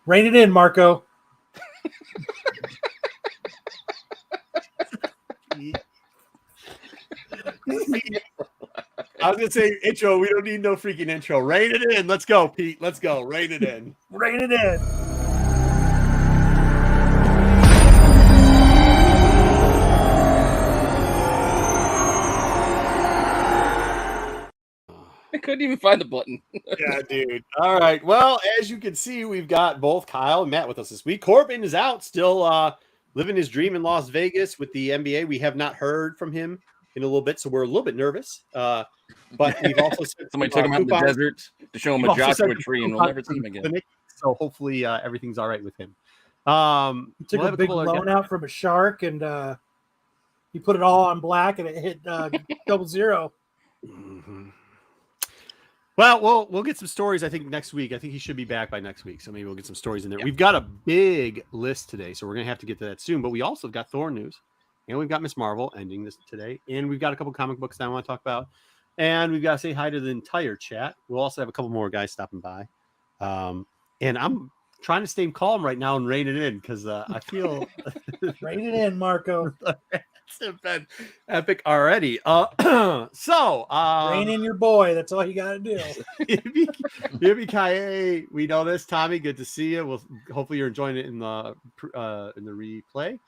Rein it in, Marco. I was going to say intro. We don't need no freaking intro. Rein it in. Let's go, Pete. Let's go. Rein it in. Rein it in. I couldn't even find the button. Yeah, dude. All right. Well, as you can see, we've got both Kyle and Matt with us this week. Corbin is out, still living his dream in Las Vegas with the NBA. We have not heard from him in a little bit, so we're a little bit nervous. But we've also sent Somebody took him out in the desert to show him a Joshua tree, and we'll never see him again. Clinic, so hopefully everything's all right with him. He took a big loan out from a shark, and he put it all on black, and it hit 0-0. Mm-hmm. Well, we'll get some stories, I think, next week. I think he should be back by next week, so maybe we'll get some stories in there. Yep. We've got a big list today, so we're going to have to get to that soon. But we also got Thor news, and we've got Miss Marvel ending this today, and we've got a couple comic books that I want to talk about, and we've got to say hi to the entire chat. We'll also have a couple more guys stopping by. And I'm trying to stay calm right now and rein it in because I feel... Rein it in, Marco. It's been epic already. So rein in your boy. That's all you gotta do. Yippee-ki-yay. We know this. Tommy, good to see you. Well, hopefully you're enjoying it in the replay.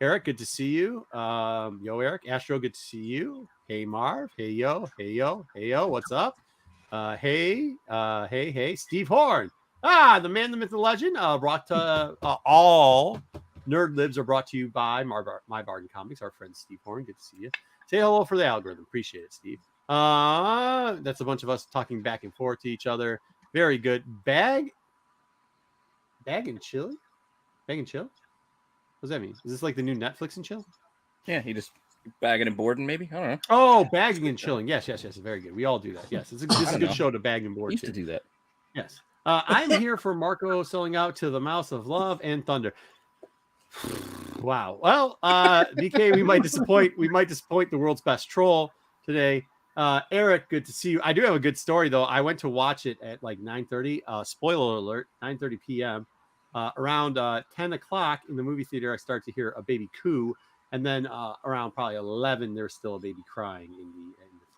Eric, good to see you. Yo, Eric. Astro, good to see you. Hey, Marv. Hey, yo. Hey, yo. Hey, yo. What's up? Hey. Steve Horn. The man, the myth, the legend. Brought to all Nerd Libs are brought to you by My Bargain Comics, our friend Steve Horn. Good to see you. Say hello for the algorithm. Appreciate it, Steve. That's a bunch of us talking back and forth to each other. Very good. Bag and chill? Bag and chill? What does that mean? Is this like the new Netflix and chill? Yeah, he just bagging and boarding, maybe? I don't know. Oh, bagging and chilling. Yes. Very good. We all do that. Yes, it's a good show to bag and board. Used to do that. Yes. I'm here for Marco selling out to the Mouse of Love and Thunder. Wow. Well, BK, we might disappoint the world's best troll today. Eric, good to see you. I do have a good story though. I went to watch it at like 9:30. Spoiler alert, 9:30 p.m. Around 10 o'clock in the movie theater, I start to hear a baby coo, and then around probably 11, there's still a baby crying in the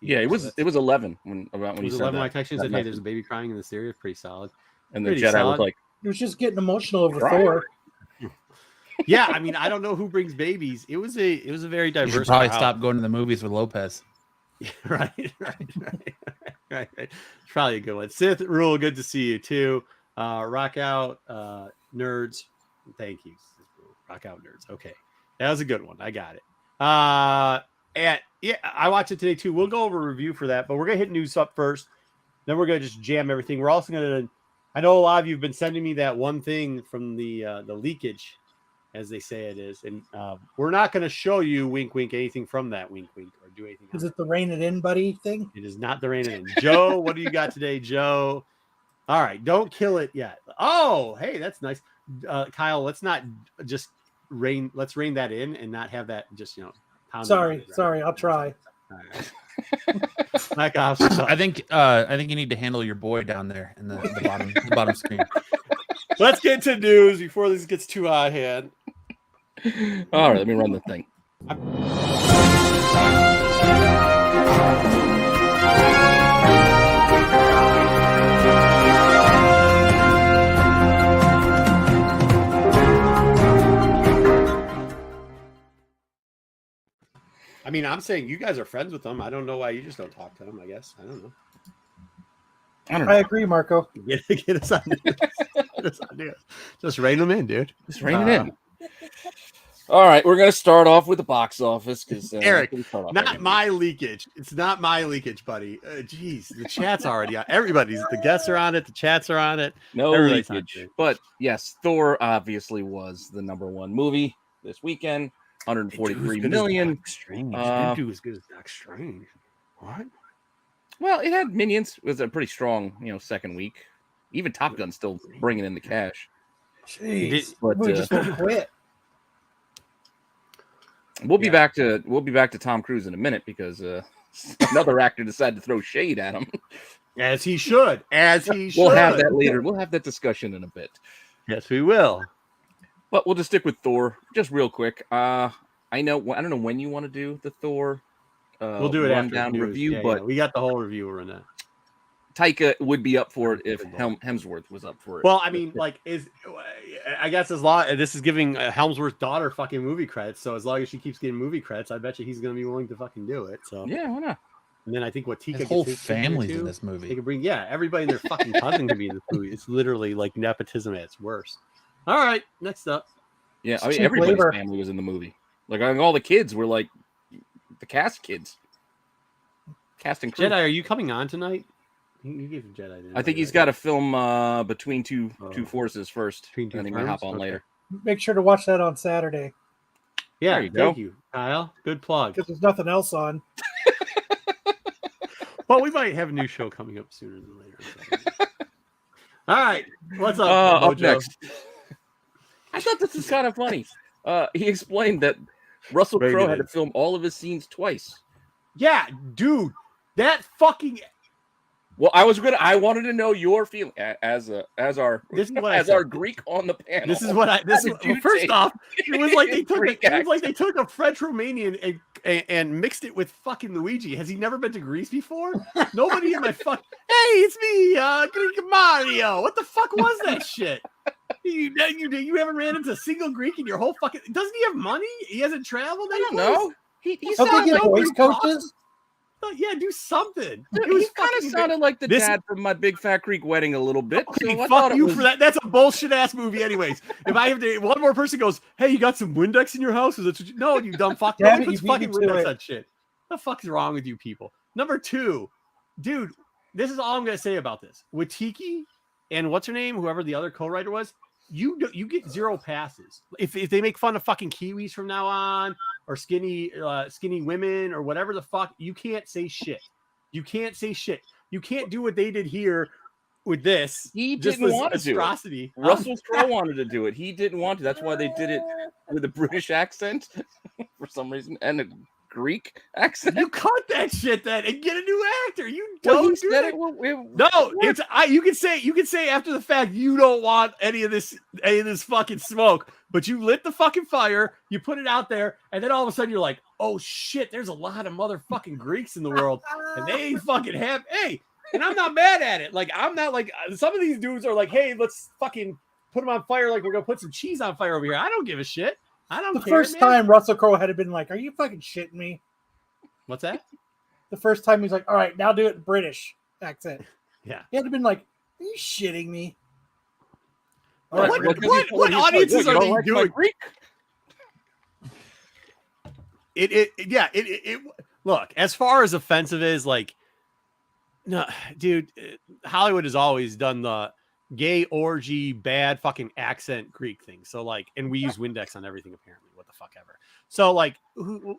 theater. Yeah, it was 11 when you said 11 when I texted you and said, "Hey, there's a baby crying in this area." Pretty solid. And the Jedi was like, "He was just getting emotional over Thor." Yeah, I mean, I don't know who brings babies. It was a very diverse. You should probably stop going to the movies with Lopez. Yeah, right. It's probably a good one. Sith Rule, good to see you too. Rock out, nerds. Thank you, Sith Rule. Rock out, nerds. Okay, that was a good one. I got it. And yeah, I watched it today too. We'll go over a review for that, but we're gonna hit news up first. Then we're gonna just jam everything. We're also gonna. I know a lot of you have been sending me that one thing from the leakage, as they say it is, and we're not going to show you wink anything from that wink or do anything. Is it the rein it in buddy thing? It is not the rein it in. Joe, what do you got today, Joe? All right, don't kill it yet. Oh, hey, that's nice. Kyle, let's not just let's rein that in and not have that just pound. Sorry, I'll try. All right. Back off. I think you need to handle your boy down there in the bottom screen. Let's get to news before this gets too out of hand. All right, let me run the thing. I mean, I'm saying you guys are friends with them. I don't know why you just don't talk to them, I guess. I don't know. I agree, Marco. Get us on news. Just rein them in, dude. Just rein it in. All right, we're going to start off with the box office. Because Eric, not my leakage. It's not my leakage, buddy. Jeez, the chat's already on. The guests are on it. The chats are on it. No leakage. But yes, Thor obviously was the number one movie this weekend. 143 million. Strange. Didn't do as good as Doc Strange. What? Well, it had Minions. It was a pretty strong, second week. Even Top Gun's still bringing in the cash. Jeez, but we just won't quit. We'll be back to Tom Cruise in a minute because another actor decided to throw shade at him. As he should. We'll have that later. We'll have that discussion in a bit. Yes, we will. But we'll just stick with Thor, just real quick. I don't know when you want to do the Thor. We'll do it after rundown review, but we got the whole review on that. Taika would be up for it if Hemsworth was up for it. Well, I mean, like, I guess this is giving Helmsworth's daughter fucking movie credits. So as long as she keeps getting movie credits, I bet you he's going to be willing to fucking do it. So yeah, why not? And then I think what Tika His whole family's in this movie. They can bring everybody and their fucking cousin can be in this movie. It's literally like nepotism at its worst. All right, next up. Yeah, I mean everybody's family was in the movie. Like all the kids were like the cast kids. Casting crew. Jedi, are you coming on tonight? You gave Jedi. I think he's got to film between two forces first, and then he might hop on later. Make sure to watch that on Saturday. Yeah, thank you, Kyle. Good plug. Because there's nothing else on. Well, we might have a new show coming up sooner than later. All right, what's up? Up next. I thought this was kind of funny. He explained that Russell Crowe had to film all of his scenes twice. Yeah, dude, that fucking. Well, I wanted to know your feeling as our Greek on the panel. This is what I. First off, it was like they took a French Romanian and mixed it with fucking Luigi. Has he never been to Greece before? Nobody in my fuck. Hey, it's me, Greek Mario. What the fuck was that shit? You haven't ran into a single Greek in your whole fucking. Doesn't he have money? He hasn't traveled. I don't know. He sounded like voice coaches. Yeah, do something. Dude, he kind of sounded like the dad from My Big Fat Greek Wedding a little bit. Okay, so fuck you for that. That's a bullshit ass movie, anyways. If I have to, one more person goes, "Hey, you got some Windex in your house?" No, you dumb fuck. Nobody puts fucking Windex on shit. What the fuck is wrong with you people? Number two, dude, this is all I'm gonna say about this. With Tiki and what's her name, whoever the other co-writer was, you get 0 passes. If they make fun of fucking Kiwis from now on, or skinny women, or whatever the fuck, you can't say shit. You can't say shit. You can't do what they did here with this. He didn't want to do it. Russell Crowe wanted to do it. He didn't want to. That's why they did it with a British accent for some reason and a Greek accent. You cut that shit then and get a new actor. You don't do that. You can say after the fact you don't want any of this fucking smoke, but you lit the fucking fire, you put it out there, and then all of a sudden you're like, oh shit, there's a lot of motherfucking Greeks in the world, and they ain't fucking have. Hey, and I'm not mad at it. Like, I'm not like some of these dudes are like, hey, let's fucking put them on fire like we're gonna put some cheese on fire over here. I don't give a shit. I don't care. The first time Russell Crowe had been like, are you fucking shitting me? What's that? The first time he's like, all right, now do it in British accent. Yeah. He had been like, are you shitting me? Right, what audiences are they doing? Look, as far as offensive is, like, no, dude, Hollywood has always done the gay orgy, bad fucking accent Greek thing. So, like, and we use Windex on everything, apparently. What the fuck ever. So, like,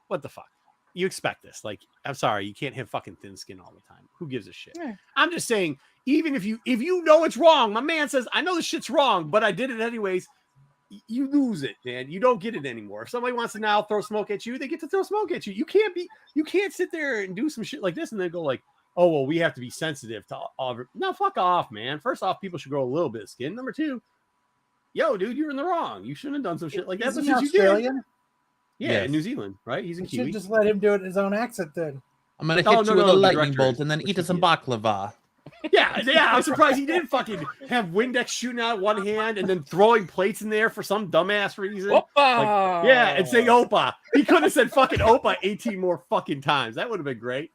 what the fuck? You expect this. Like, I'm sorry, you can't have fucking thin skin all the time. Who gives a shit? Yeah. I'm just saying, even if you know it's wrong, my man says, I know this shit's wrong, but I did it anyways. You lose it, man. You don't get it anymore. If somebody wants to now throw smoke at you, they get to throw smoke at you. You can't sit there and do some shit like this and then go like, oh, well, we have to be sensitive to all. No, fuck off, man. First off, people should grow a little bit of skin. Number two, yo, dude, you're in the wrong. You shouldn't have done some shit like that. Isn't he Australian? Yeah, yes. In New Zealand, right? He's in Kiwi. You should just let him do it in his own accent then. I'm going to hit you with a lightning bolt and then eat some baklava. Yeah. I'm surprised he didn't fucking have Windex shooting out one hand and then throwing plates in there for some dumbass reason. Opa! Like, and say Opa. He could have said fucking Opa 18 more fucking times. That would have been great.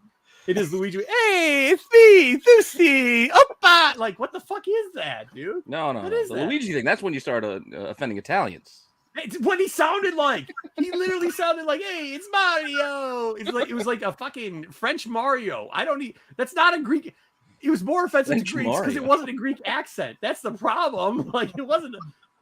It is Luigi. Hey, it's me, Lucy. Opa! Like, what the fuck is that, dude? No. What is the Luigi thing? That's when you start offending Italians. It's what he sounded like. He literally sounded like, "Hey, it's Mario." It was like a fucking French Mario. That's not a Greek. It was more offensive to Greeks because it wasn't a Greek accent. That's the problem. Like, it wasn't.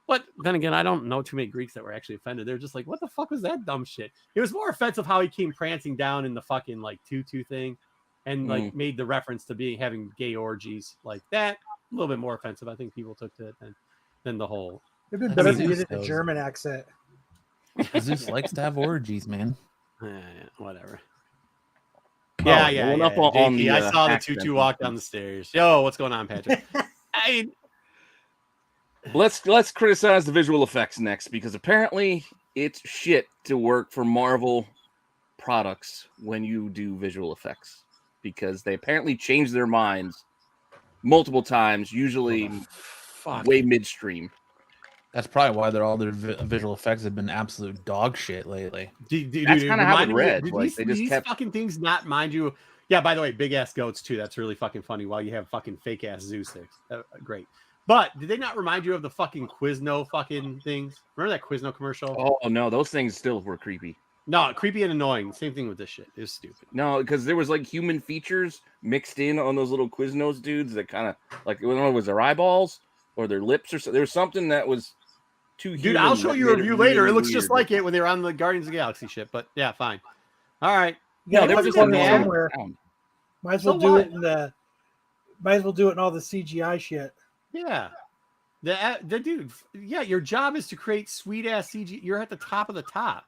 But then again, I don't know too many Greeks that were actually offended. They're just like, "What the fuck was that dumb shit?" It was more offensive how he came prancing down in the fucking like tutu thing, and like made the reference to having gay orgies like that. A little bit more offensive. I think people took to it than the whole. It'd been better if you did a German accent. Zeus likes to have orgies, man. Whatever. Oh, Yeah. I saw the tutu walk down the stairs. Yo, what's going on, Patrick? Let's criticize the visual effects next, because apparently it's shit to work for Marvel products when you do visual effects, because they apparently change their minds multiple times, usually way midstream. That's probably why all their visual effects have been absolute dog shit lately. That's kind of how it read. Like, these fucking things not mind you. Yeah, by the way, big ass goats too. That's really fucking funny. While you have fucking fake ass zoo sticks. Great. But did they not remind you of the fucking Quizno fucking things? Remember that Quizno commercial? Oh no, those things still were creepy. No, creepy and annoying. Same thing with this shit. It was stupid. No, because there was like human features mixed in on those little Quiznos dudes that kind of like, I don't know, it was their eyeballs or their lips or so. There was something that was too human. Dude, I'll show you a review later. It looks just weird. like it when they were on the Guardians of the Galaxy shit. But yeah, fine. All right. No, there was just somewhere. Might as well So do what? it in the. Might as well do it in all the CGI shit. Yeah. The dude. Yeah, your job is to create sweet ass CG. You're at the top of the top.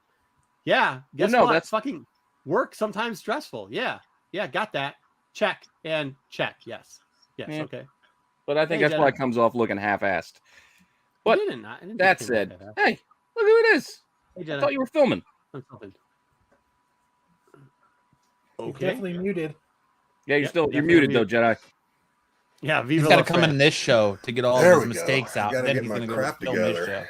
Yeah. Guess what? That's fucking work. Sometimes stressful. Yeah. Yeah. Got that. Check and check. Yes. Yes. Yeah. Okay. But I think that's why it comes off looking half-assed. But that said, hey, look who it is. Hey, I thought you were filming. Okay. You're definitely muted. Yeah, you're muted though, Jedi. Yeah, he's got to come in this show to get all of his mistakes out. Then Then he's going to crap go film this show.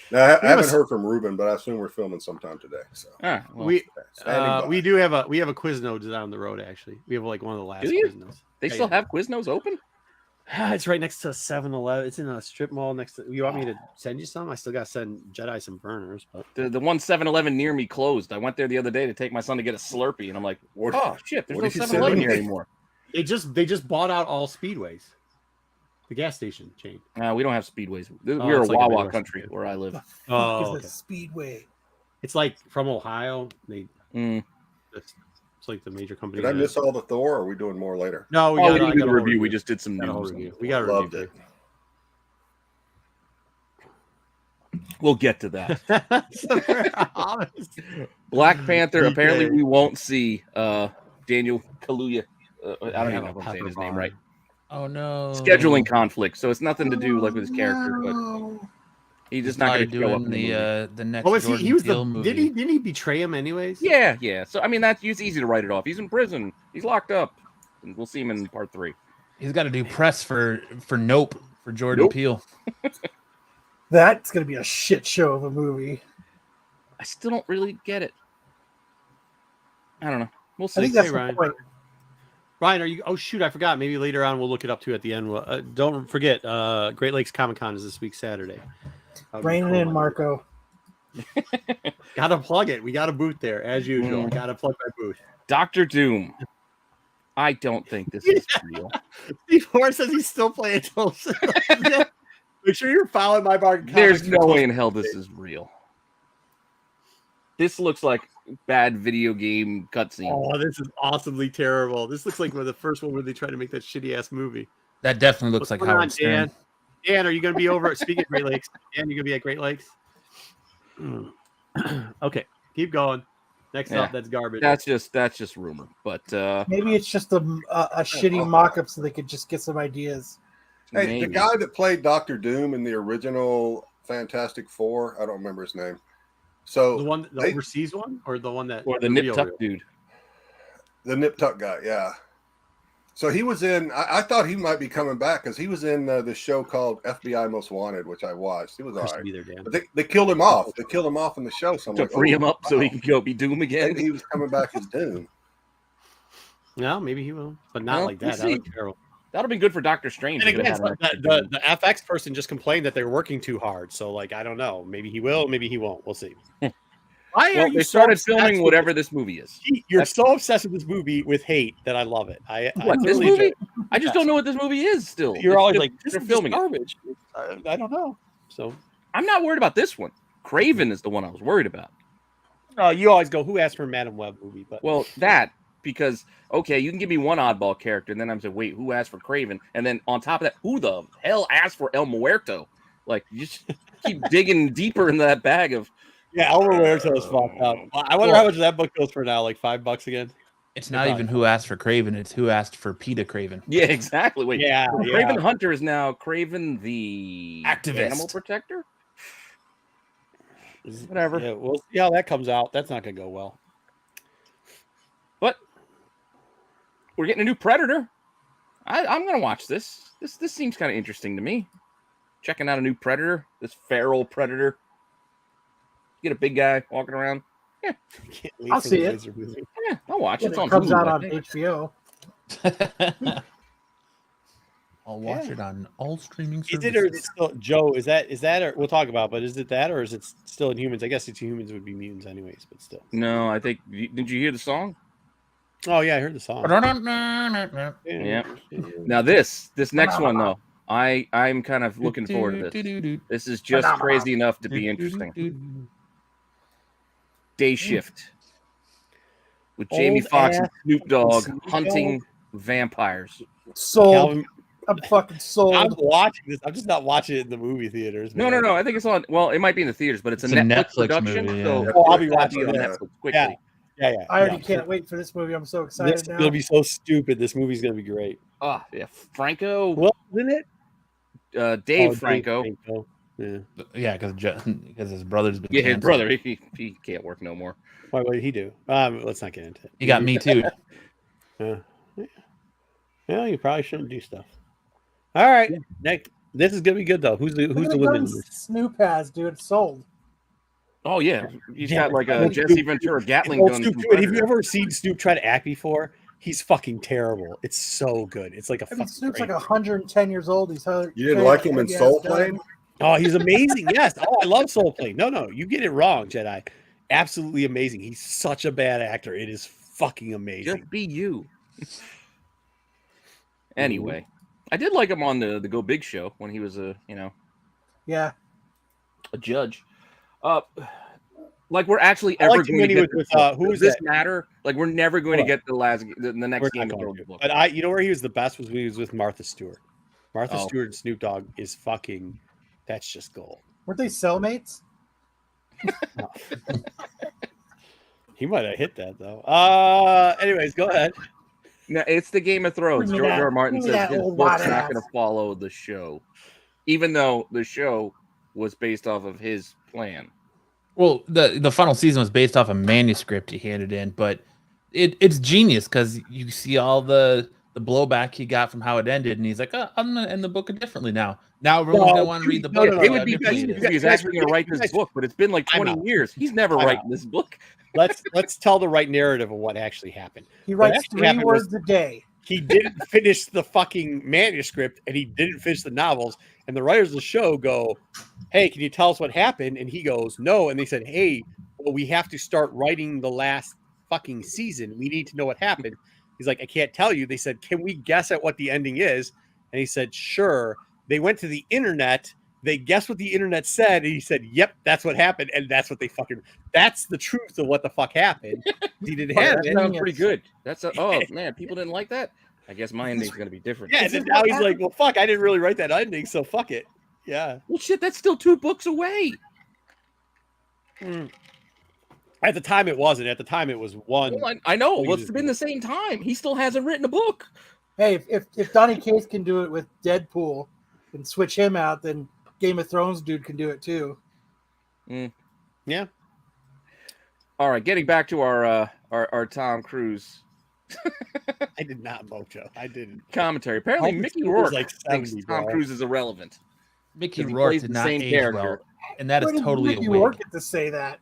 Now, I haven't heard from Ruben, but I assume we're filming sometime today. So we have a Quiznos down the road. Actually, we have like one of the last Quiznos. They still have Quiznos open? It's right next to 7-Eleven. It's in a strip mall next to. You want me to send you some? I still got to send Jedi some burners. But the one 7-Eleven near me closed. I went there the other day to take my son to get a Slurpee, and I'm like, oh shit, there's no 7-Eleven here anymore. They just bought out all Speedways, the gas station chain. We don't have Speedways. We're a Wawa country where I live. Oh, it's a Speedway. It's like from Ohio. It's like the major company. Did I miss all the Thor? Or are we doing more later? No, we got a review. We just did some news. We got a loved review. it. We'll get to that. Black Panther. Apparently, we won't see Daniel Kaluuya. I don't even know if I'm saying his name right. Oh no! Scheduling conflict. So it's nothing to do like with his character, but he's just not going to show up in the next. Oh, he was the movie. Didn't he betray him anyways? Yeah. So I mean, it's easy to write it off. He's in prison. He's locked up. And we'll see him in part 3. He's got to do press for Nope for Jordan Peele. That's gonna be a shit show of a movie. I still don't really get it. I don't know. We'll see. I think that's Ryan. the point. Ryan, are you? Oh shoot, I forgot. Maybe later on we'll look it up too at the end. Don't forget, Great Lakes Comic Con is this week Saturday. Rein it in, Marco. Gotta plug it. We got a booth there as usual. Gotta plug my booth. Dr. Doom. I don't think this is real. Steve Hoare says he's still playing Tulsa. Make sure you're following my bar. There's no way in hell this is real. This looks like bad video game cutscene. Oh, this is awesomely terrible. This looks like the first one where they tried to make that shitty ass movie. That definitely looks like Howard Stern. Dan, are you going to be over? Speaking of Great Lakes, Dan, you going to be at Great Lakes? Okay, keep going. Next up, that's garbage. That's just rumor. But maybe it's just a shitty mock-up so they could just get some ideas. Hey, maybe. the guy that played Dr. Doom in the original Fantastic Four, I don't remember his name. So the overseas one, or the one that, or the Nip Tuck dude, the Nip Tuck guy, yeah. So he was in. I thought he might be coming back because he was in this show called FBI Most Wanted, which I watched. He was all right. But they killed him off. They killed him off in the show. So to free him up so he could go be Doom again. Maybe he was coming back as Doom. No, maybe he will, but not like that. That would be terrible. That would have been good for Doctor Strange. And again, the FX person just complained that they're working too hard. So, like, I don't know. Maybe he will. Maybe he won't. We'll see. Why are you started filming whatever this movie is? You're so obsessed with this movie with hate that I love it. This movie? I just don't know what this movie is. Still, you're always like, they're filming garbage. I don't know. So I'm not worried about this one. Craven is the one I was worried about. You always go, who asked for a Madam Web movie? But because okay, you can give me one oddball character, and then I'm saying, wait, who asked for Craven? And then on top of that, who the hell asked for El Muerto? Like, you just keep digging deeper into that bag of. Yeah, El Muerto is fucked up. I wonder how much that book goes for now, like $5 again. It's not even who asked for Craven; it's who asked for PETA Craven. Yeah, exactly. Wait, yeah, Craven the Hunter is now Craven the Activist. Animal Protector. Whatever. Yeah, we'll see how that comes out. That's not gonna go well. But we're getting a new Predator. I'm gonna watch this. This seems kind of interesting to me. Checking out a new Predator. This feral Predator. Get a big guy walking around. Yeah, I'll see it. Yeah, I'll watch it. It's on comes Hulu, out I on think. HBO. I'll watch it on all streaming Is services. it or is it still Joe? Is that or we'll talk about? But is it that or is it still in humans? I guess it's humans would be mutants anyways, but still. No, I think. Did you hear the song? Oh yeah, I heard the song. Yeah. Now this next one though, I'm kind of looking forward to this. This is just crazy enough to be interesting. Day Shift with Jamie Foxx and Snoop Dogg hunting vampires. Sold. Calvin, I'm fucking sold. I'm watching this. I'm just not watching it in the movie theaters. No. I think it's on. Well, it might be in the theaters, but it's a Netflix production. movie, So yeah. I'll be watching on it. Netflix quickly. Yeah. I already can't wait for this movie. I'm so excited This is now. gonna be so stupid. This movie's gonna be great. Oh yeah, Franco. Well, isn't it? Dave Oh, Franco. Yeah. Yeah, because his brother's been Yeah, his canceled. brother. He can't work no more. What did he do? Let's not get into it. He got me too. Yeah, you probably shouldn't do stuff. All right, Nick. This is gonna be good though. Who's the Look at the winner? guns Snoop has, dude. It's sold. Oh yeah, he's Yeah, got like I a mean, Jesse Ventura Gatling Oh, gun. Snoop, from dude, have you Predator. ever seen Snoop try to act before? He's fucking terrible. It's so good. It's like a I mean, fucking Snoop's great- like 110 years old. He's You didn't like him in Soul Plane? Oh, he's amazing. Yes. Oh, I love Soul Plane. No, you get it wrong, Jedi. Absolutely amazing. He's such a bad actor. It is fucking amazing. Just be you. Anyway, I did like him on the Go Big show when he was a Yeah. judge. Like we're actually I ever liked him going when to he get was this with, book. who Does was this that? matter? Like we're never going to get the next We're Game not of going Thrones to. book. But you know where he was the best was when he was with Martha Stewart. Martha Oh. Stewart and Snoop Dogg is fucking. That's just gold. Weren't they cellmates? He might have hit that though. Anyways, go ahead. No, it's the Game of Thrones. Give me George that- R. R. Martin give me says that his old book's wide not ass. going to follow the show, even though the show was based off of his plan. Well, the final season was based off a manuscript he handed in, but it's genius because you see all the blowback he got from how it ended, and he's like, "Oh, I'm gonna end the book differently now. Now everyone's gonna want to read the book." It would be you best guys- if he was actually going to write this book, but it's been like 20 Time out. years. He's never Time writing out. this book. Let's tell the right narrative of what actually happened. He What writes actually 3 happened was- words a day. He didn't finish the fucking manuscript and he didn't finish the novels. And the writers of the show go, "Hey, can you tell us what happened?" And he goes, "No." And they said, "Hey, well, we have to start writing the last fucking season. We need to know what happened." He's like, "I can't tell you." They said, "Can we guess at what the ending is?" And he said, "Sure." They went to the internet. They guessed what the internet said. And he said, "Yep, that's what happened." And that's what they fucking, that's the truth of what the fuck happened. He didn't have That it. sounds pretty good. Oh man, people didn't like that. I guess my ending's going to be different. Yeah, and then now he's like, "Well, fuck, I didn't really write that ending, so fuck it." Yeah. Well, shit, that's still 2 books away. At the time, it wasn't. At the time, it was one. Well, I know. Well, it's been the same time. He still hasn't written a book. Hey, if Donny Cates can do it with Deadpool and switch him out, then Game of Thrones dude can do it too. Yeah. All right, getting back to our Tom Cruise I did not, Mojo. I didn't. commentary. Apparently, Tom Mickey Cruise was Rourke like thinks 70, Tom bro. Cruise is irrelevant. Mickey 'Cause he Rourke plays did the not same age character. well, and that is Where did totally a Mickey wig. Rourke get to say that?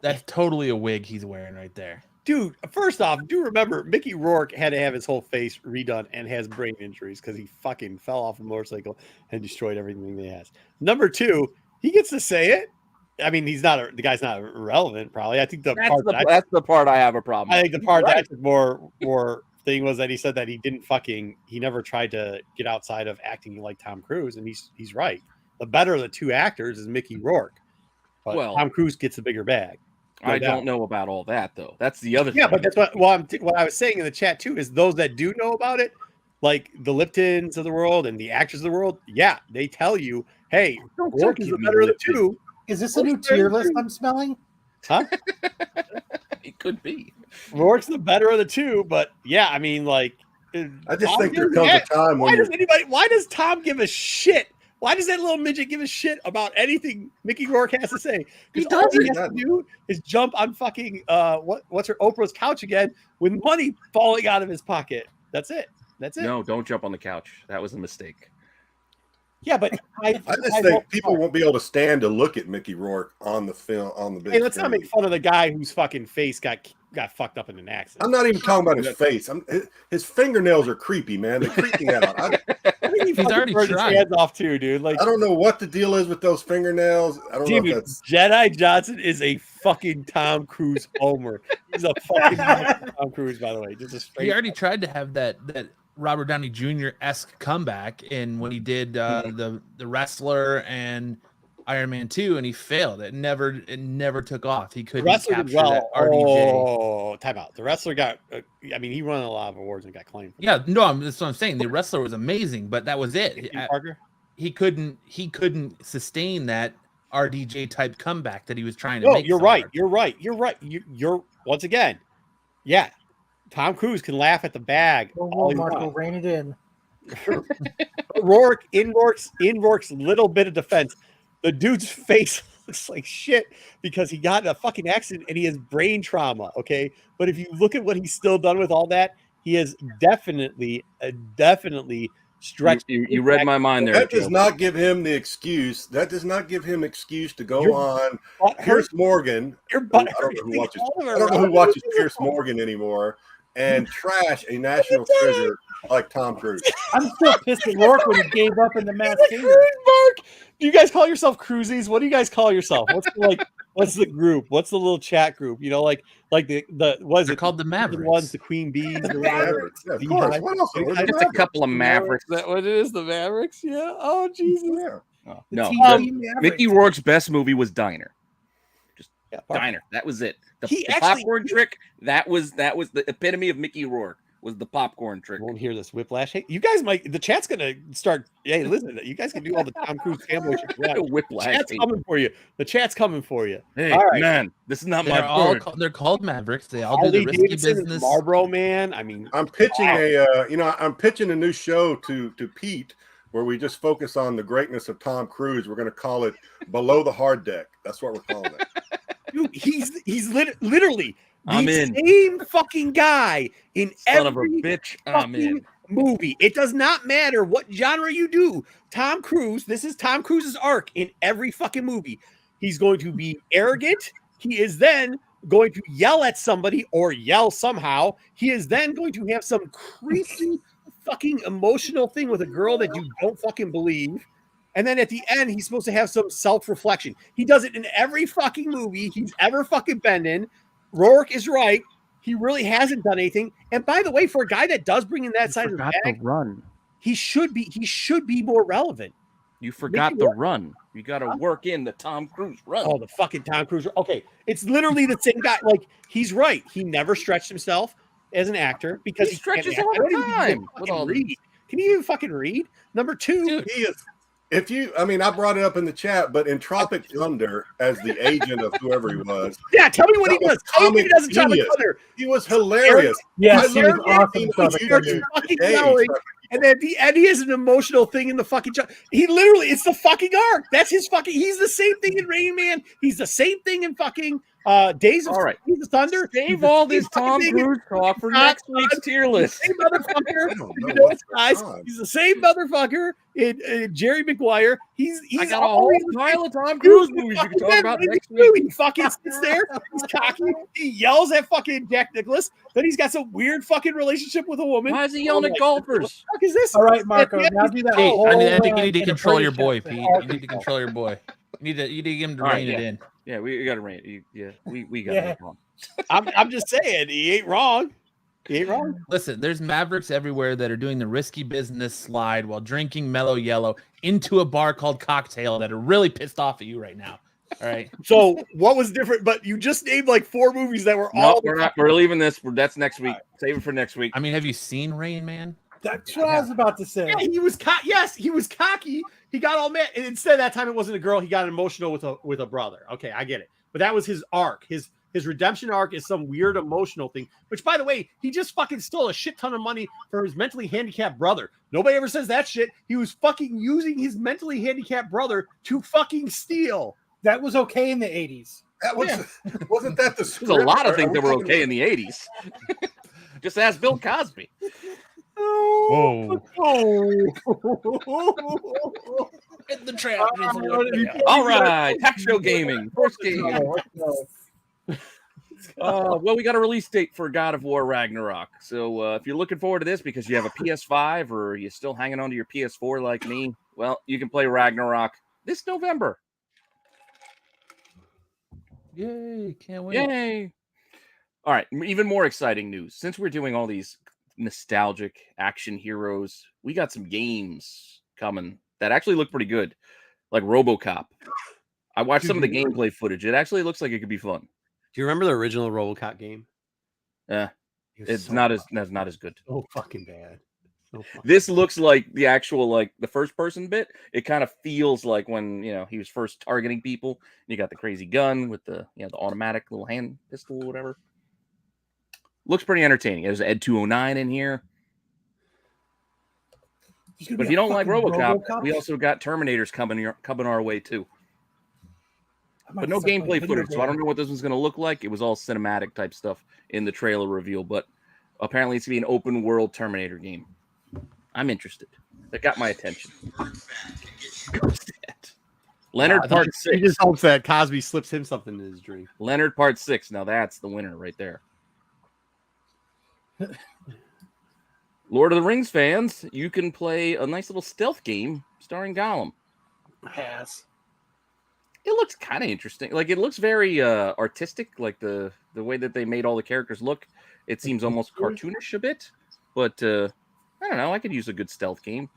That's totally a wig he's wearing right there. Dude, first off, do remember Mickey Rourke had to have his whole face redone and has brain injuries because he fucking fell off a motorcycle and destroyed everything he has. Number 2, he gets to say it. I mean, the guy's not irrelevant, probably. I think That's the part I have a problem. I with. think the part Right. that took more thing was that he said that he never tried to get outside of acting like Tom Cruise, and he's right. The better of the 2 actors is Mickey Rourke, but Well, Tom Cruise gets the bigger bag. No I doubt. don't know about all that though. That's the other. Yeah, thing. but that's what what I was saying in the chat too is those that do know about it, like the Liptons of the world and the actors of the world, yeah, they tell you, hey, Rourke is the better of the 2. Is this a new tier list I'm smelling? Huh? It could be. Rourke's the better of the two, but yeah, I mean, like, I just think there comes a time when why does Tom give a shit? Why does that little midget give a shit about anything Mickey Rourke has to say? Because all he has to do is jump on fucking what's her Oprah's couch again with money falling out of his pocket. That's it. No, don't jump on the couch. That was a mistake. Yeah, but I just think people won't be able to stand to look at Mickey Rourke on the film on the big Hey, let's screen. not make fun of the guy whose fucking face got fucked up in an accident. I'm not even talking about his face. His fingernails are creepy, man. They creep me out. I think he's already burned his hands off too, dude. Like, I don't know what the deal is with those fingernails. I don't know if that's Jedi Johnson is a fucking Tom Cruise homer. He's a fucking Tom Cruise, by the way. Just a straight. He already tried to have that Robert Downey Jr.-esque comeback in when he did the Wrestler and Iron Man 2, and he failed. It never took off. He couldn't capture that RDJ. Oh, time out. The Wrestler got. I mean, he won a lot of awards and got claimed. Yeah, no, that's what I'm saying. The Wrestler was amazing, but that was it. Parker? He couldn't sustain that RDJ type comeback that he was trying to make. You're right. You're right. You're once again. Yeah. Tom Cruise can laugh at the bag. Oh, Marco, rein it in. Rourke, in Rourke's little bit of defense, the dude's face looks like shit because he got in a fucking accident and he has brain trauma. Okay, but if you look at what he's still done with all that, he has definitely stretched. You read my mind there. That does not give him the excuse. That does not give him excuse to go on Pierce Morgan. I don't know who watches Pierce Morgan anymore. And trash a national treasure like Tom Cruise. I'm still pissed at Rourke when he gave up in the Masked Singer. Do you guys call yourself Cruisies? What do you guys call yourself? What's the group? What's the little chat group? You know, like the what is it called? The Mavericks. The ones, the Queen Bees. The Mavericks. Yeah, of course. What else? It's a couple of Mavericks. Is that what it is? The Mavericks? Yeah. Oh Jesus. Yeah. No. Mickey Rourke's best movie was Diner. Diner. That was it. The popcorn trick. That was the epitome of Mickey Rourke. Was the popcorn trick. Won't hear this whiplash. Hey, you guys might. The chat's gonna start. Hey, listen, you guys can do all the Tom Cruise fanboy shit. Whiplash. The chat's coming for you. The chat's coming for you. Hey, all right. Man, this is not they're called Mavericks. They all do the risky business. Marlboro Man. I mean, I'm pitching I'm pitching a new show to Pete where we just focus on the greatness of Tom Cruise. We're going to call it Below the Hard Deck. That's what we're calling it. Dude, he's literally the same fucking guy in every fucking movie. It does not matter what genre you do. Tom Cruise, this is Tom Cruise's arc in every fucking movie. He's going to be arrogant. He is then going to yell at somebody or yell somehow. He is then going to have some creepy fucking emotional thing with a girl that you don't fucking believe. And then at the end, he's supposed to have some self-reflection. He does it in every fucking movie he's ever fucking been in. Rourke is right. He really hasn't done anything. And by the way, for a guy that does bring in that side of the bag, he should be more relevant. You forgot the run. You got to work in the Tom Cruise run. Oh, the fucking Tom Cruise. Okay, it's literally the same guy. Like, he's right. He never stretched himself as an actor because he stretches all the time. Can you even fucking read? Number two, dude, he is. I brought it up in the chat, but in Tropic Thunder, as the agent of whoever he was. Yeah, tell me what he does. Tell me what he does in Tropic Thunder. He was hilarious. Yes, he was awesome. And then at the end, he has an emotional thing in the fucking job. He literally, it's the fucking arc. That's his fucking, he's the same thing in Rain Man. He's the same thing in fucking Days of Thunder. Save all this Tom Cruise talk for next week's tier list. Same motherfucker. He's the same motherfucker in Jerry Maguire. I got a whole pile of Tom Cruise movies you can talk about next week. He fucking sits there. He's cocky. He yells at fucking Jack Nicklaus. Then he's got some weird fucking relationship with a woman. Why is he yelling at golfers? What the fuck is this? All right, Marco. Now do that. I think you need to control your boy, Pete. You need to control your boy. You need to get him to rein it in. Yeah, we got to rein it. We got it wrong. I'm just saying, he ain't wrong. He ain't wrong. Listen, there's Mavericks everywhere that are doing the risky business slide while drinking Mellow Yellow into a bar called Cocktail that are really pissed off at you right now. All right. So what was different? But you just named like 4 movies that were all. We're not. We're leaving this. That's next week. Save it for next week. I mean, have you seen Rain Man? That's what I was about to say. Yeah, he was he was cocky. He got all mad. And instead, that time it wasn't a girl. He got emotional with a brother. Okay, I get it. But that was his arc. His his redemption arc is some weird emotional thing. Which, by the way, he just fucking stole a shit ton of money for his mentally handicapped brother. Nobody ever says that shit. He was fucking using his mentally handicapped brother to fucking steal. That was okay in the 80s. That was wasn't that the script? There's a lot of things that were okay in the 80s. Just ask Bill Cosby. Whoa. In the trap. All right, Tech Show Gaming, first game. Well, we got a release date for God of War Ragnarok. So if you're looking forward to this because you have a PS5 or you're still hanging on to your PS4 like me, well, you can play Ragnarok this November. Yay, can't wait. Yay. All right, even more exciting news. Since we're doing all these nostalgic action heroes, we got some games coming that actually look pretty good, like RoboCop. I watched some of the gameplay footage. It actually looks like it could be fun. Do you remember the original RoboCop game? Yeah, it's not as good. So fucking bad. This looks like the actual, like the first person bit. It kind of feels like when he was first targeting people. You got the crazy gun with the the automatic little hand pistol or whatever. Looks pretty entertaining. There's Ed 209 in here. But if you don't like RoboCop, we also got Terminators coming our way too. But no gameplay footage, so I don't know what this one's going to look like. It was all cinematic type stuff in the trailer reveal, but apparently it's going to be an open world Terminator game. I'm interested. That got my attention. Leonard Part 6. He just hopes that Cosby slips him something in his dream. Leonard Part 6. Now that's the winner right there. Lord of the Rings fans, you can play a nice little stealth game starring Gollum. Pass. It looks kind of interesting. Like, it looks very artistic, like the way that they made all the characters look. It seems almost cartoonish a bit, but I don't know. I could use a good stealth game.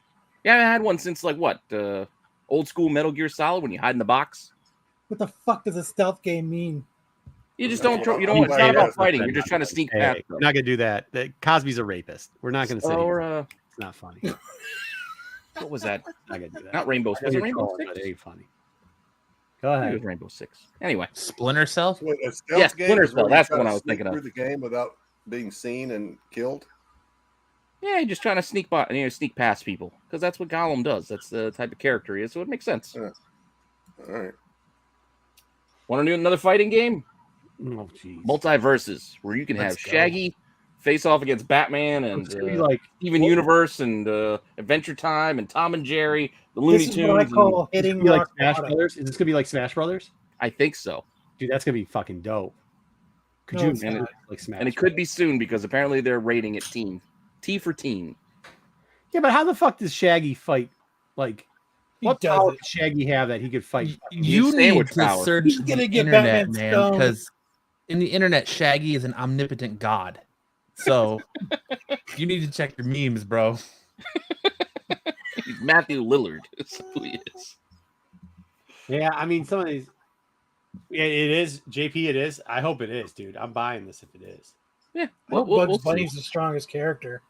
Yeah, I haven't had one since old school Metal Gear Solid when you hide in the box. What the fuck does a stealth game mean? You just don't. It's not about fighting. You're just trying to sneak past. We're not gonna do that. Cosby's a rapist. We're not gonna say it's not funny. What was that? Not gonna do that. Not Rainbow Six. Was it Rainbow Six? It ain't funny. Go ahead. It was Rainbow Six. Anyway, Splinter Cell. Yes, Splinter Cell. That's the one I was thinking of. Through the game without being seen and killed. Yeah, you're just trying to sneak past people because that's what Gollum does. That's the type of character he is, so it makes sense. Yeah. All right. Want to do another fighting game? Oh, jeez. Multiverses, where you can have Shaggy face off against Batman and Steven Universe and Adventure Time and Tom and Jerry, the Looney Tunes. This is what I call hitting like Smash Brothers. Is this gonna be like Smash Brothers? I think so. Dude, that's gonna be fucking dope. Could you like Smash? And it could be soon because apparently they're rating it teen. T for teen. Yeah, but how the fuck does Shaggy fight? Like, what power does Shaggy have that he could fight? You need to power. search the internet, man, because in the internet, Shaggy is an omnipotent god. So you need to check your memes, bro. He's Matthew Lillard. That's who he is. Yeah, I mean, some of these. Yeah, it is. JP, it is. I hope it is, dude. I'm buying this if it is. Yeah. Bugs Bunny's the strongest character.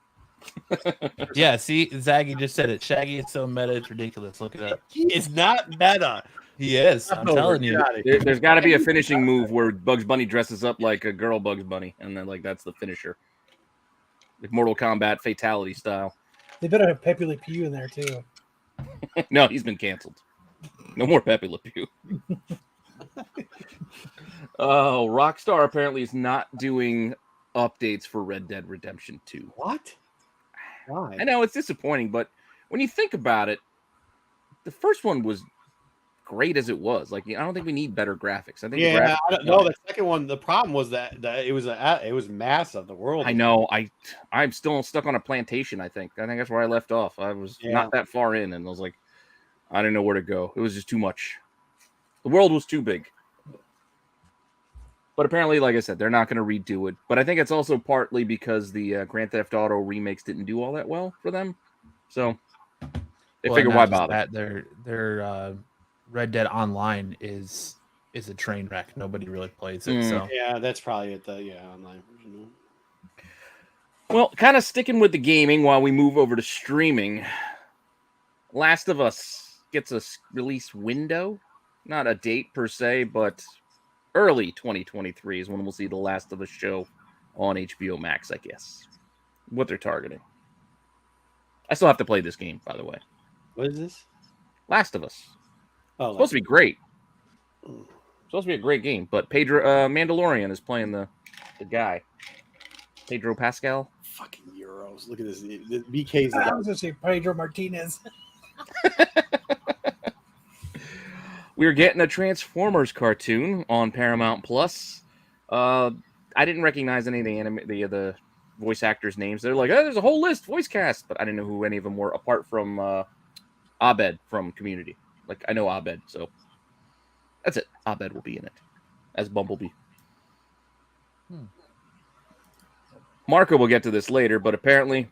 Yeah, see, Zaggy just said it. Shaggy is so meta, it's ridiculous. Look it up. He is not meta. He is. I'm telling you. There's got to be a finishing move where Bugs Bunny dresses up like a girl Bugs Bunny, and then that's the finisher. Like Mortal Kombat fatality style. They better have Pepe Le Pew in there too. No, he's been canceled. No more Pepe Le Pew. Oh, Rockstar apparently is not doing updates for Red Dead Redemption 2. What? Why? I know it's disappointing, but when you think about it, the first one was great as it was. Like, I don't think we need better graphics. I think the second one. The problem was that it was massive. The world. I know. I'm still stuck on a plantation. I think that's where I left off. I was not that far in, and I was like, I didn't know where to go. It was just too much. The world was too big. But apparently, like I said, they're not going to redo it. But I think it's also partly because the Grand Theft Auto remakes didn't do all that well for them. So they figure why bother. Their Red Dead Online is a train wreck. Nobody really plays it. So yeah, that's probably it. Online version. Well, kind of sticking with the gaming while we move over to streaming. Last of Us gets a release window, not a date per se, but early 2023 is when we'll see the Last of Us show on HBO Max, I guess. What they're targeting. I still have to play this game, by the way. What is this? Last of Us. Oh, Supposed to be great. Supposed to be a great game, but Pedro Mandalorian is playing the guy. Pedro Pascal. Fucking Euros. Look at this. The BK's. I was going to say Pedro Martinez. We're getting a Transformers cartoon on Paramount Plus. I didn't recognize any of the voice actors' names. They're like, oh, there's a whole list, voice cast, but I didn't know who any of them were, apart from Abed from Community. Like, I know Abed, so that's it. Abed will be in it as Bumblebee. Marco will get to this later, but apparently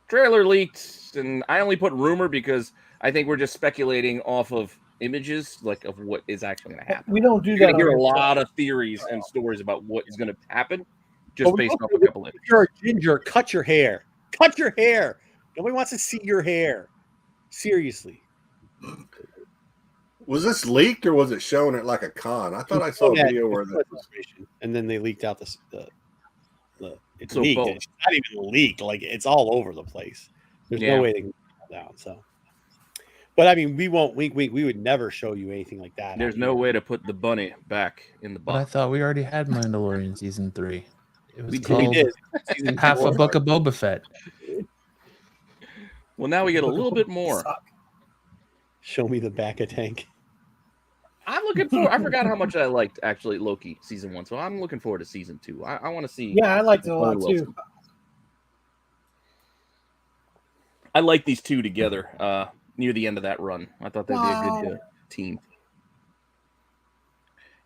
trailer leaked, and I only put rumor because I think we're just speculating off of images, like of what is actually going to happen. We don't do You're that. going to hear a lot of theories and stories about what is going to happen just based off a couple of. If you're a ginger, cut your hair. Cut your hair. Nobody wants to see your hair. Seriously. Was this leaked or was it shown at like a con? I thought I saw a video where that was. And then they leaked out the it's So leaked. both. It's not even leaked. Like, it's all over the place. There's no way they can get it down. So, but I mean, we won't wink. We would never show you anything like that. There's no way to put the bunny back in the But I box. thought we already had Mandalorian season 3. It was We called did. Half a Book of Boba Fett. Well, now we get a little bit more. Show me the back of tank. I'm looking forward. I forgot how much I liked actually Loki season 1, so I'm looking forward to season 2. I want to see. Yeah, I liked it a lot Owen Wilson. too. I like these two together near the end of that run. I thought they'd be a good team.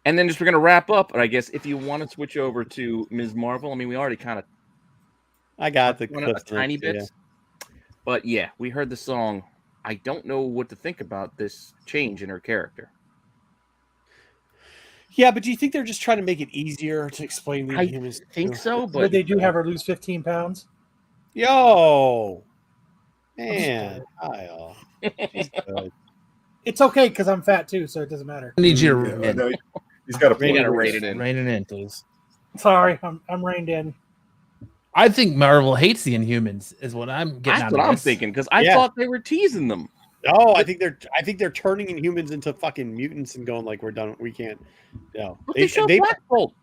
And then just we're going to wrap up. And I guess if you want to switch over to Ms. Marvel, I mean, we already kind of I got the went a tiny bit. But yeah, we heard the song. I don't know what to think about this change in her character. Yeah, but do you think they're just trying to make it easier to explain the I humans? think so, But but they do have her lose 15 pounds. Yo, man, Kyle. She's good. It's okay because I'm fat too, so it doesn't matter. I need you to Yeah, rein in. no, he's got a we got to point. rate it in. Rein it in, please. Sorry, I'm reined in. I think Marvel hates the Inhumans, is what I'm getting That's out what of I'm this. thinking, because I Yeah. thought they were teasing them. No, I think they're turning Inhumans into fucking mutants and going like, we're done. We can't. No, But they showed Black Bolt.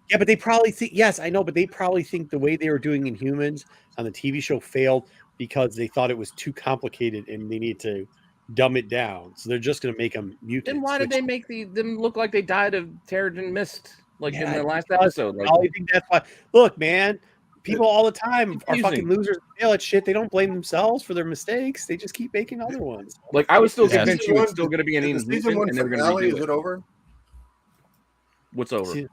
yeah, but they probably think. Yes, I know, but they probably think the way they were doing Inhumans on the TV show failed because they thought it was too complicated and they need to dumb it down. So they're just going to make them mutants. Then why did they make them look like they died of Terrigen Mist, like in the last because episode? Like, I think that's why. Look, man, people all the time are Confusing. fucking losers. They fail at shit. They don't blame themselves for their mistakes. They just keep making other ones. like I was still Yeah. convinced she was still going to be an Is the season Inhuman, one and they were going finale? to Is redo it it. over? What's over? See-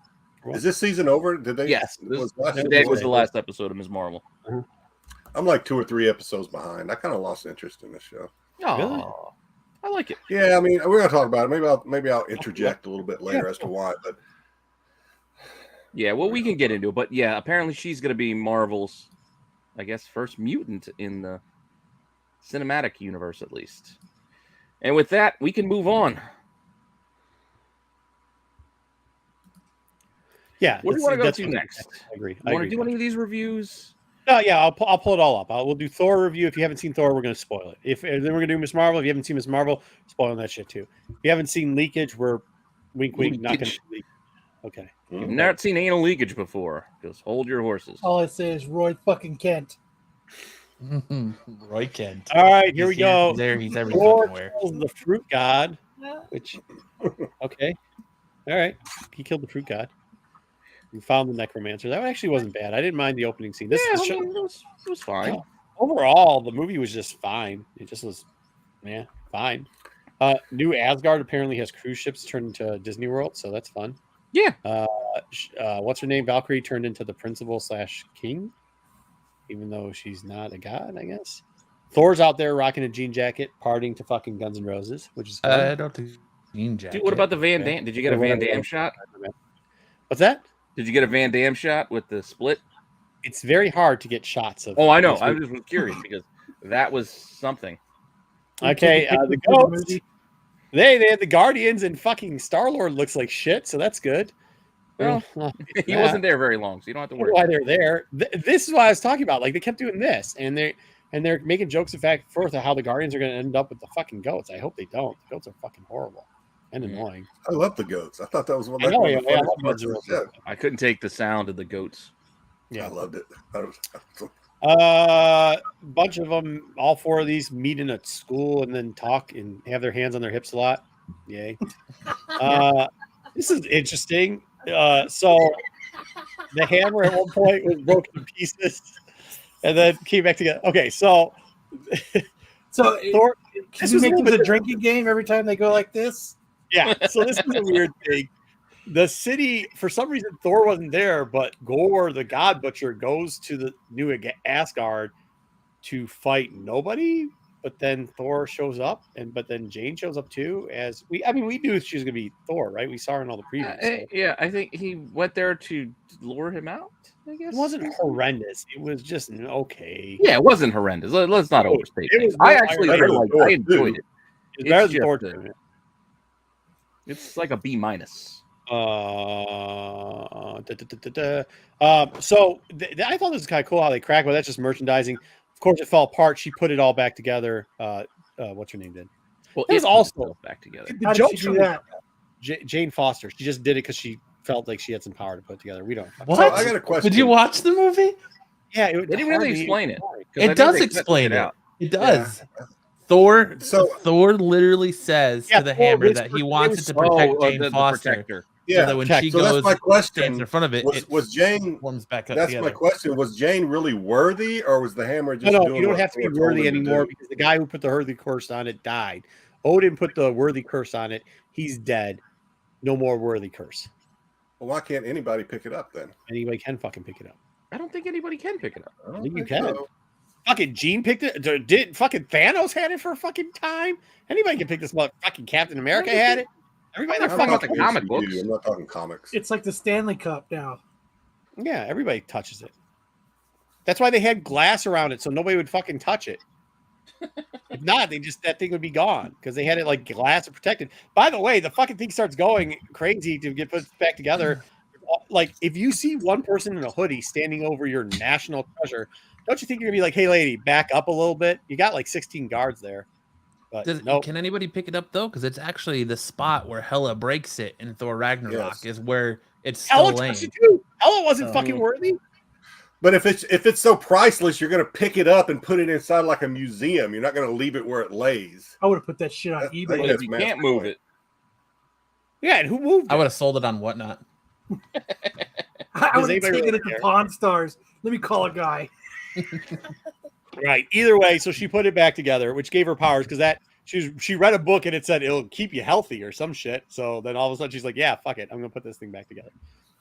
Is this season over? Did they? Yes, today was the last episode of Ms. Marvel. I'm like 2 or 3 episodes behind. I kind of lost interest in this show. Oh, Really? I like it. Yeah, I mean, we're gonna talk about it. Maybe I'll interject a little bit later as to why. But Yeah, well, we can get into it, but yeah, apparently she's going to be Marvel's, I guess, first mutant in the cinematic universe, at least. And with that, we can move on. Yeah. What do you want to go that's to what- next? I agree. You want to do any of these reviews? No, yeah, I'll pull it all up. We'll do Thor review. If you haven't seen Thor, we're going to spoil it. Then we're going to do Miss Marvel. If you haven't seen Miss Marvel, spoiling that shit too. If you haven't seen Leakage, we're wink, wink, not going to leak. Okay. You've never seen anal leakage before. Just hold your horses. All I say is Roy fucking Kent. Roy Kent. All right, here He's we go. He's there. He's every Thor fucking where. kills the fruit god, which, okay. All right. He killed the fruit god. We found the necromancer. That actually wasn't bad. I didn't mind the opening scene. This Yeah, the I show, mean, it was fine. overall, the movie was just fine. It just was, fine. New Asgard apparently has cruise ships turned into Disney World, so that's fun. Yeah. What's her name? Valkyrie turned into the principal / king, even though she's not a god, I guess. Thor's out there rocking a jean jacket, partying to fucking Guns N' Roses, which is fun. I don't think jean jacket. Dude, what about the Van Damme? Did you get a Van Damme shot? What's that? Did you get a Van Damme shot with the split? It's very hard to get shots of. Oh, I know. these I movies. just was curious because that was something. Okay, the They had the Guardians, and fucking Star-Lord looks like shit, so that's good. Well, he wasn't there very long, so you don't have to worry. Why they're there? This is what I was talking about. Like they kept doing this, and they're making jokes of fact forth of how the Guardians are going to end up with the fucking goats. I hope they don't. The goats are fucking horrible and annoying. I love the goats. I thought that was one I of know, the yeah, funniest parts of the show. I couldn't take the sound of the goats. Yeah, I loved it. Bunch of them, all four of these meet in a school and then talk and have their hands on their hips a lot. Yay. This is interesting. So the hammer at one point was broken to pieces and then came back together. Okay, so Thor, this was make this a drinking game every time they go like this. Yeah, so this is a weird thing. The city, for some reason, Thor wasn't there, but Gore, the God Butcher, goes to the new Asgard to fight nobody. But then Thor shows up, but then Jane shows up too. We knew she was gonna be Thor, right? We saw her in all the previews. So. Yeah, I think he went there to lure him out. I guess It wasn't horrendous. It was just okay. Yeah, it wasn't horrendous. Let's not overstate it. I actually I enjoyed it. It's better than Thor. It's like a B-. So I thought this was kind of cool how they crack, but that's just merchandising. Of course, it fell apart. She put it all back together. What's her name did? Well, it was also back together. The joke do that. Jane Foster. She just did it because she felt like she had some power to put it together. We don't. What? So I got a question. Did you watch the movie? Yeah, they didn't really explain it. It does explain it. It does. Yeah. Thor literally says to the Hammer that he wants it to protect Jane Foster. Yeah, so that when she goes, that's my question. In front of it, was Jane? Back up that's together. my question. Was Jane really worthy, or was the Hammer just? No, you don't have to be worthy anymore because the guy who put the worthy curse on it died. Odin put the worthy curse on it. He's dead. No more worthy curse. Well, why can't anybody pick it up then? Anybody can fucking pick it up. I don't think anybody can pick it up. I think you can. So. Fucking Gene picked it. Did fucking Thanos had it for a fucking time? Anybody can pick this up. Fucking Captain America had it. Everybody, they're fucking the comic books. I'm not talking comics. It's like the Stanley Cup now. Yeah, everybody touches it. That's why they had glass around it so nobody would fucking touch it. If not, that thing would be gone because they had it like glass and protected. By the way, the fucking thing starts going crazy to get put back together. Like if you see one person in a hoodie standing over your national treasure, don't you think you're gonna be like, "Hey, lady, back up a little bit"? You got like 16 guards there. But nope. Can anybody pick it up though? Because it's actually the spot where Hela breaks it in Thor Ragnarok is where it's still laying. Hela wasn't fucking worthy. But if it's so priceless, you're gonna pick it up and put it inside like a museum. You're not gonna leave it where it lays. I would have put that shit on eBay. If you can't move it. Yeah, and who moved it? I would have sold it on Whatnot. I would have taken it to Pawn Stars. Let me call a guy. Right. Either way, so she put it back together, which gave her powers because she read a book and it said it'll keep you healthy or some shit. So then all of a sudden she's like, "Yeah, fuck it, I'm gonna put this thing back together."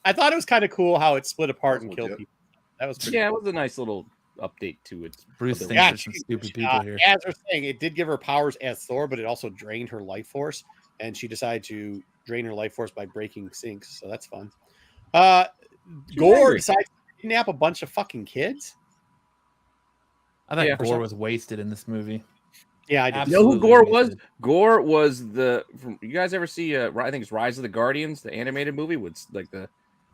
I thought it was kind of cool how it split apart and killed people. That was pretty cool. It was a nice little update to it. Bruce thinks there's some stupid people here. As we're saying, it did give her powers as Thor, but it also drained her life force, and she decided to drain her life force by breaking sinks. So that's fun. Gore decides to kidnap a bunch of fucking kids. I thought Gore was wasted in this movie. Yeah, I did. You know who Gore was? Gore was you guys ever see? I think it's Rise of the Guardians, the animated movie with like the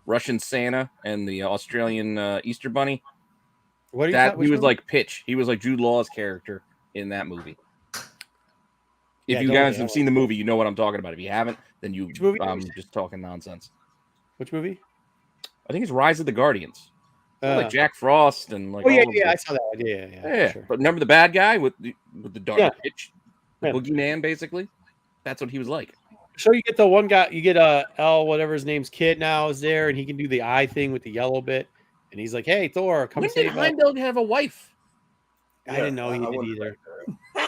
Russian Santa and the Australian Easter Bunny. What are you he was like Pitch. He was like Jude Law's character in that movie. If you guys have seen the movie, you know what I'm talking about. If you haven't, then I'm just talking nonsense. Which movie? I think it's Rise of the Guardians. Like Jack Frost and like. I saw that. Yeah. Sure. But remember the bad guy with the dark pitch, the boogeyman, basically. That's what he was like. So you get the one guy, you get L, whatever his name's kid now is there, and he can do the eye thing with the yellow bit, and he's like, "Hey, Thor, come save us." When did Heimdall have a wife? I didn't know he did either.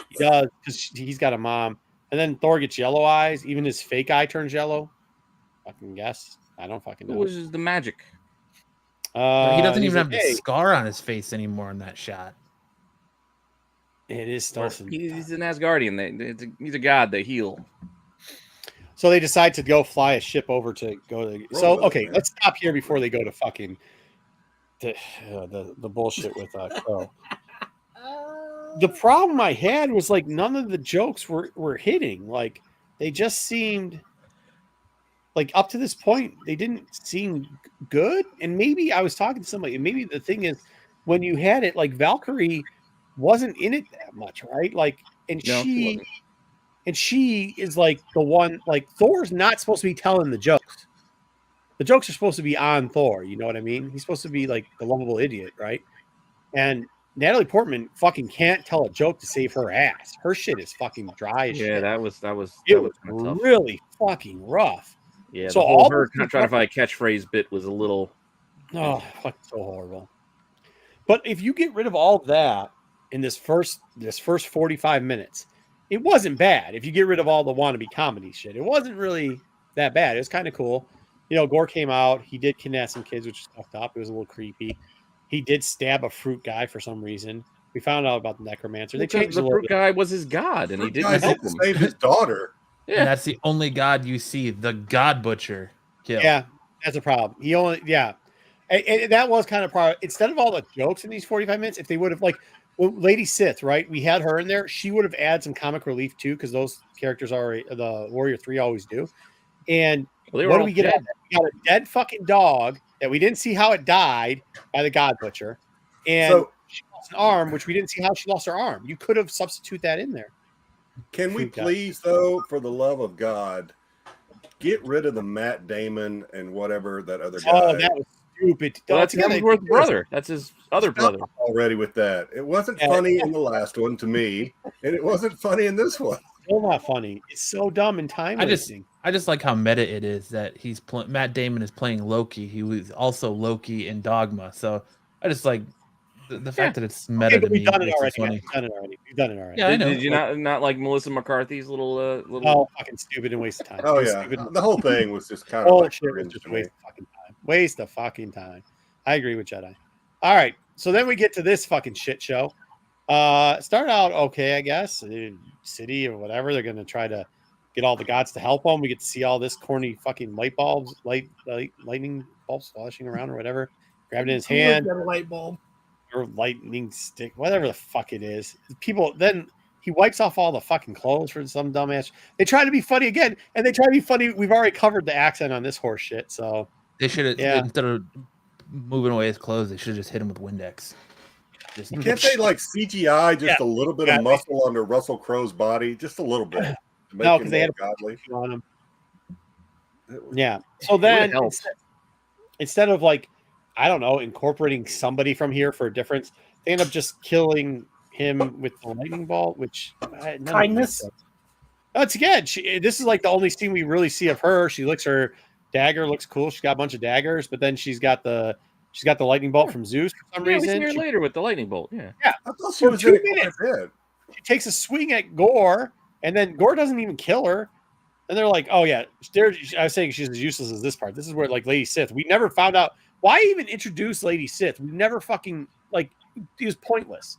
He does because he's got a mom, and then Thor gets yellow eyes. Even his fake eye turns yellow. Fucking guess. I don't fucking know. What was the magic? He doesn't even have the scar on his face anymore in that shot. It is Stolzen. He's an Asgardian. He's a god. They heal. So they decide to go fly a ship over to go to. So okay, let's stop here before they go to fucking the bullshit with Crow. The problem I had was like none of the jokes were hitting. Like they just seemed like up to this point, they didn't seem good. And maybe I was talking to somebody, and maybe the thing is when you had it, like Valkyrie wasn't in it that much, right? Like, and she is like the one, like Thor's not supposed to be telling the jokes. The jokes are supposed to be on Thor. You know what I mean? He's supposed to be like the lovable idiot, right? And Natalie Portman fucking can't tell a joke to save her ass. Her shit is fucking dry as shit. Yeah, that was really fucking rough. Yeah, so all her trying to find a catchphrase bit was a little fucking so horrible. But if you get rid of all of that in this first 45 minutes, it wasn't bad. If you get rid of all the wannabe comedy shit, it wasn't really that bad. It was kind of cool. You know, Gore came out. He did kidnap some kids, which was fucked up. It was a little creepy. He did stab a fruit guy for some reason. We found out about the necromancer. They changed the fruit guy was his god, and he didn't help him. Save his daughter. Yeah, and that's the only god you see. The God Butcher kill. Yeah, that's a problem. And that was kind of part. Instead of all the jokes in these 45 minutes, if they would have Lady Sith, right? We had her in there. She would have added some comic relief too, because those characters the Warrior 3 always do. And what do we get? We got a dead fucking dog that we didn't see how it died by the God Butcher, and she lost an arm, which we didn't see how she lost her arm. You could have substituted that in there. Can we please, though, for the love of God, get rid of the Matt Damon and whatever that other guy? Oh, that was stupid. Well, that's Hemsworth's brother. That's his other brother. Already with that. It wasn't funny in the last one to me, and it wasn't funny in this one. Still not funny. It's so dumb and time wasting. I just like how meta it is that Matt Damon is playing Loki. He was also Loki in Dogma. So I just like the fact that it's meta to me. We've done it already. We've done it already. Yeah, I know. Did you not like Melissa McCarthy's little? Oh, fucking stupid and waste of time. Oh yeah, the whole thing was just kind of just waste of fucking time. Waste of fucking time. I agree with Jedi. All right, so then we get to this fucking shit show. Start out okay, I guess. City or whatever. They're gonna try to get all the gods to help them. We get to see all this corny fucking lightning bulbs flashing around or whatever. Grabbed it in his hand. A light bulb. Or lightning stick, whatever the fuck it is. People then he wipes off all the fucking clothes for some dumbass. They try to be funny again, and they try to be funny. We've already covered the accent on this horse shit, so they should have instead of moving away his clothes, they should have just hit him with Windex. Can't they like CGI just a little bit of muscle under Russell Crowe's body, just a little bit? No, because they had godly on him. Yeah. So then instead of I don't know, incorporating somebody from here for a difference, they end up just killing him with the lightning bolt, which kindness. That's again. This is the only scene we really see of her. She licks her dagger, looks cool. She's got a bunch of daggers, but then she's got the lightning bolt from Zeus for some reason. We see her later with the lightning bolt. Yeah. I thought she was 2 minutes. She takes a swing at Gore, and then Gore doesn't even kill her. And they're like, "Oh yeah, I was saying she's as useless as this part." This is where Lady Sith. We never found out why even introduce Lady Sith. We never fucking it was pointless.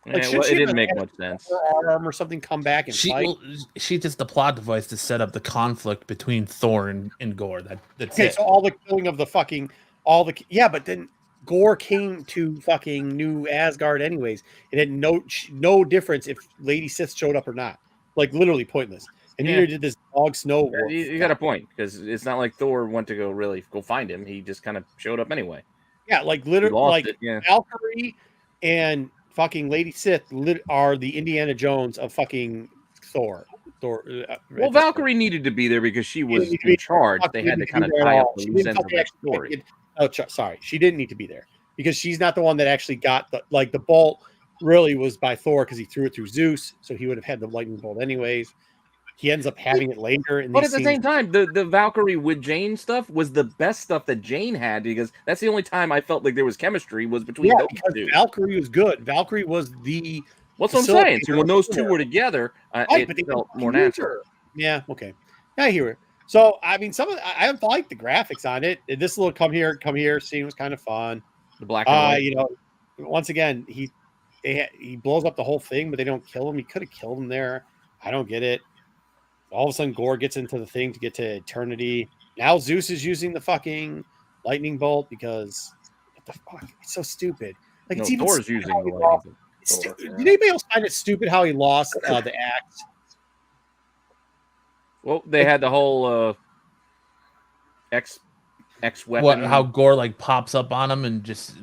It didn't make much sense. Her arm or something come back and fight. She's just the plot device to set up the conflict between Thor and Gore. That's okay. So all the killing of but then Gore came to fucking New Asgard anyways. It had no difference if Lady Sith showed up or not. Literally pointless. And neither did this dog snow. You got a point, because it's not like Thor went to go find him. He just kind of showed up anyway. Yeah, literally, Valkyrie and fucking Lady Sith are the Indiana Jones of fucking Thor. Well, Valkyrie needed to be there because she was in charge. They had to kind of tie up the loose ends of that story. Sorry, she didn't need to be there because she's not the one that actually got the bolt. Really was by Thor because he threw it through Zeus, so he would have had the lightning bolt anyways. He ends up having it later. But at the same time, the Valkyrie with Jane stuff was the best stuff that Jane had, because that's the only time I felt like there was chemistry was between those two. Valkyrie was good. Valkyrie was the... What's what I'm saying? So when those two were together, it felt more natural. Yeah, okay. I hear it. So, I mean, I like the graphics on it. This little come here scene was kind of fun. The black and white. Once again, he blows up the whole thing, but they don't kill him. He could have killed him there. I don't get it. All of a sudden, Gore gets into the thing to get to eternity. Now Zeus is using the fucking lightning bolt because what the fuck? It's so stupid. It's even Thor's using the lightning bolt. Did anybody else find it stupid how he lost the axe? Well, they had the whole X weapon. How Gore like pops up on him and just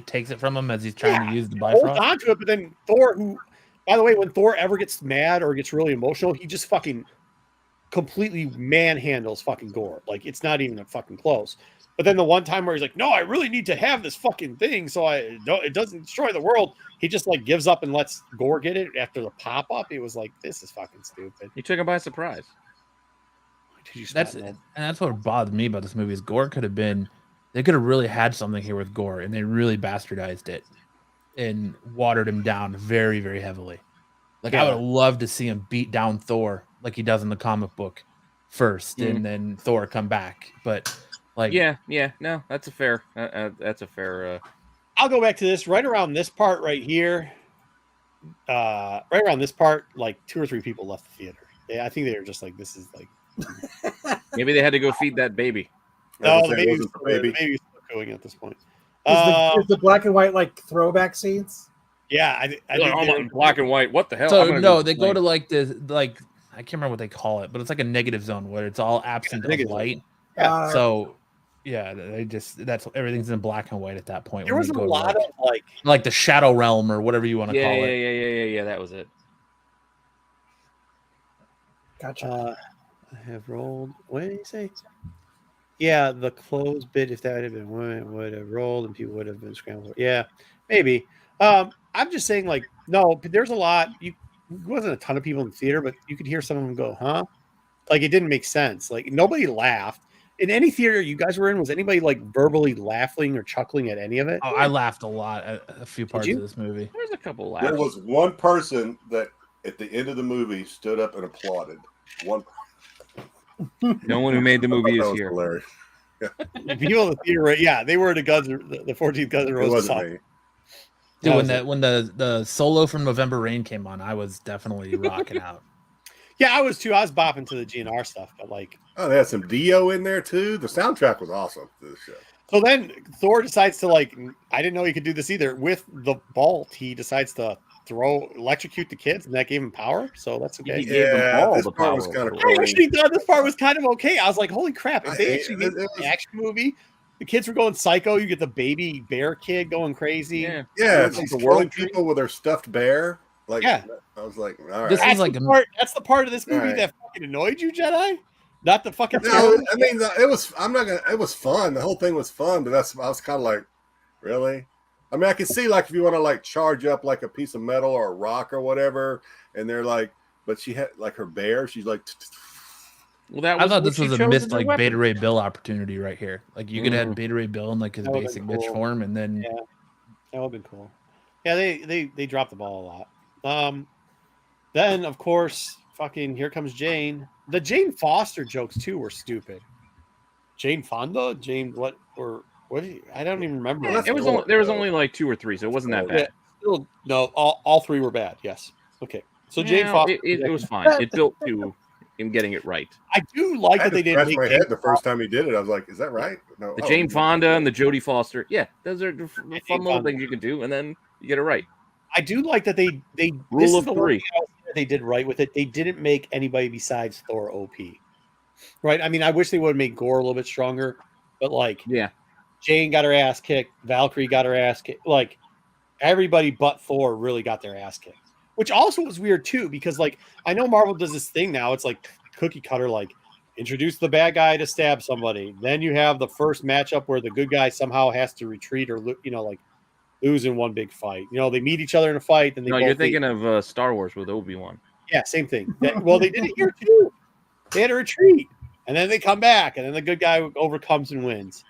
takes it from him as he's trying to use the Holds Bifrost. on to it, but then Thor, who, by the way, when Thor ever gets mad or gets really emotional, he just fucking completely manhandles fucking Gore. Like, it's not even a fucking close. But then the one time where he's like, no, I really need to have this fucking thing so it doesn't destroy the world. He just like gives up and lets Gore get it after the pop up. He was like, this is fucking stupid. He took him by surprise. That's what bothered me about this movie is Gore could have been. They could have really had something here with Gore, and they really bastardized it and watered him down very, very heavily. Like I would have loved to see him beat down Thor like he does in the comic book first, and then Thor come back. But like, no, that's a fair. I'll go back to this right around this part right here. Right around this part, like 2 or 3 people left the theater. I think they were just like, this is like. Maybe they had to go feed that baby. No, the baby's still going at this point. Is the black and white like throwback scenes? Yeah, I think black and white. What the hell? So no, they go to like the I can't remember what they call it, but it's like a negative zone where it's all absent of light. So yeah, that's everything's in black and white at that point. There was a lot of like the shadow realm or whatever you want to call it. Yeah, that was it. Gotcha. I have rolled. What did he say? Yeah, the closed bit. If that had been would have rolled, and people would have been scrambled. Yeah, maybe. I'm just saying, like, no, but there's a lot. Wasn't a ton of people in the theater, but you could hear some of them go, "Huh?" Like it didn't make sense. Like nobody laughed in any theater you guys were in. Was anybody like verbally laughing or chuckling at any of it? Oh, I laughed a lot at a few parts of this movie. There's a couple laughs. There was one person that at the end of the movie stood up and applauded. One. No one who made the movie is here. Hilarious. People in the theater, yeah, they were the 14th Guns N' Roses song. Dude, when the solo from November Rain came on, I was definitely rocking out. Yeah, I was too. I was bopping to the GNR stuff, but like, they had some Dio in there too. The soundtrack was awesome to this show. So then Thor decides to I didn't know he could do this either. With the bolt, he decides to electrocute the kids, and that gave him power. So that's okay. He gave them all this the part power. was kind of I actually thought this part was kind of okay. I was like, holy crap! If they actually made an action movie, the kids were going psycho. You get the baby bear kid going crazy. Yeah, she's killing people with her stuffed bear. Like, I was like, all right. That's the part of this movie that fucking annoyed you, Jedi. Not the fucking. No, I mean, it was. I'm not gonna. It was fun. The whole thing was fun, but I was kind of like, really. I mean, I can see like if you want to like charge up like a piece of metal or a rock or whatever, and they're like, but she had like her bear. She's like. Well, I thought this was a missed like Beta Ray Bill opportunity right here. Like you could have Beta Ray Bill in like his basic bitch form, and then that would have been cool. Yeah, they dropped the ball a lot. Then of course, fucking here comes Jane. The Jane Foster jokes too were stupid. Jane Fonda, Jane what or. What I don't even remember. There was only like 2 or 3, so it wasn't that bad. Still, no, all 3 were bad. Yes. Okay. So Jane Foster, it was fine. It built to him getting it right. I do like that they didn't make my head the first time he did it. I was like, "Is that right?" No. The Jane Fonda and the Jodie Foster. Yeah, those are fun little things you can do, and then you get it right. I do like that they rule of 3. They did right with it. They didn't make anybody besides Thor OP. Right. I mean, I wish they would have made Gore a little bit stronger, but like, Jane got her ass kicked. Valkyrie got her ass kicked. Like everybody but Thor really got their ass kicked, which also was weird too, because like I know Marvel does this thing now. It's like cookie cutter, like introduce the bad guy to stab somebody. Then you have the first matchup where the good guy somehow has to retreat or, like lose in one big fight. They meet each other in a fight. Then you're thinking of Star Wars with Obi-Wan. Yeah, same thing. Well, they did it here too. They had a retreat and then they come back and then the good guy overcomes and wins.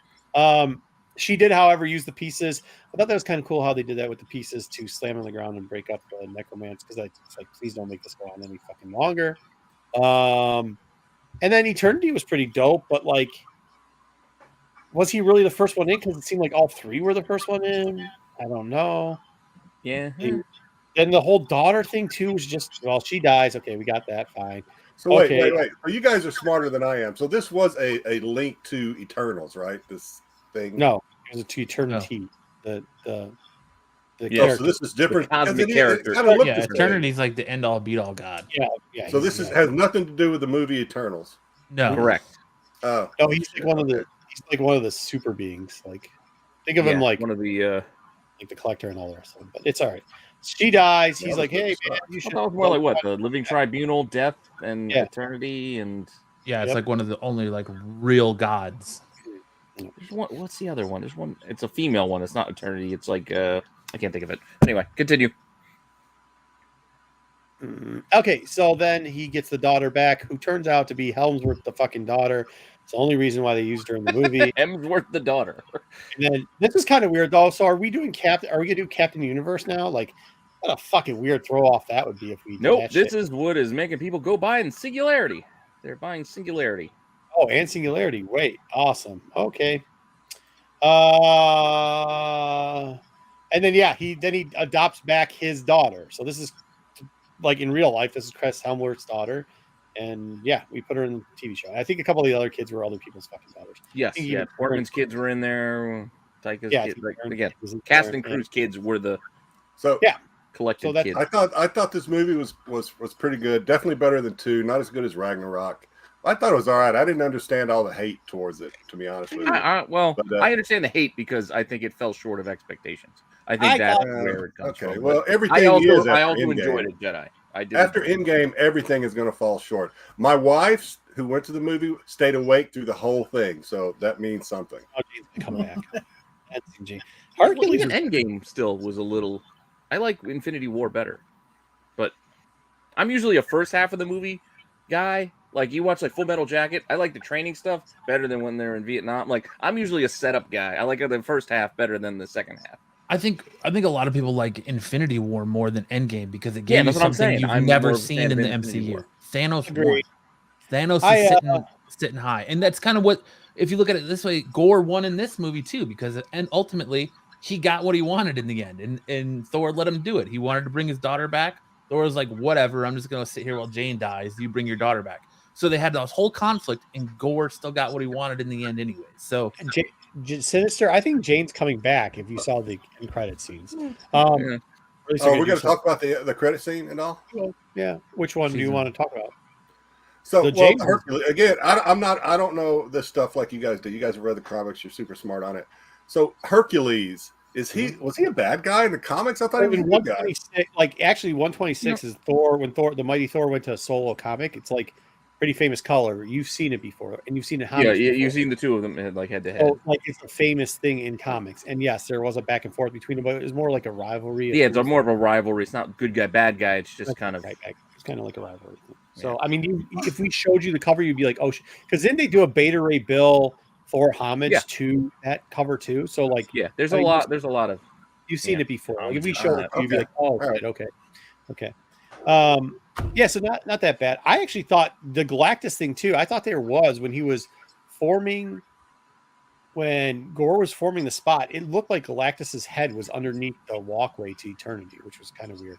She did, however, use the pieces. I thought that was kind of cool how they did that with the pieces to slam on the ground and break up the necromance, because it's like, please don't make this go on any fucking longer. And then Eternity was pretty dope, but like, was he really the first one in? Because it seemed like all 3 were the first one in. I don't know. Yeah. And the whole daughter thing too was just, well, she dies. Okay, we got that. Fine. So wait. Well, you guys are smarter than I am. So this was a link to Eternals, right? This thing. No, it was to Eternity. The So this is different. Cosmic character. Eternity's like the end all beat all god. Yeah. So this has nothing to do with the movie Eternals. No, correct. No, he's like one of the super beings. Like, think of him like one of the like the Collector and all the rest of them. But it's all right. She dies. He's like, hey man, you should. That was more like what, the Living Tribunal, Death and Eternity, and it's like one of the only like real gods. There's one, what's the other one? There's one. It's a female one. It's not Eternity. It's like I can't think of it. Anyway, continue. Okay, so then he gets the daughter back, who turns out to be Helmsworth, the fucking daughter. It's the only reason why they used her in the movie. Hemsworth, the daughter. And then this is kind of weird though. So are we doing Are we gonna do Captain Universe now? Like, what a fucking weird throw off that would be if we. Nope. This is what is making people go buy in Singularity. They're buying Singularity. Oh, and Singularity. Wait, awesome. Okay. And then he adopts back his daughter. So this is like in real life. This is Chris Helmworth's daughter, and we put her in the TV show. And I think a couple of the other kids were other people's fucking daughters. Yes, Portman's kids were in there. Taika's kids, again, cast and crew's kids were the collected kids. I thought this movie was pretty good. Definitely better than 2. Not as good as Ragnarok. I thought it was all right. I didn't understand all the hate towards it, to be honest with you. I understand the hate because I think it fell short of expectations. I think that's where it comes from. Okay, well, everything I also Endgame. enjoyed it, Jedi. I did. After Endgame, everything is going to fall short. My wife, who went to the movie, stayed awake through the whole thing, so that means something. Oh, geez, come back. Hercules Endgame still was a little. I like Infinity War better, but I'm usually a first half of the movie guy. Like, you watch like Full Metal Jacket, I like the training stuff better than when they're in Vietnam. Like, I'm usually a setup guy. I like the first half better than the second half. I think a lot of people like Infinity War more than Endgame because it gave you something you've never seen in the MCU. Thanos won. Thanos is sitting high, and that's kind of what. If you look at it this way, Gore won in this movie too because ultimately he got what he wanted in the end, and Thor let him do it. He wanted to bring his daughter back. Thor was like, "Whatever, I'm just gonna sit here while Jane dies. You bring your daughter back." So they had this whole conflict, and Gore still got what he wanted in the end anyway. So Sinister, I think Jane's coming back. If you saw the end credit scenes, we're going to talk about the credit scene and all. Yeah, which one do you want to talk about? So Hercules, again, I don't know this stuff like you guys do. You guys have read the comics. You're super smart on it. So Hercules, was he a bad guy in the comics? I thought he was a good guy. Like, actually, 126 is Thor. When the Mighty Thor went to a solo comic, it's like pretty famous color. You've seen it before, and you've seen it. You've seen the two of them head to head. So, like, it's a famous thing in comics, and yes, there was a back and forth between them, but it was more like a rivalry. Yeah, it's more of a rivalry. It's not good guy, bad guy. It's just kind of it's kind of like a rivalry. So, I mean, if we showed you the cover, you'd be like, oh, because then they do a Beta Ray Bill for homage to that cover too. So, like, there's a lot of. You've seen it before. Like, if we showed it, you'd be like, oh, right, okay. So not that bad. I actually thought the Galactus thing too. I thought there was when Gore was forming the spot. It looked like Galactus's head was underneath the walkway to eternity, which was kind of weird.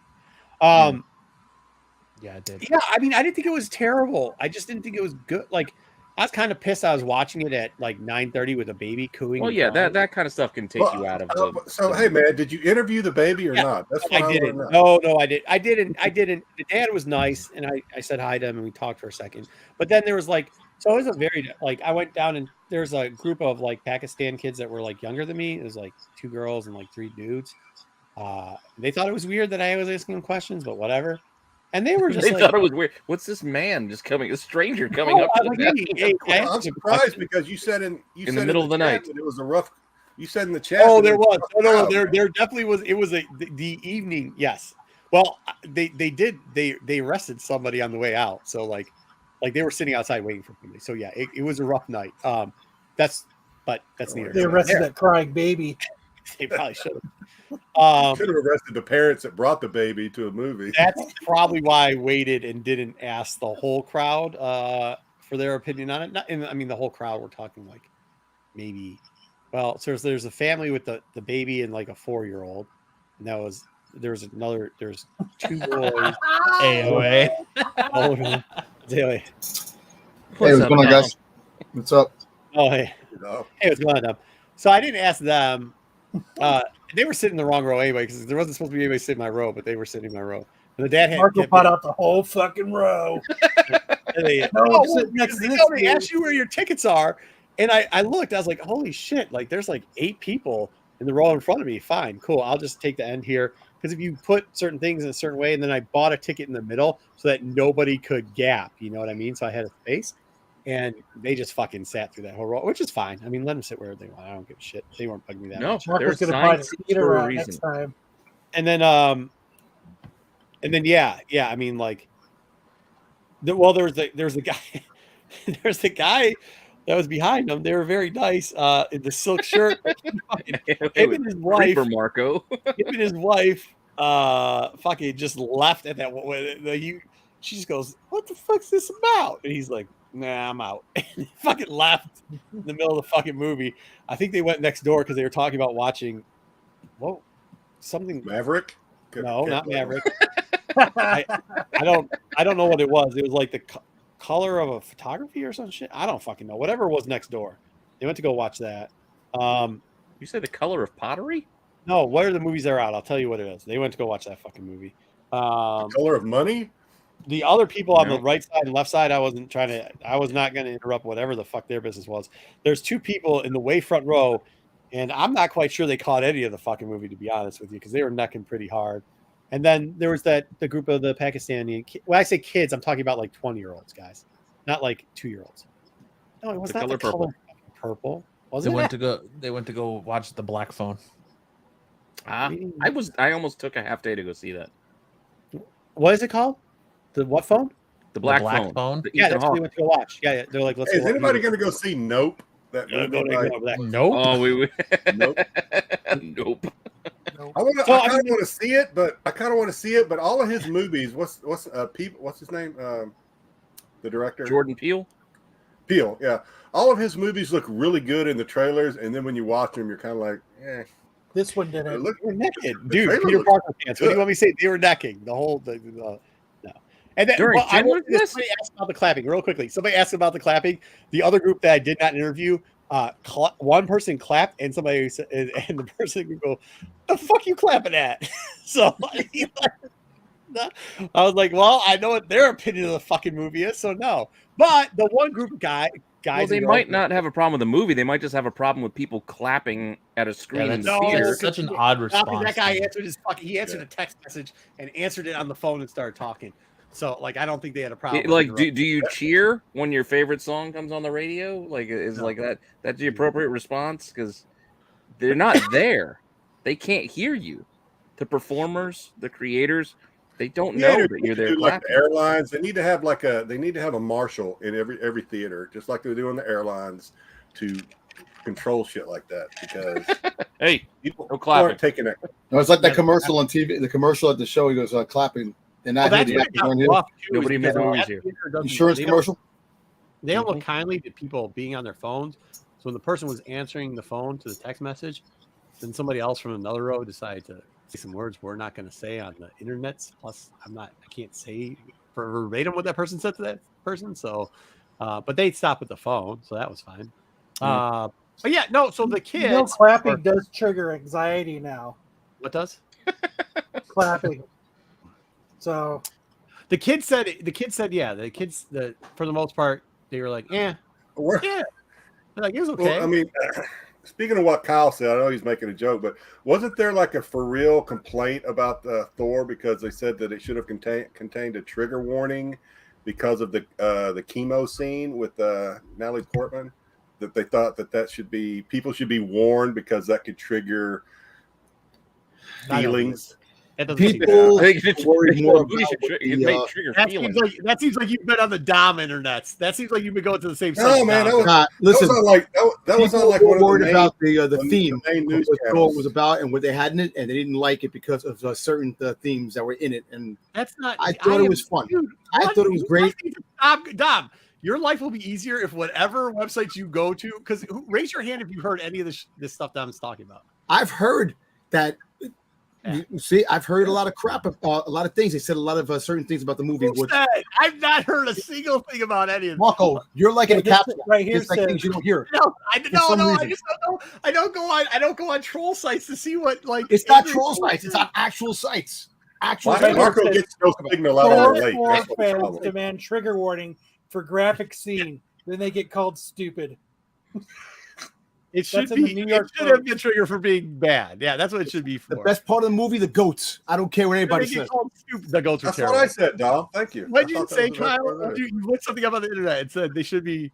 Yeah, it did. Yeah, I mean, I didn't think it was terrible. I just didn't think it was good. Like, I was kind of pissed. I was watching it at like 9:30 with a baby cooing. Well, yeah, that kind of stuff can take you out of the. Hey, man, did you interview the baby or not? That's what I didn't. No, I didn't. The dad was nice, and I said hi to him, and we talked for a second. But then there was like, so it was a very like, I went down and there's a group of like Pakistan kids that were like younger than me. It was like 2 girls and like 3 dudes. They thought it was weird that I was asking them questions, but whatever. And they were just thought it was weird. What's this man just coming? A stranger coming up? I'm surprised because you said in the middle of the night it was a rough. You said in the chat. Oh, there was. No, there definitely was. It was the evening. Yes. Well, they arrested somebody on the way out. So like they were sitting outside waiting for somebody. So yeah, it was a rough night. That's neither. They arrested that crying baby. They probably should have. Should have arrested the parents that brought the baby to a movie. That's probably why I waited and didn't ask the whole crowd for their opinion on it. I mean, the whole crowd. We're talking like maybe. Well, so there's a family with the baby and like a 4-year-old, and there's 2 boys. AOA. AOA. Hey, what's going on, guys? What's up? Oh, hey. Hey, what's going on? So I didn't ask them. They were sitting in the wrong row anyway because there wasn't supposed to be anybody sitting in my row, but they were sitting in my row. And the dad had Marco bought out the whole fucking row. They asked you where your tickets are, and I looked. I was like, holy shit! Like, there's like 8 people in the row in front of me. Fine, cool. I'll just take the end here because if you put certain things in a certain way, and then I bought a ticket in the middle so that nobody could gap. You know what I mean? So I had a space. And they just fucking sat through that whole row, which is fine. I mean, let them sit wherever they want. I don't give a shit. They weren't bugging me that much. Marco's gonna buy the theater out next time. And then yeah. I mean, like, there's the guy, there's the guy that was behind them. They were very nice. In the silk shirt. Him and his wife, Marco. him and his wife, fucking just left at that. She just goes, "What the fuck's this about?" And he's like, "Nah, I'm out." And he fucking left in the middle of the fucking movie. I think they went next door because they were talking about watching something. Maverick? No, not Maverick. I don't know what it was. It was like the color of a photography or some shit. I don't fucking know. Whatever was next door. They went to go watch that. You say The Color of Pottery? No, what are the movies that are out? I'll tell you what it is. They went to go watch that fucking movie. The Color of Money? The other people on the right side and left side, I was not going to interrupt whatever the fuck their business was. There's 2 people in the way front row, and I'm not quite sure they caught any of the fucking movie, to be honest with you, because they were necking pretty hard. And then there was the group of the Pakistani. When I say kids, I'm talking about like 20-year-olds, guys, not like 2-year-olds. No, it was not the color purple. Was it? They went to go watch The Black Phone. I almost took a half day to go see that. What is it called? The what phone? The Black Phone. Yeah, that's what they went to go watch. Yeah. They're like, let's. Hey, is anybody going to go see Nope? Nope. Oh, Nope. Nope. I kind of want to see it, but all of his movies. What's his name? The director, Jordan Peele. Peele, yeah. All of his movies look really good in the trailers, and then when you watch them, you're kind of like, eh. This one didn't. They were naked, dude. Peter Parker pants. What do you want me to say? They were necking the whole. No. And then somebody asked about the clapping real quickly. Somebody asked about the clapping. The other group that I did not interview, one person clapped, and somebody said, and the person would go, "The fuck you clapping at?" So I was like, "Well, I know what their opinion of the fucking movie is, so no." But the one group of guys, well, they might not have a problem with the movie. They might just have a problem with people clapping at a screen in the theater. It's such an odd response. That guy answered he answered a text message and answered it on the phone and started talking. So, like, I don't think they had a problem. Like, do you cheer when your favorite song comes on the radio? Like, like that's the appropriate response? Because they're not there. They can't hear you. The performers, the creators, they don't know that you're there. Like the airlines, they need to have a marshal in every theater, just like they do on the airlines, to control shit like that. Because hey, people no clapping. aren't taking it. No, it's like that commercial on TV. The commercial at the show, he goes clapping. And nobody made movies here. Insurance commercial. They don't look kindly to people being on their phones. So when the person was answering the phone to the text message, then somebody else from another row decided to say some words we're not going to say on the internet. Plus, I can't say verbatim what that person said to that person. So, but they stopped with the phone, so that was fine. But yeah, no. So the kids, clapping does trigger anxiety now. What does? Clapping. So the kids said, yeah, for the most part, they were like, yeah. They're like, it was okay. Well, I mean, speaking of what Kyle said, I know he's making a joke, but wasn't there like a for real complaint about Thor because they said that it should have contained a trigger warning because of the chemo scene with Natalie Portman? That they thought that people should be warned because that could trigger feelings. People worry more about that seems like you've been on the Dom internets. That seems like you've been going to the same site. No, man, that was not one worried about the theme, what Thor was about, and what they had in it, and they didn't like it because of certain themes that were in it. And that's not. I thought it was fun. I thought it was great. Dom, your life will be easier if whatever websites you go to. Because raise your hand if you heard any of this stuff Dom's talking about. I've heard that See, I've heard a lot of crap, a lot of things. They said a lot of certain things about the movie. I've not heard a single thing about any of Marco, you're like in a capsule right here. It's like things you don't hear. I just don't go on troll sites to see what like. It's not troll sites. It's on actual sites. Marco gets no signal out on the lake. That's what the Fans problem. demand trigger warning for graphic scene. Then they get called stupid. It should in the be. New York It should have been a trigger for being bad. Yeah, that's what it should be for. The best part of the movie, the goats. I don't care what anybody They get says. called stupid. The goats are That's terrible. what I said, Dom. Thank you. What did I you thought say, that was the best Kyle? part of it. You looked something up on the internet and said they should be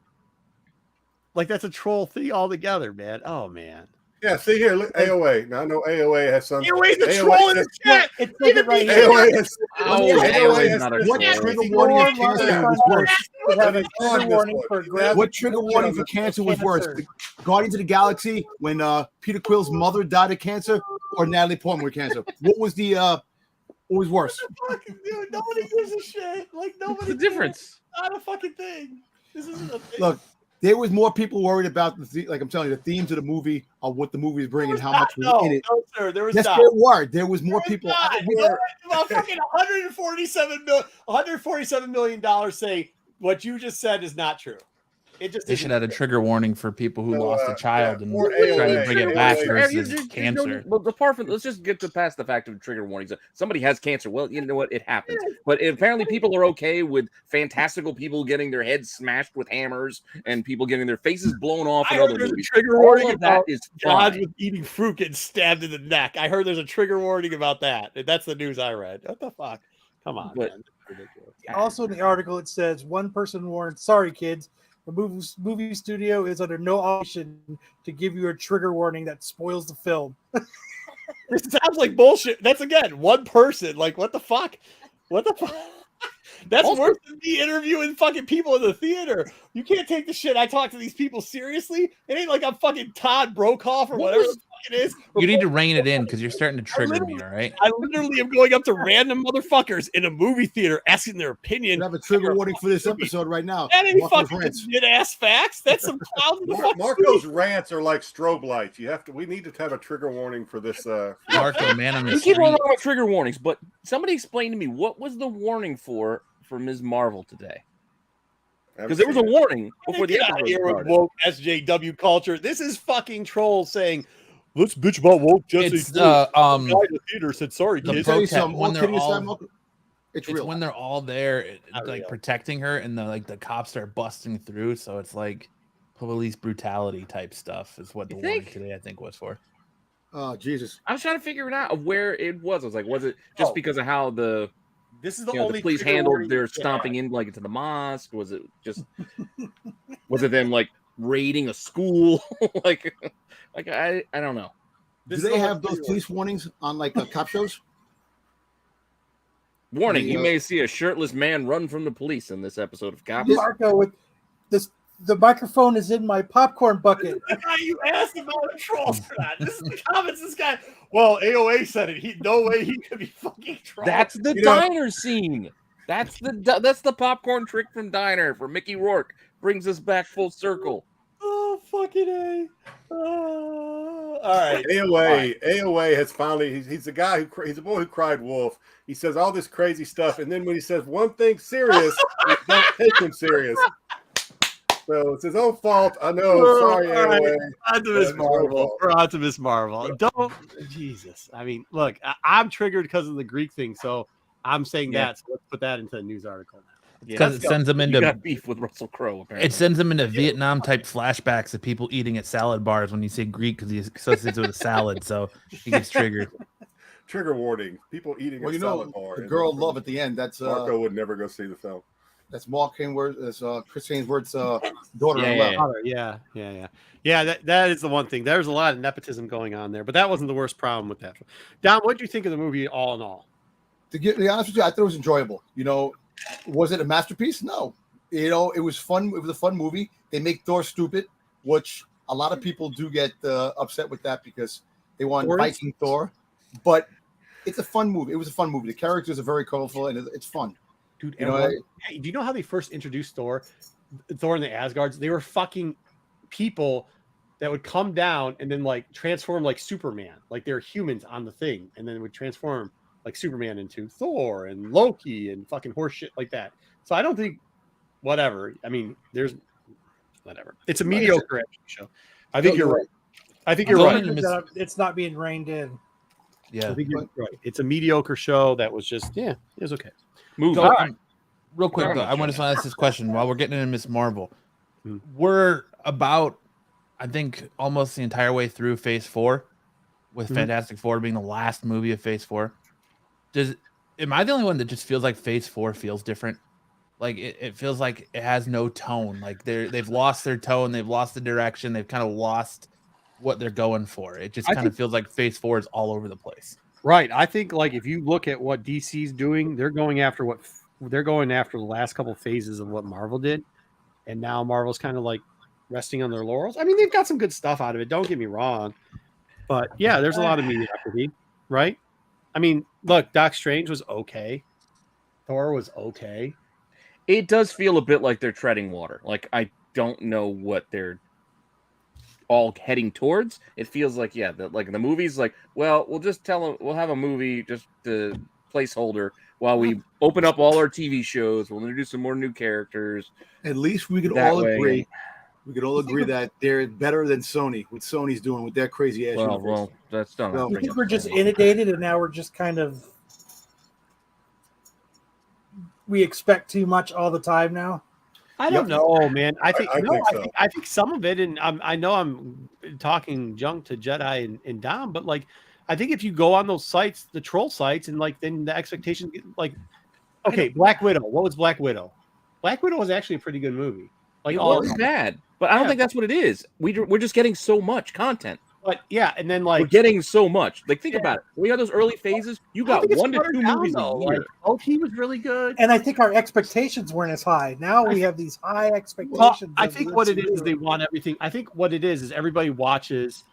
like that's a troll thing altogether, man. Oh man. Yeah, see here, look, AOA. Now I know AOA has some. AOA's the troll in the chat. It's like right here. AOA has. AOA is not a What troll. trigger warning for cancer was worse? Have a trigger warning for graphic. What trigger warning for cancer was worse? Guardians of the Galaxy when Peter Quill's mother died of cancer, or Natalie Portman with cancer? What was worse? Dude, nobody gives a shit. Like nobody. What's the difference? Not a fucking thing. This isn't a thing. Look, there was more people worried about like I'm telling you, the themes of the movie, of what the movie is bringing, how much was in it. No, sir. There was Yes, not. there were. There was more people. About fucking $147 million say what you just said is not true. It just They should have a trigger warning for people who lost a child and or trying to AOA. bring it back AOA. versus cancer. Well, apart from, let's just get past the fact of trigger warnings. Somebody has cancer. Well, you know what? It happens. But apparently, people are okay with fantastical people getting their heads smashed with hammers and people getting their faces blown off. I in heard other there's a movies. trigger All warning of that about is John fine. with eating fruit getting stabbed in the neck. I heard there's a trigger warning about that. That's the news I read. What the fuck? Come on, But- man. That's ridiculous. Also in the article, it says one person warned, "Sorry, kids, the movie studio is under no obligation to give you a trigger warning that spoils the film." This sounds like bullshit. That's again one person. Like, what the fuck? What the fuck? That's Also- worse than me interviewing fucking people in the theater. You can't take the shit I talk to these people seriously. It ain't like I'm fucking Todd Brokaw or whatever the fuck it is. You need to rein it in because you're starting to trigger me, all right? I literally am going up to random motherfuckers in a movie theater asking their opinion. I have a trigger warning for this episode right now. That ain't Marco's fucking rants. ass facts. That's some clowns in the fucking Marco's rants are like strobe lights. We need to have a trigger warning for this. Marco, man on the We keep on street. talking about trigger warnings, but somebody explain to me what was the warning for Ms. Marvel today? Because there was a warning before the Get out of episode here with started. woke SJW culture. This is fucking trolls saying, "Let's bitch about woke Jesse." It's guy in the theater said, "Sorry, the kids." Tell you protest something, when all they're kidding all aside, Marco, it's it's real. when they're all there Not like real. protecting her and the cops are busting through, so it's like police brutality type stuff is what the You warning think? today I think was for. Oh Jesus! I was trying to figure it out of where it was. I was like, was it just because of how the This is the the only police trigger handled warning their we get. stomping in like into the mosque? Was it just was it them like raiding a school? like I don't know. Do This is they the only have those trigger police warnings on like cop shows? Warning: you Yeah. may see a shirtless man run from the police in this episode of Cops. Marco, with this, the microphone is in my popcorn bucket. The guy you asked about a troll for that. This is the comments. This guy. Well, AOA said it. No way he could be fucking trolled. That's the You know- diner scene. That's the popcorn trick from Diner for Mickey Rourke. Brings us back full circle. Oh fucking A. All right. AOA has finally. He's the guy he's the boy who cried wolf. He says all this crazy stuff, and then when he says one thing serious, don't take him serious. So it's his own fault. I know. Sorry, All right. AOA. On to Miss Yeah, Marvel. We're on to Miss Marvel. Don't, Jesus. I mean, look, I'm triggered because of the Greek thing, so I'm saying Yeah. that. So let's put that into a news article now. Because it sends them You into got beef with Russell Crowe. Apparently, it sends them into Vietnam type flashbacks of people eating at salad bars when you say Greek because he associates it with a salad, so he gets triggered. Trigger warning: people eating Well, a you know, salad bar. the girl love at the end. That's Marco would never go see the film. that's Mark Hainworth. That's Chris Hainsworth's daughter. Yeah. That is the one thing. There's a lot of nepotism going on there, but that wasn't the worst problem with that. Don, what do you think of the movie all in all? To be honest with you, I thought it was enjoyable. You know, was it a masterpiece? No. You know, it was fun. It was a fun movie. They make Thor stupid, which a lot of people do get upset with that because they want Viking Thor. But it's a fun movie. It was a fun movie. The characters are very colorful and it's fun. Dude, You know, hey, do you know how they first introduced Thor and the Asgards? They were fucking people that would come down and then like transform like Superman, like they're humans on the thing, and then it would transform like Superman into Thor and Loki and fucking horse shit like that. So I don't think whatever. I mean, there's whatever. It's a mediocre action show. I think you're right. I think you're right. It's not being reined in. Yeah, I think you're right. It's a mediocre show that was just it was okay. Move. So, real quick though, I want to ask this question while we're getting into Miss Marvel. We're about, I think, almost the entire way through Phase 4, with Fantastic Four being the last movie of Phase 4. Am I the only one that just feels like Phase 4 feels different? Like it feels like it has no tone. Like they've lost their tone, they've lost the direction, they've kind of lost what they're going for. It just kind of feels like Phase 4 is all over the place. Right. I think like if you look at what DC's doing, they're going after the last couple phases of what Marvel did, and now Marvel's kind of like resting on their laurels. I mean, they've got some good stuff out of it. Don't get me wrong, but yeah, there's a lot of mediocrity, right? I mean, look, Doc Strange was okay. Thor was okay. It does feel a bit like they're treading water. Like I don't know what they're all heading towards. It feels like like the movies, like, well, we'll just tell them we'll have a movie just the placeholder while we open up all our TV shows. We'll introduce some more new characters. At least we could all agree. We could all agree that they're better than Sony. What Sony's doing with their crazy ass. Well, that's done. I think we're just inundated, and now we're just kind of we expect too much all the time now. I don't know, man. I think so. I think some of it, and I know I'm talking junk to Jedi and Dom, but like I think if you go on those sites, the troll sites, and like then the expectations, like, okay, Black Widow. What was Black Widow? Black Widow was actually a pretty good movie. Like it wasn't bad, but I don't think that's what it is. We're just getting so much content. But yeah, and then like we're getting so much. Like think about it. We got those early phases. You got 1 to 2 movies a year. Like, Loki was really good, and I think our expectations weren't as high. Now we have these high expectations. Well, I think what it is they want everything. I think what it is everybody watches.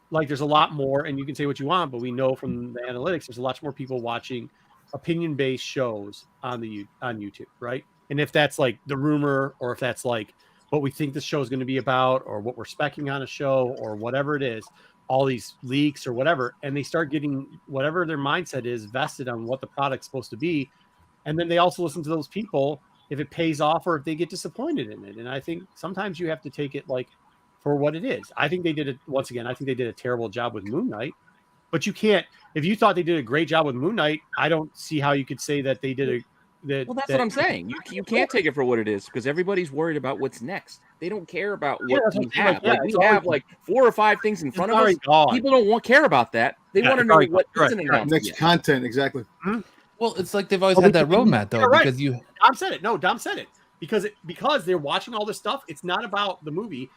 Like there's a lot more, and you can say what you want, but we know from the analytics there's a lot more people watching opinion-based shows on YouTube, right? And if that's like the rumor, or if that's like what we think the show is going to be about, or what we're speccing on a show, or whatever it is, all these leaks or whatever, and they start getting whatever their mindset is vested on what the product's supposed to be. And then they also listen to those people if it pays off or if they get disappointed in it. And I think sometimes you have to take it like for what it is. I think they did it once again. I think they did a terrible job with Moon Knight, but you can't, if you thought they did a great job with Moon Knight, I don't see how you could say that they did well, that's what I'm saying. You can't take it for what it is because everybody's worried about what's next. They don't care about what we have. Like we have like 4 or 5 things in front of us. People don't care about that. They want to know what isn't announced next content. Exactly. Hmm? Well, it's like they've always had that roadmap though, because Dom said it. No, Dom said it because they're watching all this stuff. It's not about the movie.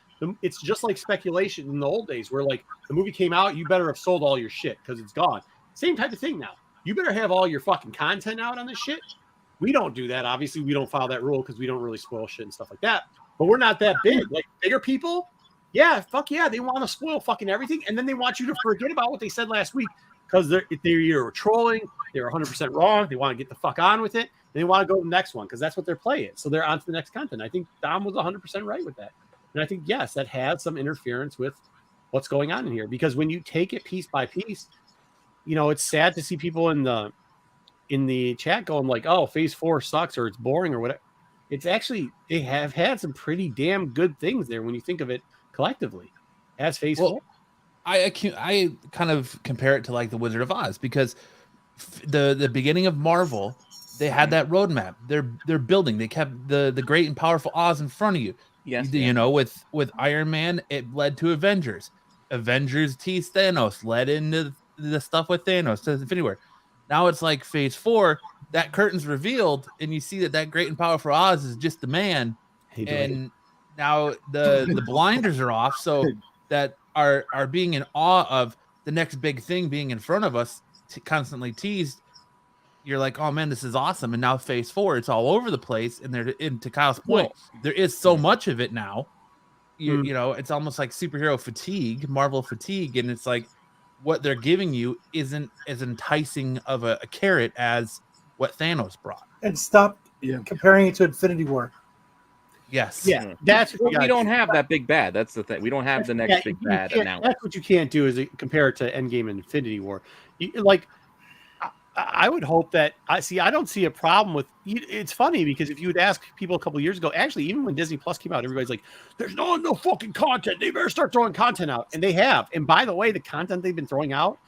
It's just like speculation in the old days where like the movie came out, you better have sold all your shit because it's gone. Same type of thing now. You better have all your fucking content out on this shit. We don't do that. Obviously, we don't follow that rule because we don't really spoil shit and stuff like that. But we're not that big. Like bigger people, yeah, fuck yeah, they want to spoil fucking everything, and then they want you to forget about what they said last week because they're either trolling, they're 100% wrong, they want to get the fuck on with it, and they want to go to the next one because that's what they're playing. So they're on to the next content. I think Dom was 100% right with that, and I think yes, that has some interference with what's going on in here because when you take it piece by piece, you know, it's sad to see people in the chat going like, oh, Phase 4 sucks or it's boring or whatever. It's actually, they have had some pretty damn good things there when you think of it collectively as Phase 4. I kind of compare it to like the Wizard of Oz because the beginning of Marvel, they had that roadmap. They're building. They kept the great and powerful Oz in front of you. Yes, you know, with Iron Man, it led to Avengers. Avengers teased Thanos, led into the stuff with Thanos to Infinity War. Now it's like Phase 4, that curtain's revealed, and you see that great and powerful Oz is just the man. And now the blinders are off, so that are being in awe of the next big thing being in front of us, constantly teased. You're like, oh man, this is awesome. And now Phase 4, it's all over the place. And to Kyle's point, there is so much of it now. You know, it's almost like superhero fatigue, Marvel fatigue, and it's like, what they're giving you isn't as enticing of a carrot as what Thanos brought. And stop comparing it to Infinity War. Yes. Yeah, that's what we don't have that big bad. That's the thing. We don't have the next big bad announced. That's what you can't do is compare it to Endgame and Infinity War. I would hope that I don't see a problem with. It's funny because if you would ask people a couple of years ago, actually, even when Disney Plus came out, everybody's like, "There's no fucking content. They better start throwing content out," and they have. And by the way, the content they've been throwing out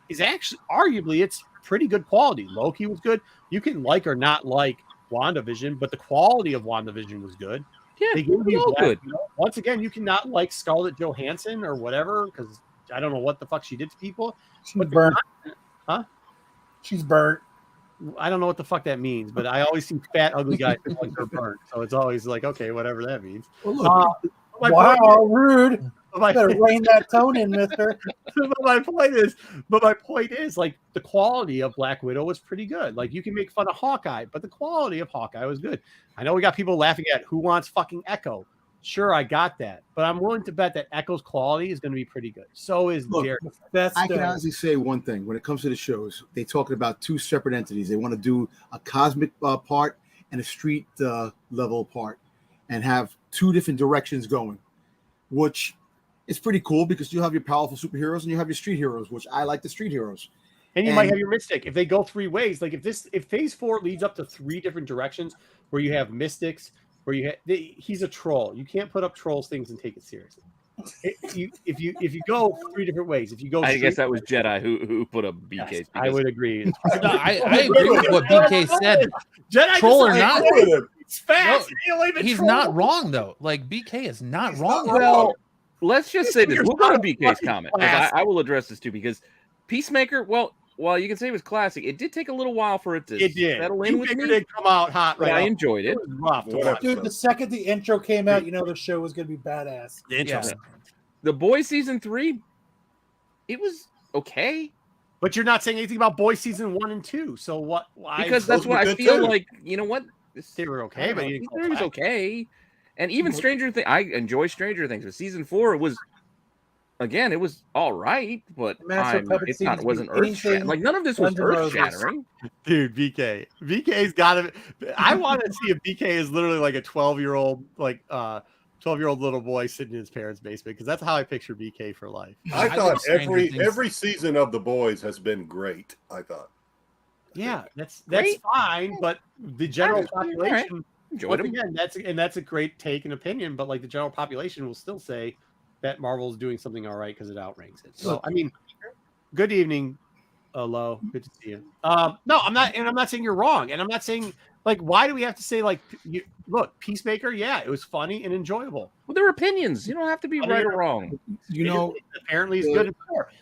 is actually arguably it's pretty good quality. Loki was good. You can like or not like WandaVision, but the quality of WandaVision was good. Yeah, they gave you all good. Once again, you cannot like Scarlett Johansson or whatever because I don't know what the fuck she did to people. She's burnt. Huh? She's burnt. I don't know what the fuck that means, but I always see fat, ugly guys like they're burnt. So it's always like, okay, whatever that means. Well, look, wow, rude. Better rein that tone in, mister. My point is, like, the quality of Black Widow was pretty good. Like, you can make fun of Hawkeye, but the quality of Hawkeye was good. I know we got people laughing at who wants fucking Echo. Sure, I got that, but I'm willing to bet that Echo's quality is going to be pretty good. So is Daredevil. I can honestly say one thing. When it comes to the shows, they're talking about two separate entities. They want to do a cosmic part and a street level part and have two different directions going, which is pretty cool because you have your powerful superheroes and you have your street heroes, which I like the street heroes. And you might have your Mystic. If they go three ways, like if Phase 4 leads up to three different directions where you have Mystics, where you he's a troll. You can't put up trolls things and take it seriously. If you go three different ways, if you go, I guess that was Jedi who put up BK. Yes, I would agree. No, I agree with what BK said. Jedi troll or not, it's fast. No, he's not wrong though. Like BK is not wrong. Well, let's just say this. We'll go to BK's comment. I will address this too because Peacemaker. Well, you can say it was classic. It did take a little while for it to settle in with me. Did come out hot, right? I enjoyed it. It was rough to watch. Dude, the second the intro came out, you know the show was going to be badass. The Boys season 3, it was okay. But you're not saying anything about Boys season 1 and 2. So what? Because that's what I feel like. You know what? They were okay, but it was okay. And even Stranger Things, I enjoy Stranger Things. But season 4, it was. Again, it was all right, but it wasn't earth shattering. Like none of this was earth shattering. Dude, BK's got to. I want to see if BK is literally like a 12-year-old, like 12-year-old little boy sitting in his parents' basement because that's how I picture BK for life. I thought every season of The Boys has been great. I thought. Yeah, that's fine, but the general population. Again, that's a great take and opinion, but like the general population will still say that Marvel's doing something all right because it outranks it. So, I mean, good evening, Lo. Good to see you. No, I'm not, and I'm not saying you're wrong, and I'm not saying like why do we have to say like look, Peacemaker? Yeah, it was funny and enjoyable. Well, they're opinions. You don't have to be right or wrong. You know, apparently it's good.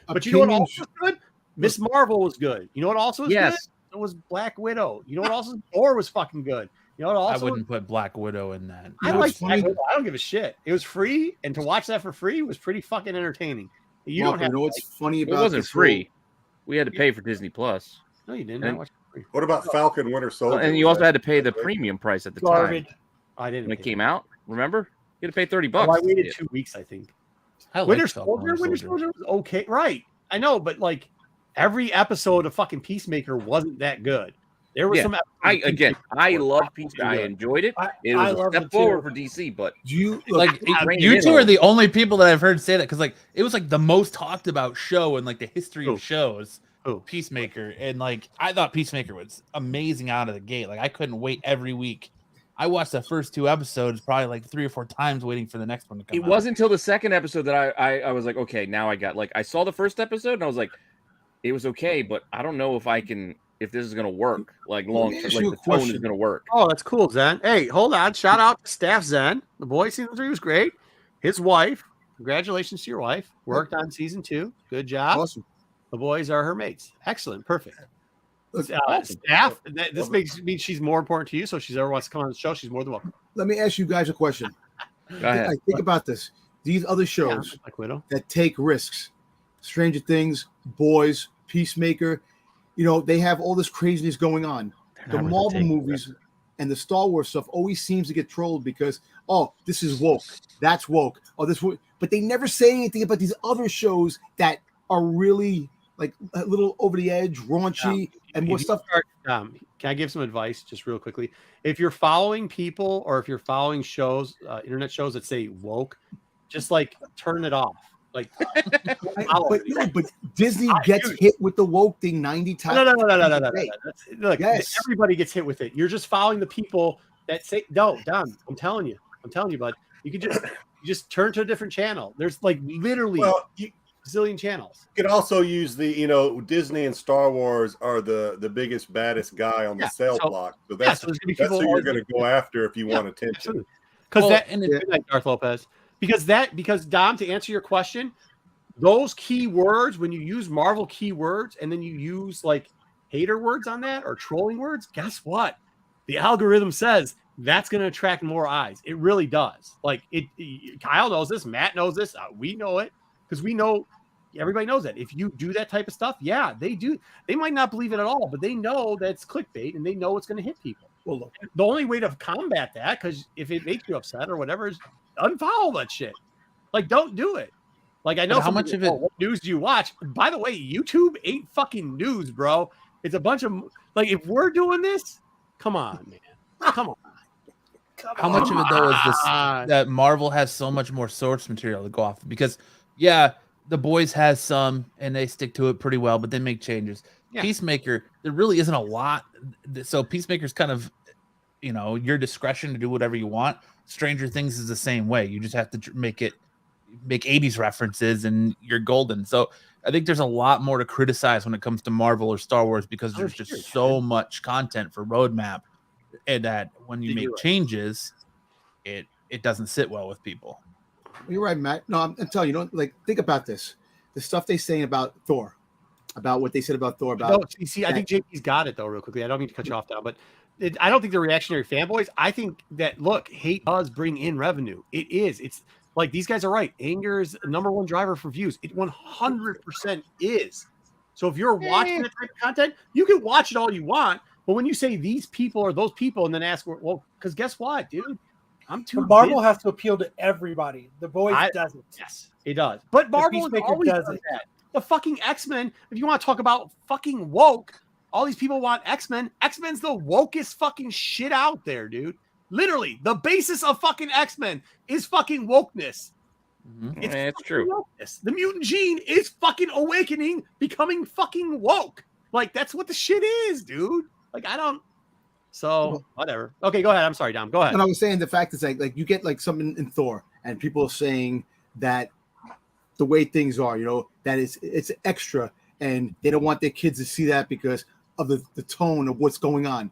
But you know what also was good? Miss Marvel was good. You know what also was good? It was Black Widow. You know what also? Thor was fucking good. You know what also? I wouldn't put Black Widow in that. I like Black Widow. I don't give a shit. It was free, and to watch that for free was pretty fucking entertaining. You don't have. You know what's funny about it? Wasn't free. We had to pay for Disney Plus. No, you didn't. I watched it free. What about Falcon Winter Soldier? And you also had to pay the premium price at the time. I didn't. When it came out, remember? You had to pay $30. Oh, I waited 2 weeks, I think. Winter Soldier was okay, right? I know, but like every episode of fucking Peacemaker wasn't that good. There was some. I love Peacemaker. I enjoyed it. It was a step forward for DC, but you two are the only people that I've heard say that because like it was like the most talked about show in like the history of shows. Peacemaker, and like I thought Peacemaker was amazing out of the gate. Like I couldn't wait every week. I watched the first 2 episodes probably like 3 or 4 times, waiting for the next one to come out. It wasn't until the second episode that I was like, okay, now I got like I saw the first episode and I was like, it was okay, but I don't know if this is going to work, like long term, like the tone is going to work. Oh, that's cool, Zen. Hey, hold on. Shout out to Staff Zen. The Boy season 3 was great. His wife, congratulations to your wife, worked on season 2. Good job. Awesome. The boys are her mates. Excellent. Perfect. Awesome. Staff, this means she's more important to you, so if she ever wants to come on the show, she's more than welcome. Let me ask you guys a question. Go ahead. Think about this. These other shows that take risks, Stranger Things, Boys, Peacemaker, you know, they have all this craziness going on. The Marvel movies and the Star Wars stuff always seems to get trolled because, oh, this is woke. That's woke. Oh, this woke. But they never say anything about these other shows that are really like a little over the edge, raunchy, and more stuff. Can I give some advice just real quickly? If you're following people or if you're following shows, internet shows that say woke, just like turn it off. Like, but Disney gets hit with the woke thing 90 times. No. Look, everybody gets hit with it. You're just following the people that say no, Dom. I'm telling you, bud. You can just turn to a different channel. There's like literally zillion channels. You could also use the, Disney and Star Wars are the biggest, baddest guy on the sale block. So that's who you're going to go after if you want attention. Because Darth Lopez. Because Dom, to answer your question, those keywords, when you use Marvel keywords and then you use like hater words on that or trolling words, guess what? The algorithm says that's going to attract more eyes. It really does. Like Kyle knows this, Matt knows this, we know it because we know everybody knows that. If you do that type of stuff, yeah, they do. They might not believe it at all, but they know that's clickbait and they know it's going to hit people. Well, look, the only way to combat that, because if it makes you upset or whatever, is unfollow that shit. Like, don't do it. Like, I know how much of it. What news do you watch? By the way, YouTube ain't fucking news, bro. It's a bunch of like, if we're doing this, come on, man, come on. How much of it though is this that Marvel has so much more source material to go off because The Boys has some and they stick to it pretty well, but they make changes. Peacemaker, there really isn't a lot. So Peacemaker's kind of, your discretion to do whatever you want. Stranger Things is the same way. You just have to make 80s references and you're golden. So I think there's a lot more to criticize when it comes to Marvel or Star Wars because there's just so much content for roadmap and that when you make changes, it doesn't sit well with people. You're right, Matt. No, I'm telling you, think about this. The stuff they saying about Thor, about what they said about Thor. About I think JP's got it though. Real quickly, I don't mean to cut you off now, but I don't think they're reactionary fanboys. I think that hate does bring in revenue. It is. It's like these guys are right. Anger is the number one driver for views. It 100% is. So if you're watching that type of content, you can watch it all you want. But when you say these people are those people, and then ask, well, because guess what, dude? Marvel has to appeal to everybody. The Boys doesn't. Yes, it does. But Marvel always does that. The fucking X-Men, if you want to talk about fucking woke, all these people want X-Men. X-Men's the wokest fucking shit out there, dude. Literally, the basis of fucking X-Men is fucking wokeness. Mm-hmm. It's true. Wokeness. The mutant gene is fucking awakening, becoming fucking woke. Like, that's what the shit is, dude. Like, whatever. Okay, go ahead. I'm sorry, Dom. Go ahead. And I was saying the fact is like you get like something in Thor and people are saying that the way things are, that it's extra and they don't want their kids to see that because of the tone of what's going on.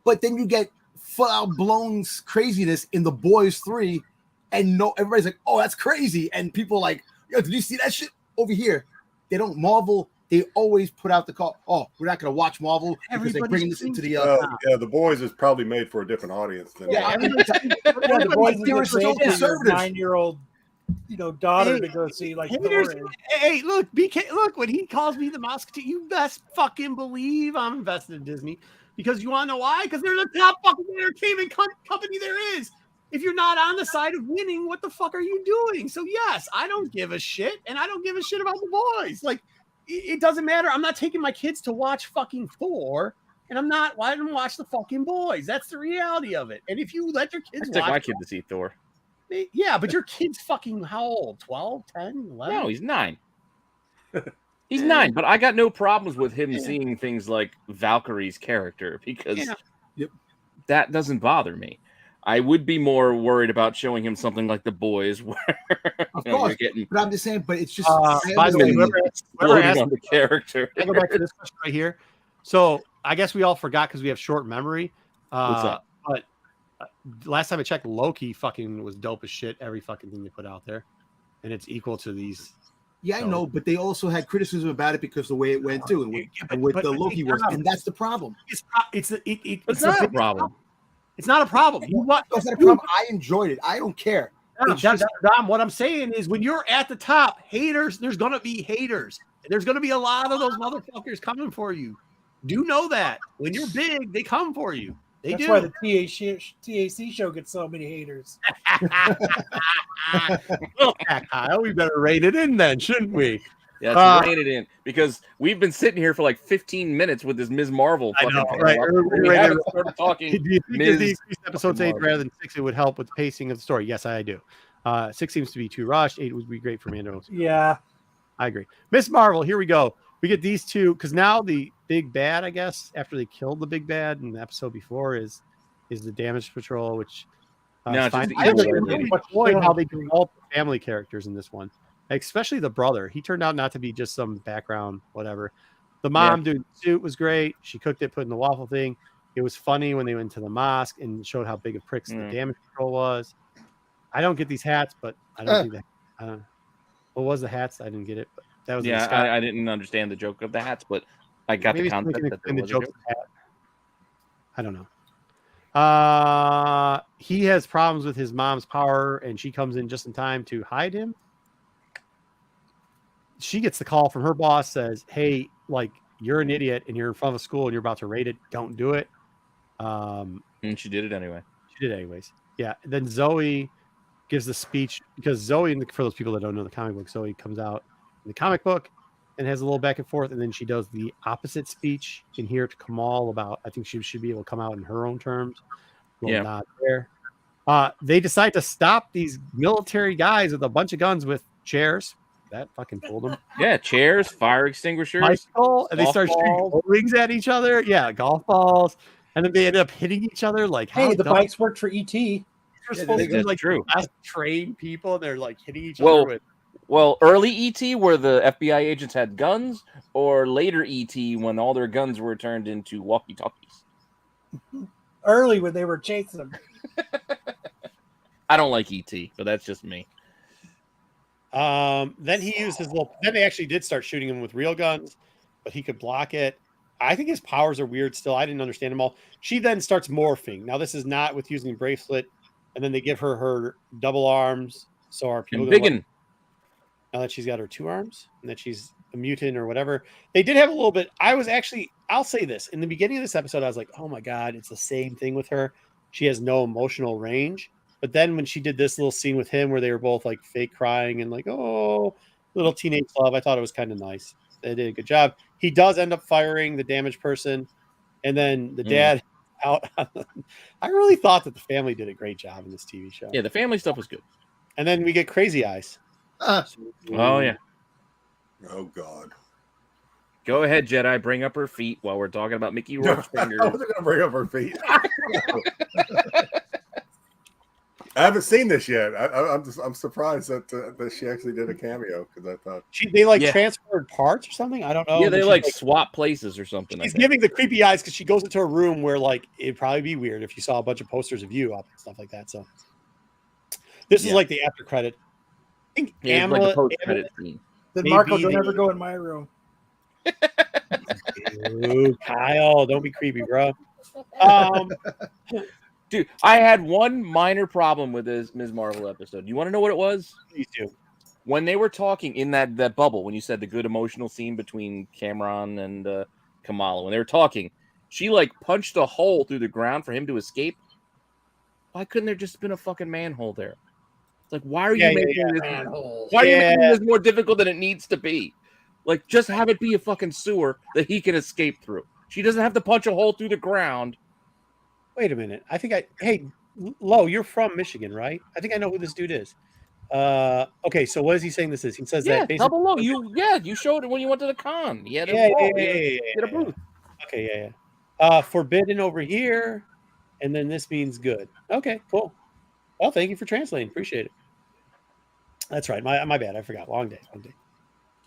But then you get full out blown craziness in The Boys 3 and everybody's like, oh, that's crazy. And people are like, yo, did you see that shit over here? They don't Marvel. They always put out the call. Oh, we're not going to watch Marvel because they're bringing this into the. The Boys is probably made for a different audience than. The Boys is so conservative. 9-year-old, daughter to go see like. Hey, look, BK, look when he calls me the Musketeer, you best fucking believe I'm invested in Disney because you want to know why? Because they're the top fucking entertainment company there is. If you're not on the side of winning, what the fuck are you doing? So yes, I don't give a shit, and I don't give a shit about The Boys. Like. It doesn't matter. I'm not taking my kids to watch fucking Thor, and I'm not. Why didn't watch the fucking Boys? That's the reality of it. And if you let your kids watch, my kid to see Thor. Yeah, but your kid's fucking how old? 12, 10, 11? No, he's 9. He's 9, but I got no problems with him seeing things like Valkyrie's character because that doesn't bother me. I would be more worried about showing him something like The Boys, where of course, but I'm just saying. But it's just by the way, on the character. I go back to this question right here. So I guess we all forgot because we have short memory. What's up? But last time I checked, Loki fucking was dope as shit. Every fucking thing they put out there, and it's equal to these. Yeah, I know, but they also had criticism about it because the way it went too, and with the Loki was, and that's the problem. It's not a problem. It's not a problem. It's not a problem. I enjoyed it. I don't care. Dom, what I'm saying is when you're at the top, haters, there's going to be haters. There's going to be a lot of those motherfuckers coming for you. Do know that. When you're big, they come for you. That's why the TAC show gets so many haters. Well, Kyle, we better rein it in then, shouldn't we? Yeah, rein it in because we've been sitting here for like 15 minutes with this Ms. Marvel. I know, fucking right? we haven't started talking. Do you think Ms. if they increased episodes 8 Marvel. rather than 6, it would help with the pacing of the story? Yes, I do. 6 seems to be too rushed. 8 would be great for Mando. Yeah. I agree. Miss Marvel, here we go. We get these two because now the big bad, I guess, after they killed the big bad in the episode before, is the Damage Patrol, which No, is it's just fine. the I actually evil really lady. enjoyed how they developed the family characters in this one, especially the brother. He turned out not to be just some background whatever. The mom doing the suit was great. She cooked it, put it in the waffle thing. It was funny when they went to the mosque and showed how big of pricks the Damage Patrol was. I don't get these hats, but I don't think that. I don't know. What was the hats? I didn't get it, but that was I didn't understand the joke of the hats, but I got maybe the concept that there was a joke. I don't know. He has problems with his mom's power, and she comes in just in time to hide him. She gets the call from her boss, says, "Hey, like you're an idiot, and you're in front of a school, and you're about to raid it. Don't do it." And she did it anyway. She did anyways. Yeah. Then Zoe gives the speech because Zoe, for those people that don't know the comic book, Zoe comes out in the comic book and has a little back and forth, and then she does the opposite speech in here to Kamal about. I think she should be able to come out in her own terms. Not there. They decide to stop these military guys with a bunch of guns with chairs. That fucking fooled them. Yeah, chairs, fire extinguishers, bicycle, and they start shooting rings at each other. Yeah, golf balls, and then they end up hitting each other. Like, hey, the bikes worked for ET. They're supposed to be like true. Trained people, and they're like hitting each other with. Well, early ET where the FBI agents had guns, or later ET when all their guns were turned into walkie-talkies. Early when they were chasing them. I don't like ET, but that's just me. Then he used his little. Then they actually did start shooting him with real guns, but he could block it. I think his powers are weird still. I didn't understand them all. She then starts morphing. Now this is not with using bracelet, and then they give her double arms. So our people now that she's got her 2 arms and that she's a mutant or whatever. They did have a little bit. I'll say this in the beginning of this episode, I was like, oh my God, it's the same thing with her. She has no emotional range. But then when she did this little scene with him where they were both like fake crying and like, oh, little teenage love, I thought it was kind of nice. They did a good job. He does end up firing the damaged person. And then the dad out. I really thought that the family did a great job in this TV show. Yeah, the family stuff was good. And then we get Crazy Eyes. Oh, yeah. Oh, God. Go ahead, Jedi. Bring up her feet while we're talking about Mickey Rourke's fingers. I wasn't going to bring up her feet. I haven't seen this yet. I'm surprised that she actually did a cameo because I thought they transferred parts or something. I don't know. Yeah, they like swap places or something. She's giving the creepy eyes because she goes into a room where like it'd probably be weird if you saw a bunch of posters of you up and stuff like that. So this is like the after credit. I think like the post-credit scene. Then Marco, don't ever go in my room. Ooh, Kyle, don't be creepy, bro. Dude, I had one minor problem with this Ms. Marvel episode. You want to know what it was? Please do. When they were talking in that bubble, when you said the good emotional scene between Cameron and Kamala, when they were talking, she like punched a hole through the ground for him to escape. Why couldn't there just been a fucking manhole there? Like, why are you making this? Why are you making this more difficult than it needs to be? Like, just have it be a fucking sewer that he can escape through. She doesn't have to punch a hole through the ground. Wait a minute. Hey, Lo, you're from Michigan, right? I think I know who this dude is. Okay, so what is he saying this is? He says that basically. Double Lo. You showed it when you went to the con. He had a booth. Okay, yeah. Forbidden over here, and then this means good. Okay, cool. Well, thank you for translating. Appreciate it. That's right. My bad. I forgot. Long day.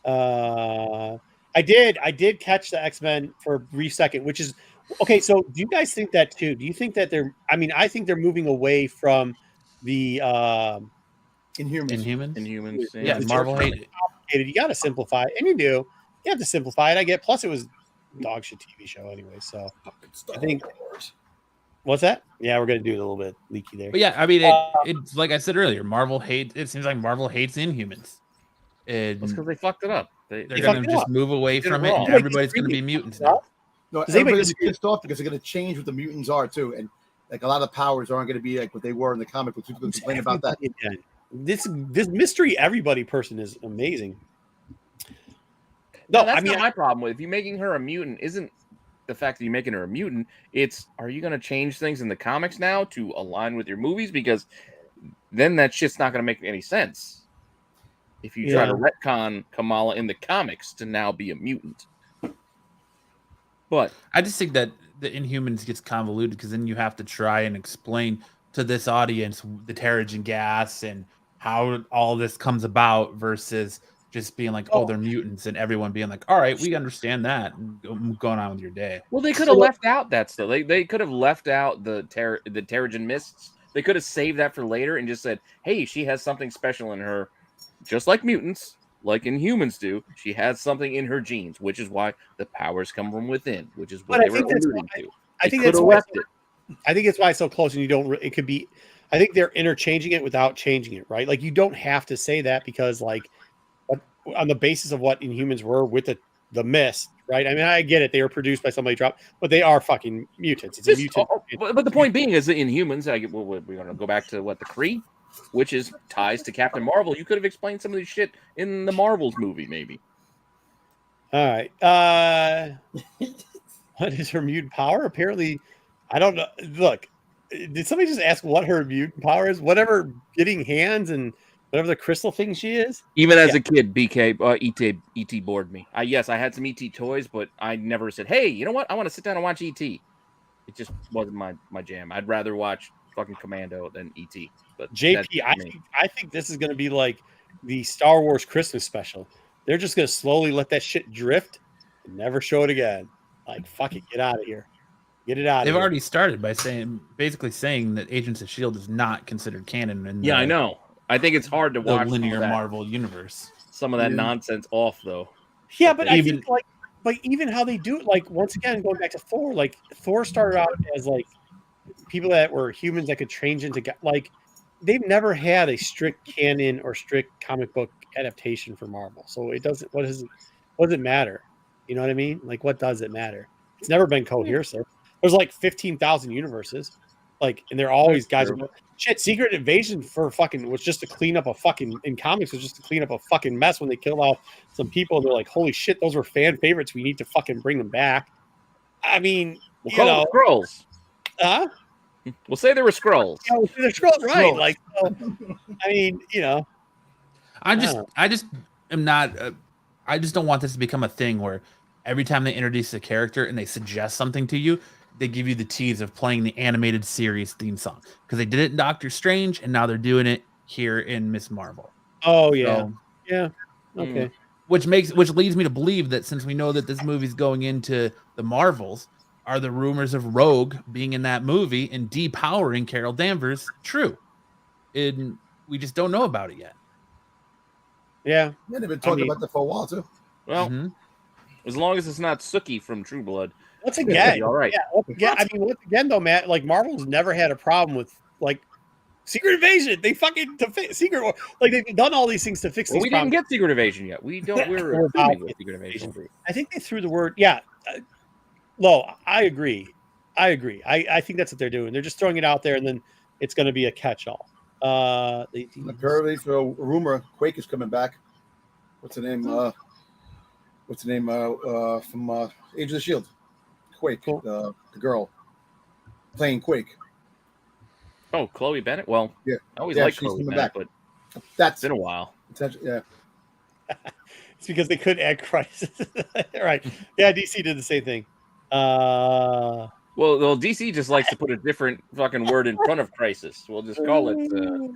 I did catch the X-Men for a brief second, which is okay. So do you guys think that too? Do you think that I think they're moving away from the Inhumans. Yeah, Marvel hate it. You got to simplify it, and you do. You have to simplify it. I get. Plus, it was a dog shit TV show anyway. So I think. What's that? Yeah, we're gonna do it a little bit leaky there. But yeah, I mean, it's like I said earlier. Marvel hates. It seems like Marvel hates Inhumans. It's because they fucked it up. They're going to just move away from it, and everybody's going to be mutants now. No, everybody's pissed off because they're going to change what the mutants are too, and like a lot of powers aren't going to be like what they were in the comic books. People complain about that. This mystery everybody person is amazing. No, that's not my problem with. If you're making her a mutant, isn't the fact that you're making her a mutant? It's, are you going to change things in the comics now to align with your movies? Because then that shit's not going to make any sense. If you try to retcon Kamala in the comics to now be a mutant. But I just think that the Inhumans gets convoluted because then you have to try and explain to this audience the Terrigen gas and how all this comes about versus just being like, oh, they're mutants, and everyone being like, all right, we understand that, and going on with your day. Well, they could have left out that stuff. They could have left out the Terrigen mists. They could have saved that for later and just said, hey, she has something special in her, just like mutants, like Inhumans do. She has something in her genes, which is why the powers come from within, which is what they were alluding to. I think that's why. I think it's why it's so close, and you don't. It could be. I think they're interchanging it without changing it, right? Like you don't have to say that because, like, on the basis of what Inhumans were with the mist, right? I mean, I get it; they were produced by somebody dropped, but they are fucking mutants. It's a mutant. But the point being is that Inhumans. We're going to go back to the Kree, which is ties to Captain Marvel. You could have explained some of this shit in the Marvels movie, maybe. All right. What is her mutant power? Apparently, I don't know. Look, did somebody just ask what her mutant power is? Whatever, getting hands and whatever the crystal thing she is. Even as a kid, BK ET bored me. Yes, I had some ET toys, but I never said, "Hey, you know what? I want to sit down and watch ET." It just wasn't my jam. I'd rather watch fucking Commando than ET. But JP, I think this is going to be like the Star Wars Christmas special. They're just going to slowly let that shit drift and never show it again. Like, fuck it, get out of here. Get it out. They've already started by basically saying that Agents of S.H.I.E.L.D. is not considered canon. In I know. I think it's hard to watch the linear Marvel universe. Some of that nonsense off, though. Yeah, but I think even how they do it, like, once again, going back to Thor, like, Thor started out as, like, people that were humans that could change into, like, they've never had a strict canon or strict comic book adaptation for Marvel. So it doesn't, what does it matter? You know what I mean? Like, what does it matter? It's never been cohesive. There's like 15,000 universes. Like, and they're always guys. Shit, Secret Invasion was just to clean up in comics was just to clean up a fucking mess when they killed off some people. And they're like, holy shit, those were fan favorites. We need to fucking bring them back. I mean, Skrulls. Huh? We'll say they were Skrulls. Yeah, we'll say they're Skrulls, right? Like, so, I mean, I just am not. I just don't want this to become a thing where every time they introduce a character and they suggest something to you, they give you the tease of playing the animated series theme song, because they did it in Doctor Strange and now they're doing it here in Miss Marvel. Oh yeah, yeah, okay. Which leads me to believe that since we know that this movie's going into the Marvels, are the rumors of Rogue being in that movie and depowering Carol Danvers true? And we just don't know about it yet. Yeah, they've been talking about that for a while too. Well, as long as it's not Sookie from True Blood. Once again, all right. Yeah, once again, though, Matt, like, Marvel's never had a problem with, like, Secret Invasion. They fucking they've done all these things to fix these we problems. didn't get Secret Invasion yet. We don't. We're with Secret Invasion. I think they threw the word. Yeah, Lo, I agree. I think that's what they're doing. They're just throwing it out there, and then it's going to be a catch-all. Apparently, for a rumor, Quake is coming back. What's the name? From Agents of S.H.I.E.L.D. Quake, the girl playing Quake. Oh, Chloe Bennett. Well, yeah, I always like Chloe Bennett, but that's been a while. Yeah, it's because they couldn't add Crisis. Right? Yeah, DC did the same thing. Well, DC just likes to put a different fucking word in front of Crisis. We'll just call it.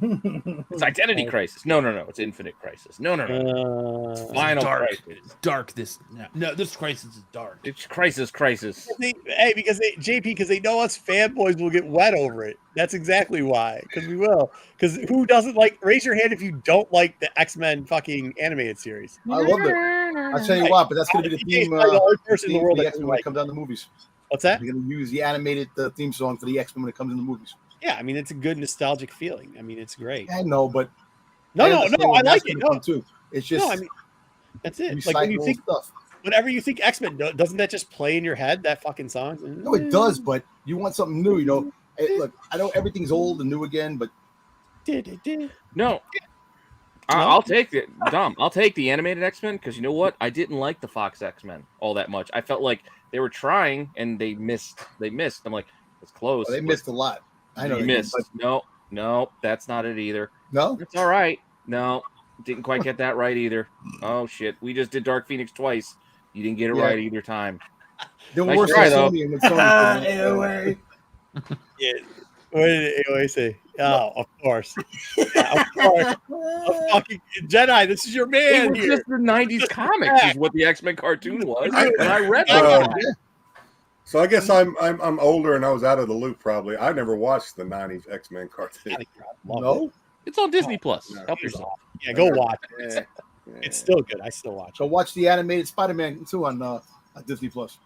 It's Identity Crisis. No. It's Infinite Crisis. No. It's Final Crisis. It's dark. This Crisis is dark. It's Crisis. Because they know us fanboys will get wet over it. That's exactly why. Because we will. Because who doesn't like? Raise your hand if you don't like the X-Men fucking animated series. I love it. I'll tell you what, but that's going to be the theme. The only person in the world that when it comes down to movies. What's that? They're going to use the animated theme song for the X-Men when it comes in the movies. Yeah, I mean, it's a good nostalgic feeling. I mean, it's great. I know, but no, I like it. No, too. It's just I mean, that's it. Like when you think stuff. Whenever you think X-Men, doesn't that just play in your head, that fucking song? No, it does, but you want something new, Look, I know everything's old and new again, but no. I'll take it, Dom. I'll take the animated X-Men because you know what? I didn't like the Fox X-Men all that much. I felt like they were trying and they missed. I'm like, it's close. They missed a lot. I know they missed. No, that's not it either. No, it's all right. No, didn't quite get that right either. Oh shit, we just did Dark Phoenix twice. You didn't get it right either time. The Nice worst try, is though. Sony and Sony. AOA. Yeah. What did AOA say? Oh, of course. Yeah, of course. A fucking Jedi, this is your It man was here. just the '90s comics, is what the X-Men cartoon was, and I read that. So I guess I'm older and I was out of the loop. Probably I never watched the '90s X-Men cartoon. No, It's on Disney Plus. Help yourself. Yeah, go watch it. Yeah. It's still good. I still watch it. so watch the animated Spider-Man too on Disney Plus.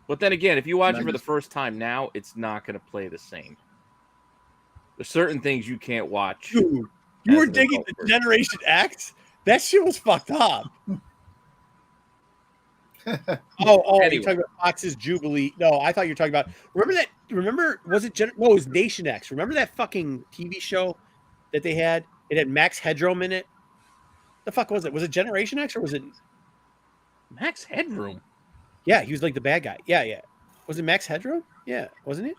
But then again, if you watch it for the first time now, it's not going to play the same. There's certain things you can't watch. Dude, you were as an digging adult the person. Generation X? That shit was fucked up. Oh, Anyway. you're talking about Fox's Jubilee. No, I thought you were talking about. Remember, was it? No, it was Nation X. Remember that fucking TV show that they had? It had Max Headroom in it. The fuck was it? Was it Generation X or was it? Max Headroom. Yeah, he was like the bad guy. Yeah. Was it Max Headroom? Yeah, wasn't it?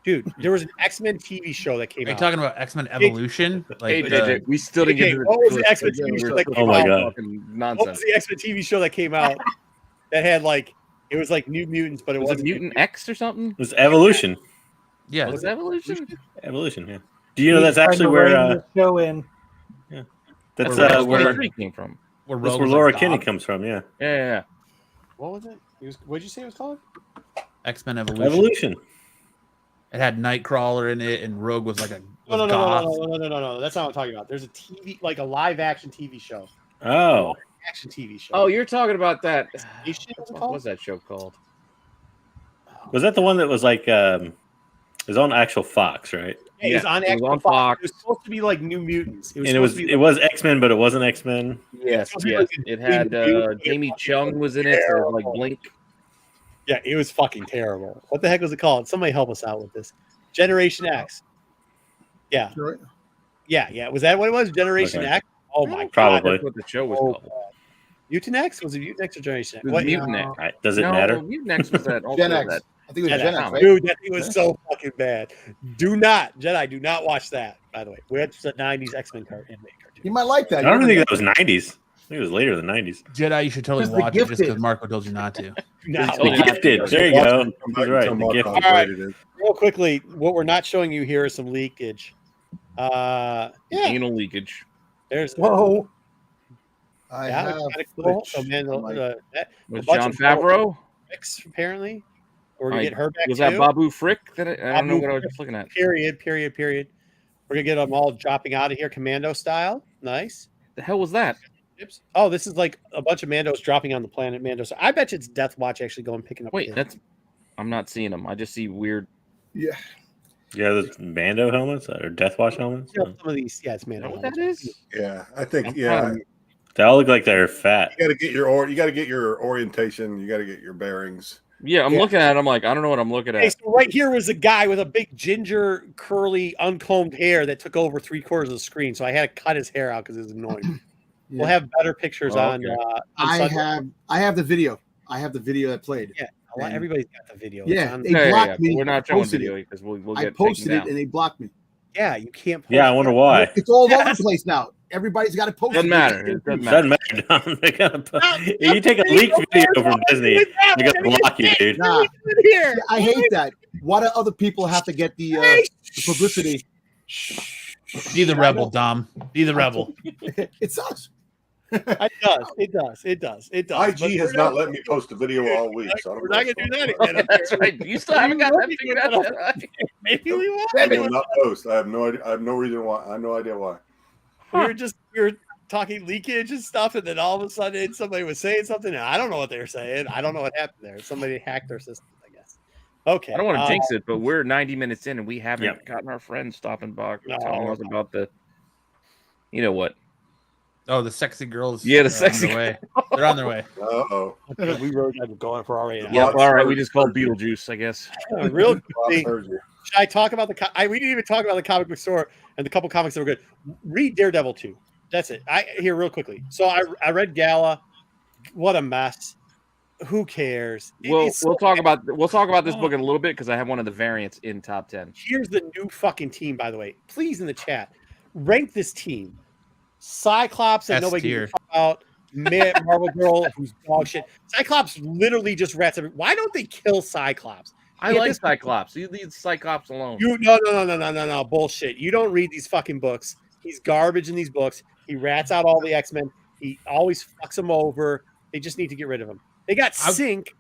Dude, there was an X-Men TV show that came Are you out. talking about X-Men Evolution? Hey, Like JJ, we still didn't get to the what was the first X-Men thing. TV show We're that still came Oh my talking God. fucking What was nonsense. the X-Men TV show that came out that had like it was like New Mutants, but it Was it wasn't Mutant X or something? It was Evolution. yeah, Was it Evolution? Evolution, yeah. Do you know that's actually where show in. that's Where where Three came from? where that's Rogue where was Laura like Kinney Doc. comes from, yeah. Yeah. What was it? What did you say it was called? X-Men Evolution. Evolution. It had Nightcrawler in it, and Rogue was like a No. goth. That's not what I'm talking about. There's a TV, like a live action TV show. Oh. Action TV show. Oh, you're talking about that. Nation, what's it What called? was that show called? Was that the one that was like it was on actual Fox, right? Yeah, it was on it was actual on Fox. Fox. It was supposed to be like New Mutants. And supposed to be it was X-Men, but it wasn't X-Men. Yes, It was yes. like It had Jamie Chung was in it. So it was like Blink. Yeah, it was fucking terrible. What the heck was it called? Somebody help us out with this. Generation X. Yeah. Sure. Yeah. Was that what it was? Generation Okay. X? Oh my Probably. That's what the show was god. called. Mutant X? Was it Mutant X or Generation X? It was What? Mutant X. All right. Does it No, matter? Mutant X was that. Gen also X. that- I think it was Yeah, Gen X, right? Dude, that thing was so fucking bad. Do not watch that, by the way. We had the 90s X-Men cartoon. You might like that. I don't think that was 90s. I think it was later than 90s. Jedi, you should totally Just The watch it just Gifted. because Marco told you not to. No. Oh, The yeah. Gifted. There you go. He's right. The Gifted. All right. Real quickly, what we're not showing you here is some leakage. Yeah, Anal leakage. there's Whoa. I yeah, have it's kinda cool. So, footage. man, that Was bunch John of Favreau? X, apparently. We're gonna Like, get her back. Was that too. Babu Frick? That I don't know Babu what I was Frick. just looking at. Period. We're gonna get them all dropping out of here, commando style. Nice. The hell was that? Oops. Oh, this is like a bunch of Mandos dropping on the planet Mando. So I bet you it's Death Watch actually going picking up. Wait, the- that's. I'm not seeing them. I just see weird. Yeah. Yeah, the Mando helmets or Death Watch helmets. You know, some of these. Yeah, it's Is Mando. that what that is? Yeah, I think I'm yeah. trying to- They all look like they're fat. You got to get your orientation. You got to get your bearings. Yeah, I'm Yeah. looking at it. I'm like, I don't know what I'm looking Okay, at. so right here was a guy with a big ginger, curly, uncombed hair that took over 3/4 of the screen. So I had to cut his hair out because it was annoying. We'll have better pictures Oh, on. okay. On I have the video. I have the video that played. Yeah, everybody's got the video. Yeah, It's on- they Yeah, blocked me. but we're not I showing posted video it. because we'll I get posted taken it down. and they blocked me. yeah, you can't. Post Yeah, I wonder why. It's all over Yes. the place now. Everybody's got to post. Doesn't it. matter. It doesn't matter. Doesn't matter. They gotta if you take a leaked video from Disney, they're gonna block you, dude. Nah, Here. I hate that. Why do other people have to get the publicity? Be the rebel, Dom. Be the rebel. It sucks. It does. IG has not let me post a video all week. So I don't We're know not what's gonna do going that on. again. That's right. You still haven't got that figured out. Maybe we will. I will not post. I have no idea. I have no reason why. I have no idea why. We were talking leakage and stuff, and then all of a sudden somebody was saying something, and I don't know what they were saying. I don't know what happened there. Somebody hacked our system, I guess. Okay. I don't want to jinx it, but we're 90 minutes in and we haven't Yep. gotten our friends stopping by No. telling us about the. You know what? Oh, the sexy girls. Yeah, the are sexy on their way. They're on their way. Uh-oh. We were going for already. Yep. All right. We just called Beetlejuice, I guess. Real Lost quickly, surgery. Should I talk about we didn't even talk about the comic book store and the couple comics that were good. Read Daredevil 2. That's it. Here real quickly. So I read Gala. What a mess. Who cares? We'll talk about this book in a little bit because I have one of the variants in top 10. Here's the new fucking team, by the way. Please in the chat, rank this team. Cyclops that nobody can talk about. Marvel Girl who's dog shit. Cyclops literally just rats every. Why don't they kill Cyclops? I like Cyclops. You leave Cyclops alone. No. Bullshit. You don't read these fucking books. He's garbage in these books. He rats out all the X-Men. He always fucks them over. They just need to get rid of him. They got Sync.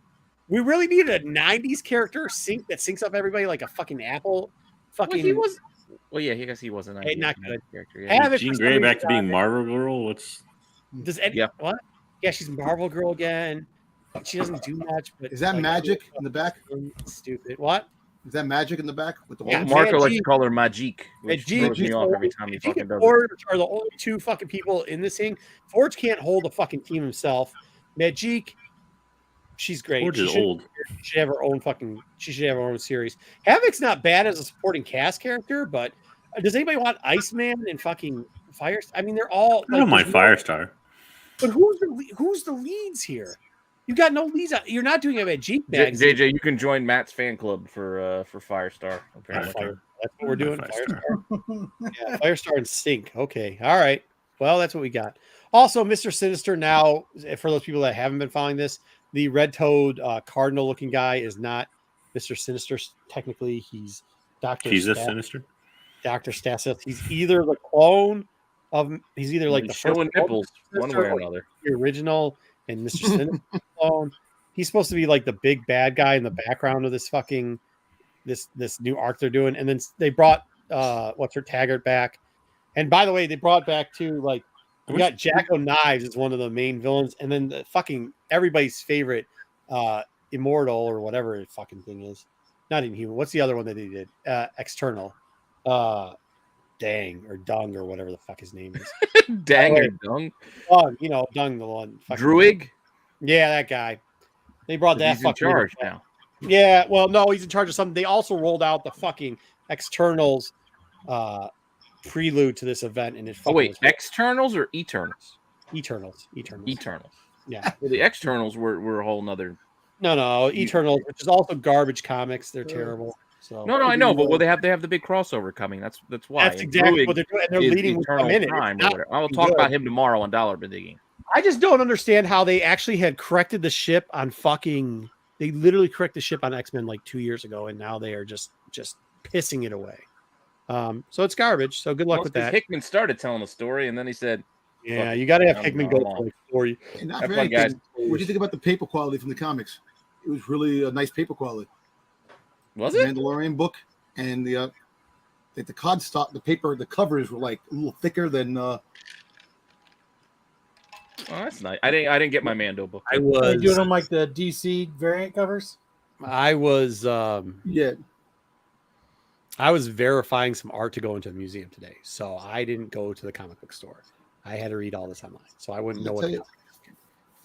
We really needed a 90s character, Sync, that syncs up everybody like a fucking apple. Fucking. Well, he was. Well, yeah, I guess he wasn't a not good character. Yeah. Jean Grey back to being Marvel Girl. What? Yeah, she's Marvel Girl again. She doesn't do much. But is that magic in the back? Stupid. What? Is that magic in the back with the? Marco likes to call her Magique, which throws me off every time he fucking does it. Forge are the only two fucking people in this thing. Forge can't hold a fucking team himself. Magique, she's great. Forge is old. She should have her own fucking. She should have her own series. Havoc's not bad as a supporting cast character, but does anybody want Iceman and fucking Fire? I mean, they're all. I don't mind Firestar. But who's the leads here? You got no leads. You're not doing a Magique bag. JJ, you can join Matt's fan club for Firestar. That's what we're doing. Firestar. Yeah, Firestar and Sync. Okay, all right. Well, that's what we got. Also, Mr. Sinister. Now, for those people that haven't been following this, the red-toed cardinal-looking guy is not Mr. Sinister. Technically, he's Dr. Jesus Sinister. Dr. Stasis. He's either the clone of. He's either like the showing nipples, one way or another. The original and Mr. Sinister clone. He's supposed to be like the big bad guy in the background of this fucking this new arc they're doing. And then they brought what's her Taggart back. And by the way, they brought back too like. We got Jack O'Knives as one of the main villains, and then the fucking everybody's favorite Immortal or whatever the fucking thing is. Not Inhuman. What's the other one that they did? External. Dang or Dung or whatever the fuck his name is. Dang or Dung? Dung the one. Druig? Yeah, that guy. They brought that he's in charge now. Yeah, well, no, he's in charge of something. They also rolled out the fucking Externals prelude to this event, and it. Oh wait, Externals or Eternals? Eternals. Yeah, well, the Externals were a whole nother. No, Eternals, which is also garbage comics. They're terrible. So no, I know, but they have the big crossover coming. That's why. That's exactly what they're doing. And they're leading with them in it. I'll talk about him tomorrow on Dollar Digging. I just don't understand how they actually had corrected the ship on fucking. They literally corrected the ship on X-Men like 2 years ago, and now they are just pissing it away. So it's garbage. So good luck with that. Hickman started telling the story, and then he said, "Yeah, you got to have Hickman go for the story." What do you think about the paper quality from the comics? It was really a nice paper quality. Was it? Mandalorian book and the card stock, the paper, the covers were like a little thicker than. Oh, that's nice. I didn't get my Mando book. I was doing them like the DC variant covers. I was I was verifying some art to go into a museum today, so I didn't go to the comic book store. I had to read all this online, so I wouldn't know what.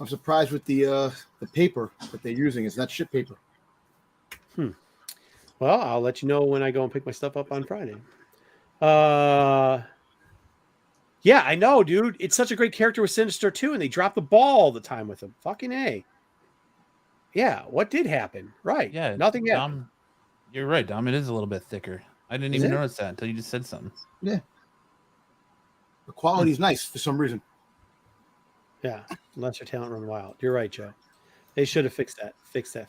I'm surprised with the paper that they're using. It's not ship paper. Well, I'll let you know when I go and pick my stuff up on Friday. Yeah, I know, dude. It's such a great character with Sinister too, and they drop the ball all the time with him. Fucking A. Yeah, what did happen? Right. Yeah, nothing happened. You're right, Dom. It is a little bit thicker. I didn't even notice that until you just said something. Yeah. The quality is nice for some reason. Yeah, unless your talent run wild. You're right, Joe. They should have fixed that. Fix that.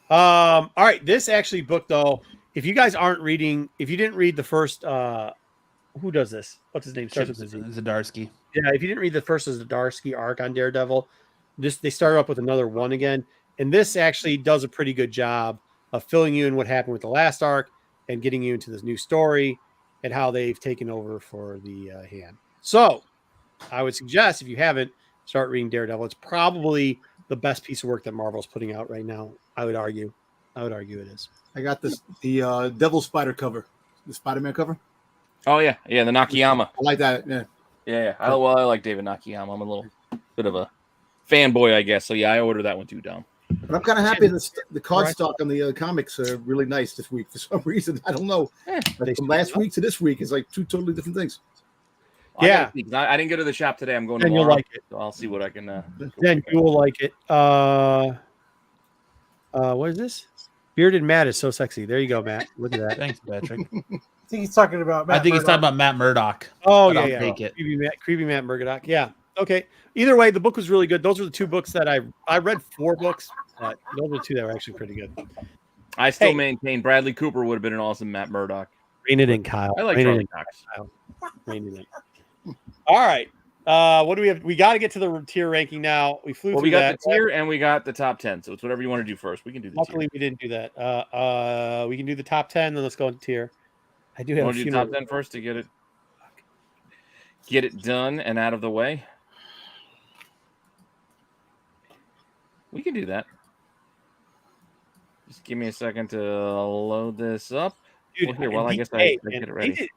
All right, this actually book though. If you guys aren't reading, if you didn't read the first, who does this? What's his name? Starts with Zdarsky. Yeah, if you didn't read the first Zdarsky arc on Daredevil, they started up with another one again, and this actually does a pretty good job of filling you in what happened with the last arc and getting you into this new story and how they've taken over for the hand. So I would suggest, if you haven't, start reading Daredevil. It's probably the best piece of work that Marvel's putting out right now. I would argue it is. I got the Devil Spider cover, the Spider-Man cover. Oh yeah, the Nakayama. I like that. Yeah. I like David Nakayama. I'm a little bit of a fanboy, I guess. So yeah, I ordered that one too, Dom. But I'm kind of happy the card stock on the comics are really nice this week for some reason. I don't know. From last week to this week is like two totally different things. Yeah, I didn't go to the shop today. I'm going and tomorrow. You'll like it. So I'll see what I can. Then you will like it. What is this? Bearded Matt is so sexy. There you go, Matt. Look at that. Thanks, Patrick. I think he's talking about. I think he's talking about Matt Murdock. Oh but yeah, I'll take it. Creepy Matt Murdock. Yeah. Okay. Either way, the book was really good. Those are the two books that I read 4 books. But those are 2 that were actually pretty good. I still maintain Bradley Cooper would have been an awesome Matt Murdock. Rein it in, Kyle. I like Charlie Cox. Rein it in. All right. What do we have? We got to get to the tier ranking now. We flew through we got that. the tier and we got the top 10. So it's whatever you want to do first. We can do the Luckily, we didn't do that. We can do the top 10, then let's go into tier. I do have to do top 10 first to get it done and out of the way. We can do that. Just give me a second to load this up. Dude, well, here, well, I guess I get it ready.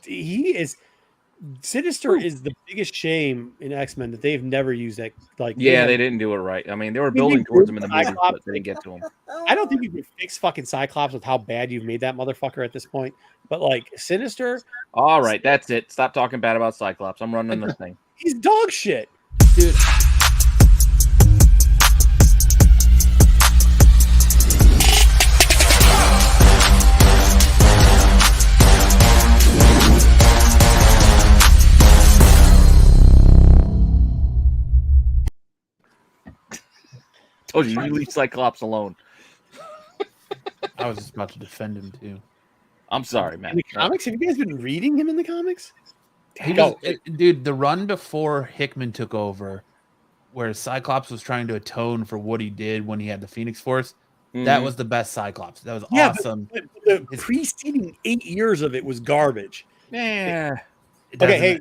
He is Sinister is the biggest shame in X-Men that they've never used that. Like, they didn't do it right. I mean, they were building towards him in the movie, but they didn't get to him. I don't think you can fix fucking Cyclops with how bad you've made that motherfucker at this point. But like Sinister, all right, that's it. Stop talking bad about Cyclops. I'm running this thing. He's dog shit, dude. Told you leave Cyclops alone. I was just about to defend him too. I'm sorry, man. In the comics, have you guys been reading him in the comics? Dude, the run before Hickman took over, where Cyclops was trying to atone for what he did when he had the Phoenix Force, that was the best Cyclops. That was awesome. But the preceding 8 years of it was garbage. Yeah. Okay,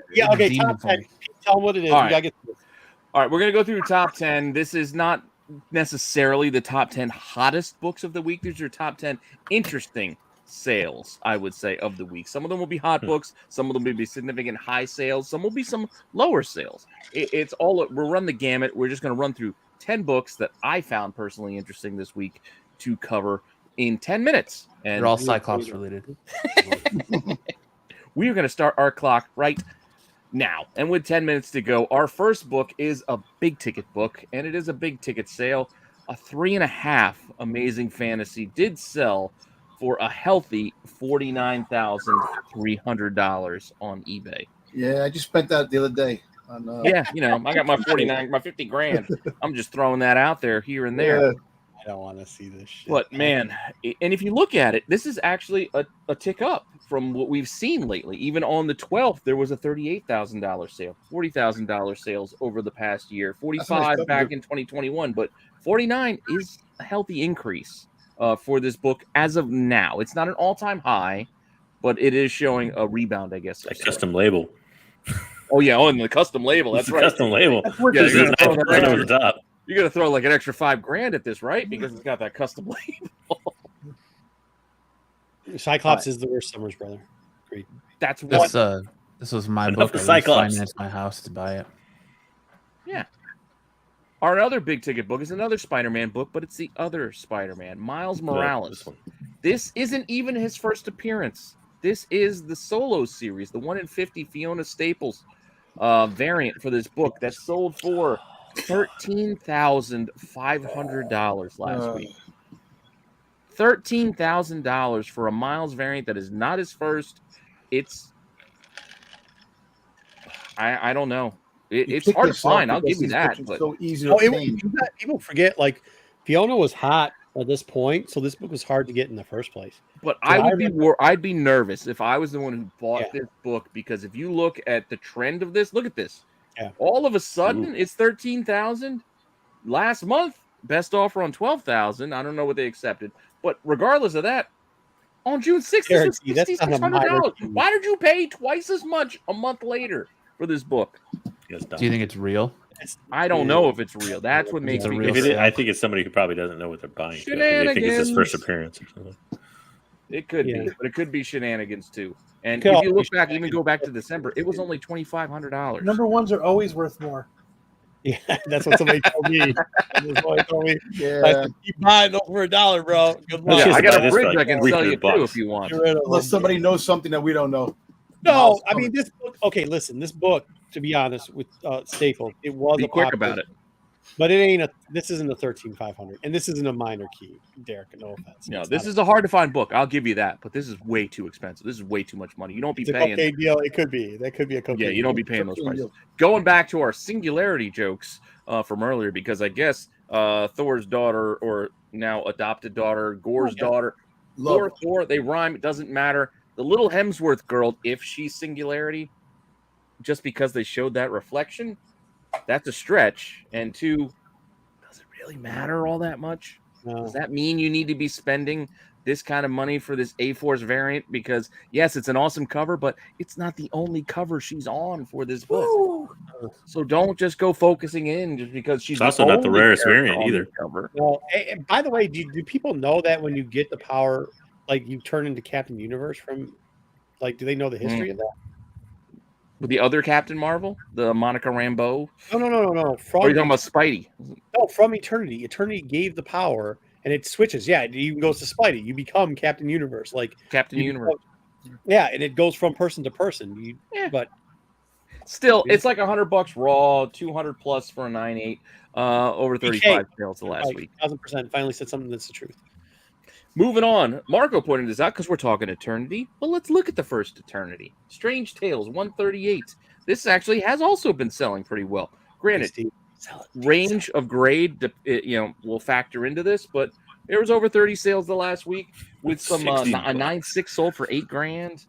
top 10. Tell them what it is. All we gotta get to this. All right, we're going to go through the top 10. This is not necessarily the top 10 hottest books of the week. These are top 10 interesting sales, I would say, of the week. Some of them will be hot books. Some of them will be significant high sales. Some will be some lower sales. It's all, we'll run the gamut. We're just going to run through 10 books that I found personally interesting this week to cover in 10 minutes. And they're all Cyclops related. We are going to start our clock right now. And with 10 minutes to go, our first book is a big ticket book, and it is a big ticket sale. A 3.5 Amazing Fantasy did sell for a healthy $49,300 on eBay. Yeah, I just spent that the other day. I got my 50 grand. I'm just throwing that out there here and there. Yeah. I don't want to see this shit. But man, and if you look at it, this is actually a tick up from what we've seen lately. Even on the 12th, there was a $38,000 sale, $40,000 sales over the past year, 45 back in 2021, but 49 is a healthy increase for this book as of now. It's not an all-time high, but it is showing a rebound, I guess. A custom label. Oh yeah, and the custom label. That's right. Custom label. You're gonna throw like an extra $5,000 at this, right? Because it's got that custom label. Cyclops is the worst Summers brother. Great. That's what. This was my Enough book. of I Cyclops. financed my house to buy it. Yeah. Our other big ticket book is another Spider-Man book, but it's the other Spider-Man, Miles Morales. This isn't even his first appearance. This is the solo series, the 1 in 50 Fiona Staples variant for this book that sold for $13,500 last week. $13,000 for a Miles variant that is not his first. It's I don't know. It's hard to find. I'll give you that. But so easy to people forget, like, Fiona was hot at this point, so this book was hard to get in the first place. But I'd be nervous if I was the one who bought this book, because if you look at the trend of this, look at this. Yeah. All of a sudden, it's 13,000. Last month, best offer on 12,000. I don't know what they accepted, but regardless of that, on June 6th, this was $6,600. Why did you pay twice as much a month later for this book? Do you think it's real? I don't know if it's real. That's what makes me. I think it's somebody who probably doesn't know what they're buying. They think it's his first appearance or something. It could be, but it could be shenanigans too. And if you look back, even go back to December, it was only $2,500. Number ones are always worth more. Yeah, that's what somebody told me. That's what somebody told me. I Yeah. said, keep buying them for $1, bro. Good luck. Yeah, Just I got buy a this for bridge like I can sell you $300 too if you want. Get rid of Unless them. somebody knows something that we don't know. No, I mean this book. Okay, listen, this book. To be honest, with Staples, it was Be a quick popular, about it. but it ain't a. This isn't a 13,500, and this isn't a minor key, Derek. No offense. No, It's this not is a hard to find book. I'll give you that, but this is way too expensive. This is way too much money. You don't be it's a paying. cocaine deal. It could be. That could be a cocaine. Yeah, you don't be deal. paying those Cocaine prices. deal. Going back to our singularity jokes from earlier, because I guess Thor's daughter, or now adopted daughter, Gore's daughter, Love. Thor, they rhyme. It doesn't matter. The little Hemsworth girl, if she's singularity, just because they showed that reflection, that's a stretch. And two, does it really matter all that much? No. Does that mean you need to be spending this kind of money for this A-Force variant? Because yes, it's an awesome cover, but it's not the only cover she's on for this book. So don't just go focusing in just because she's It's also not the only rarest character variant on either. the cover. Well, and by the way, do people know that when you get the power, like you turn into Captain Universe from, like, do they know the history of that? With the other Captain Marvel, the Monica Rambeau. No. Or are you talking about Spidey? No, from Eternity. Eternity gave the power, and it switches. Yeah, it even goes to Spidey. You become Captain Universe, like Captain you Universe. yeah, and it goes from person to person. But Still, it's like $100 raw, 200 plus for a 9.8. Over 35 sales the last week. 1,000% finally said something that's the truth. Moving on, Marco pointed this out because we're talking Eternity. Well, let's look at the first Eternity. Strange Tales 138. This actually has also been selling pretty well. Granted, range of grade, will factor into this, but there was over 30 sales the last week with some a 9.6 sold for $8,000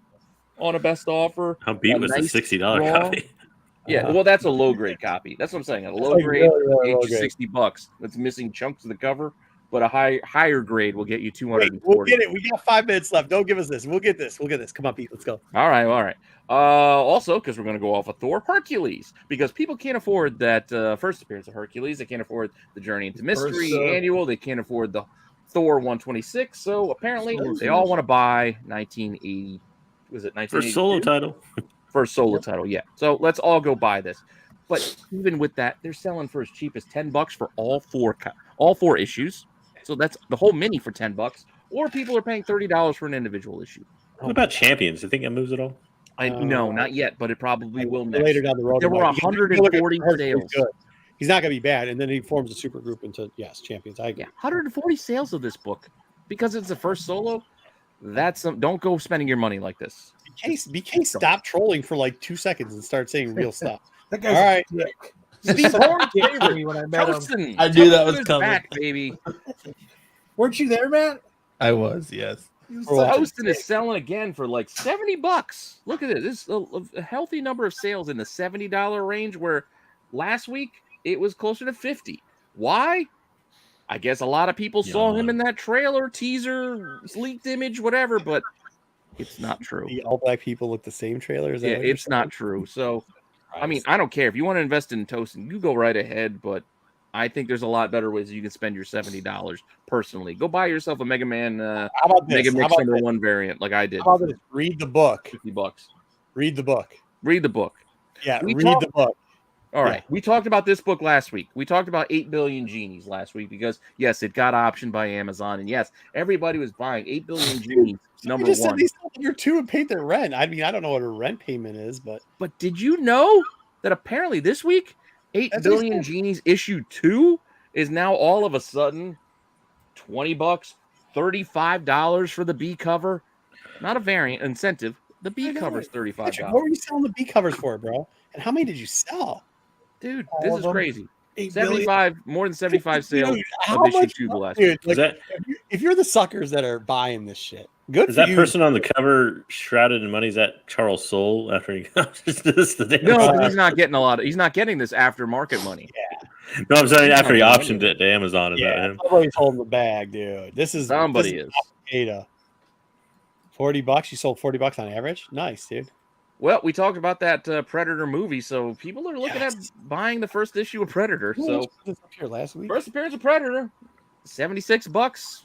on a best offer. How beat was the $60 copy? Yeah, well, that's a low grade copy. That's what I'm saying. A low grade, $60. That's missing chunks of the cover. But a higher grade will get you 240. We'll get it. We got 5 minutes left. Don't give us this. We'll get this. Come on, Pete. Let's go. All right. Also, because we're going to go off of Thor, Hercules, because people can't afford that first appearance of Hercules. They can't afford the Journey into Mystery annual. They can't afford the Thor 126. So apparently, they all want to buy 1980. Was it 1982? First solo title. First solo title, yeah. So let's all go buy this. But even with that, they're selling for as cheap as $10 for all four issues. So that's the whole mini for $10, or people are paying $30 for an individual issue. What about Champions? You think it moves at all? No, not yet, but it probably will next. Later down the road. There were 140 sales. He's not going to be bad, and then he forms a super group into Champions. 140 sales of this book because it's the first solo. Don't go spending your money like this. BK, stop trolling for like 2 seconds and start saying real stuff. That guy's all right. Steve Horn's favorite. Me when I met him. Toastin. I knew that was coming. Back, baby. Weren't you there, Matt? I was, yes. Toastin is selling again for like $70. Look at it. This is a healthy number of sales in the $70 range, where last week it was closer to $50. Why? I guess a lot of people saw him in that trailer, teaser, leaked image, whatever, but it's not true. All black people look the same trailer? Yeah, it's not true. So, I mean, I don't care. If you want to invest in Toastin, you go right ahead, but I think there's a lot better ways you can spend your $70 personally. Go buy yourself a Mega Man Mega Mix #1 variant like I did. How about this? Read the book. $50. Read the book. Read the book. Yeah, read the book. All right. We talked about this book last week. We talked about 8 Billion Genies last week because, yes, it got optioned by Amazon. And, yes, everybody was buying 8 Billion Genies number just 1. Said they sold number 2 and paid their rent. I mean, I don't know what a rent payment is, but did you know that apparently this week, 8 Billion Genies issue 2 is now all of a sudden $20, $35 for the B cover? Not a variant incentive. The B cover is $35. Patrick, what were you selling the B covers for, bro? And how many did you sell? Dude, this is crazy. 75, more than 75 sales of issue 2 the last week. Like, if you're the suckers that are buying this shit, good is for that you. person on the cover shrouded in money? Is that Charles Soule after he comes to this? No, he's not getting he's not getting this after market money. Yeah. No, I'm saying after he optioned it to Amazon. Is that him? Somebody's holding the bag, dude. Somebody is. $40. You sold $40 on average? Nice, dude. Well, we talked about that Predator movie, so people are looking at buying the first issue of Predator. So this up here last week. First appearance of Predator, $76.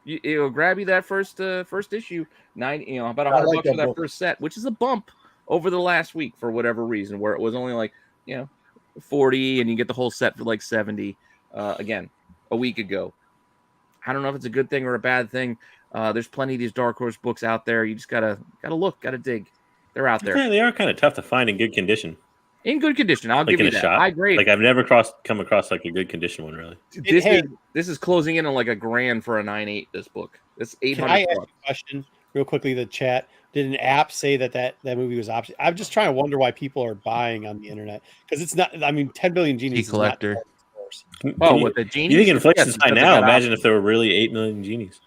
It'll grab you that first issue. About $100 for that first set, which is a bump over the last week for whatever reason, where it was only like $40, and you get the whole set for like $70. Again, a week ago. I don't know if it's a good thing or a bad thing. There's plenty of these Dark Horse books out there. You just gotta look, gotta dig. They're out there. They are kind of tough to find in good condition. In good condition, I'll give you that. I agree. Like I've never come across like a good condition one really. This is closing in on like $1,000 for a 9.8. This book. It's $800. Can I ask you a question real quickly? The chat, did an app say that movie was option? I'm just trying to wonder why people are buying on the internet, because it's not. I mean, 10 billion genies is collector. With the genies, you think inflation's high now? Imagine if there were really 8 million genies.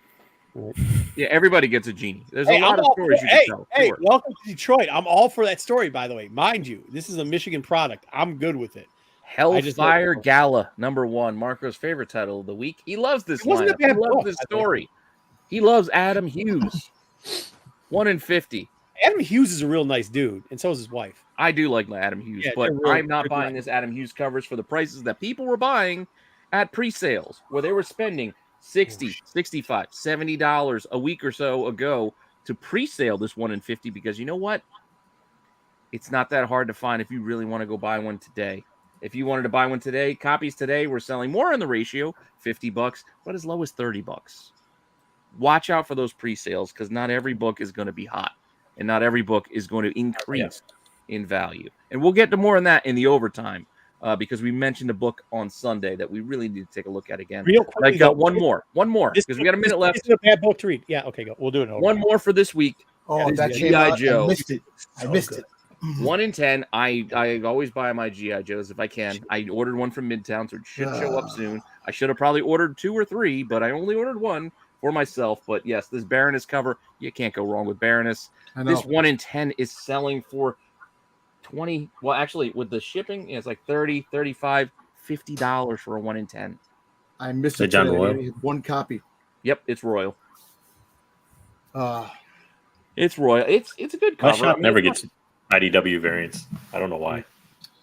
Yeah, everybody gets a genie. There's a lot of stories you can tell. Hey, welcome to Detroit. I'm all for that story, by the way. Mind you, this is a Michigan product. I'm good with it. Hellfire Gala, #1, Marco's favorite title of the week. He loves this line. He loves this story. He loves Adam Hughes. 1 in 50. Adam Hughes is a real nice dude, and so is his wife. I do like Adam Hughes, but I'm not buying this Adam Hughes covers for the prices that people were buying at pre-sales, where they were spending $60, $65, $70 a week or so ago to pre-sale this 1 in 50, because you know what? It's not that hard to find if you really want to go buy one today. If you wanted to buy one today, copies today, we're selling more in the ratio, $50, but as low as $30. Watch out for those pre-sales, because not every book is going to be hot, and not every book is going to increase in value. And we'll get to more on that in the overtime, because we mentioned a book on Sunday that we really need to take a look at again. Real quickly, I got one more, because we got a minute left. This is a bad book to read. Yeah, okay, go. We'll do it. One more for this week. Oh, that G.I. Joe. I missed it. I missed it. 1 in 10. I always buy my G.I. Joes if I can. I ordered one from Midtown, so it should show up soon. I should have probably ordered 2 or 3, but I only ordered 1 for myself. But yes, this Baroness cover, you can't go wrong with Baroness. This 1 in 10 is selling for 20. Well, actually, with the shipping, it's like 30, 35, $50 for a 1 in 10. I missed it. John Royal? One copy. Yep, it's Royal. It's Royal. It's a good cover. My shop never gets IDW variants. I don't know why.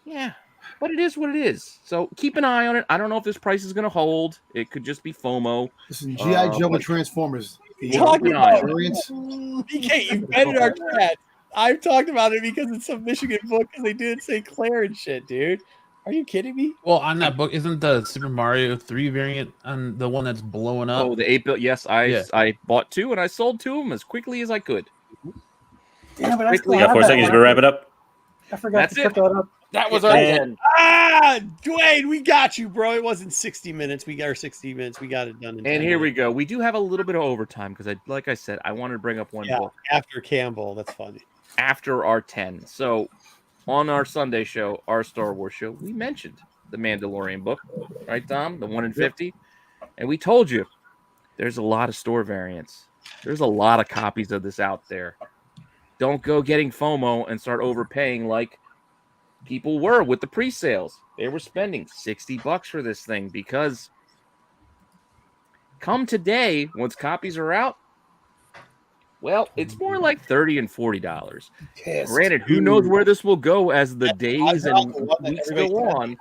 Yeah, but it is what it is. So keep an eye on it. I don't know if this price is going to hold. It could just be FOMO. Listen, G.I. Joe and Transformers. BK, you've been in our chat. I've talked about it because it's a Michigan book, and they did St. Clair and shit, dude. Are you kidding me? Well, on that book, isn't the Super Mario 3 variant on the one that's blowing up? Oh, the 8-bit. Yes, I bought 2 and I sold 2 of them as quickly as I could. Yeah, but I still You got 4 seconds to wrap it up. I forgot to put that up. That was our 10. Dwayne, we got you, bro. It wasn't 60 minutes. We got our 60 minutes. We got it done. And here we go. We do have a little bit of overtime because, like I said, I wanted to bring up one book. After Campbell. That's funny. After our 10. So on our Sunday show, our Star Wars show, we mentioned the Mandalorian book. Right, Dom? The 1 in 50. And we told you there's a lot of store variants. There's a lot of copies of this out there. Don't go getting FOMO and start overpaying like people were with the pre-sales. They were spending $60 for this thing because come today, once copies are out, well, it's more like $30 and $40. Granted, who knows where this will go as the days and weeks go on.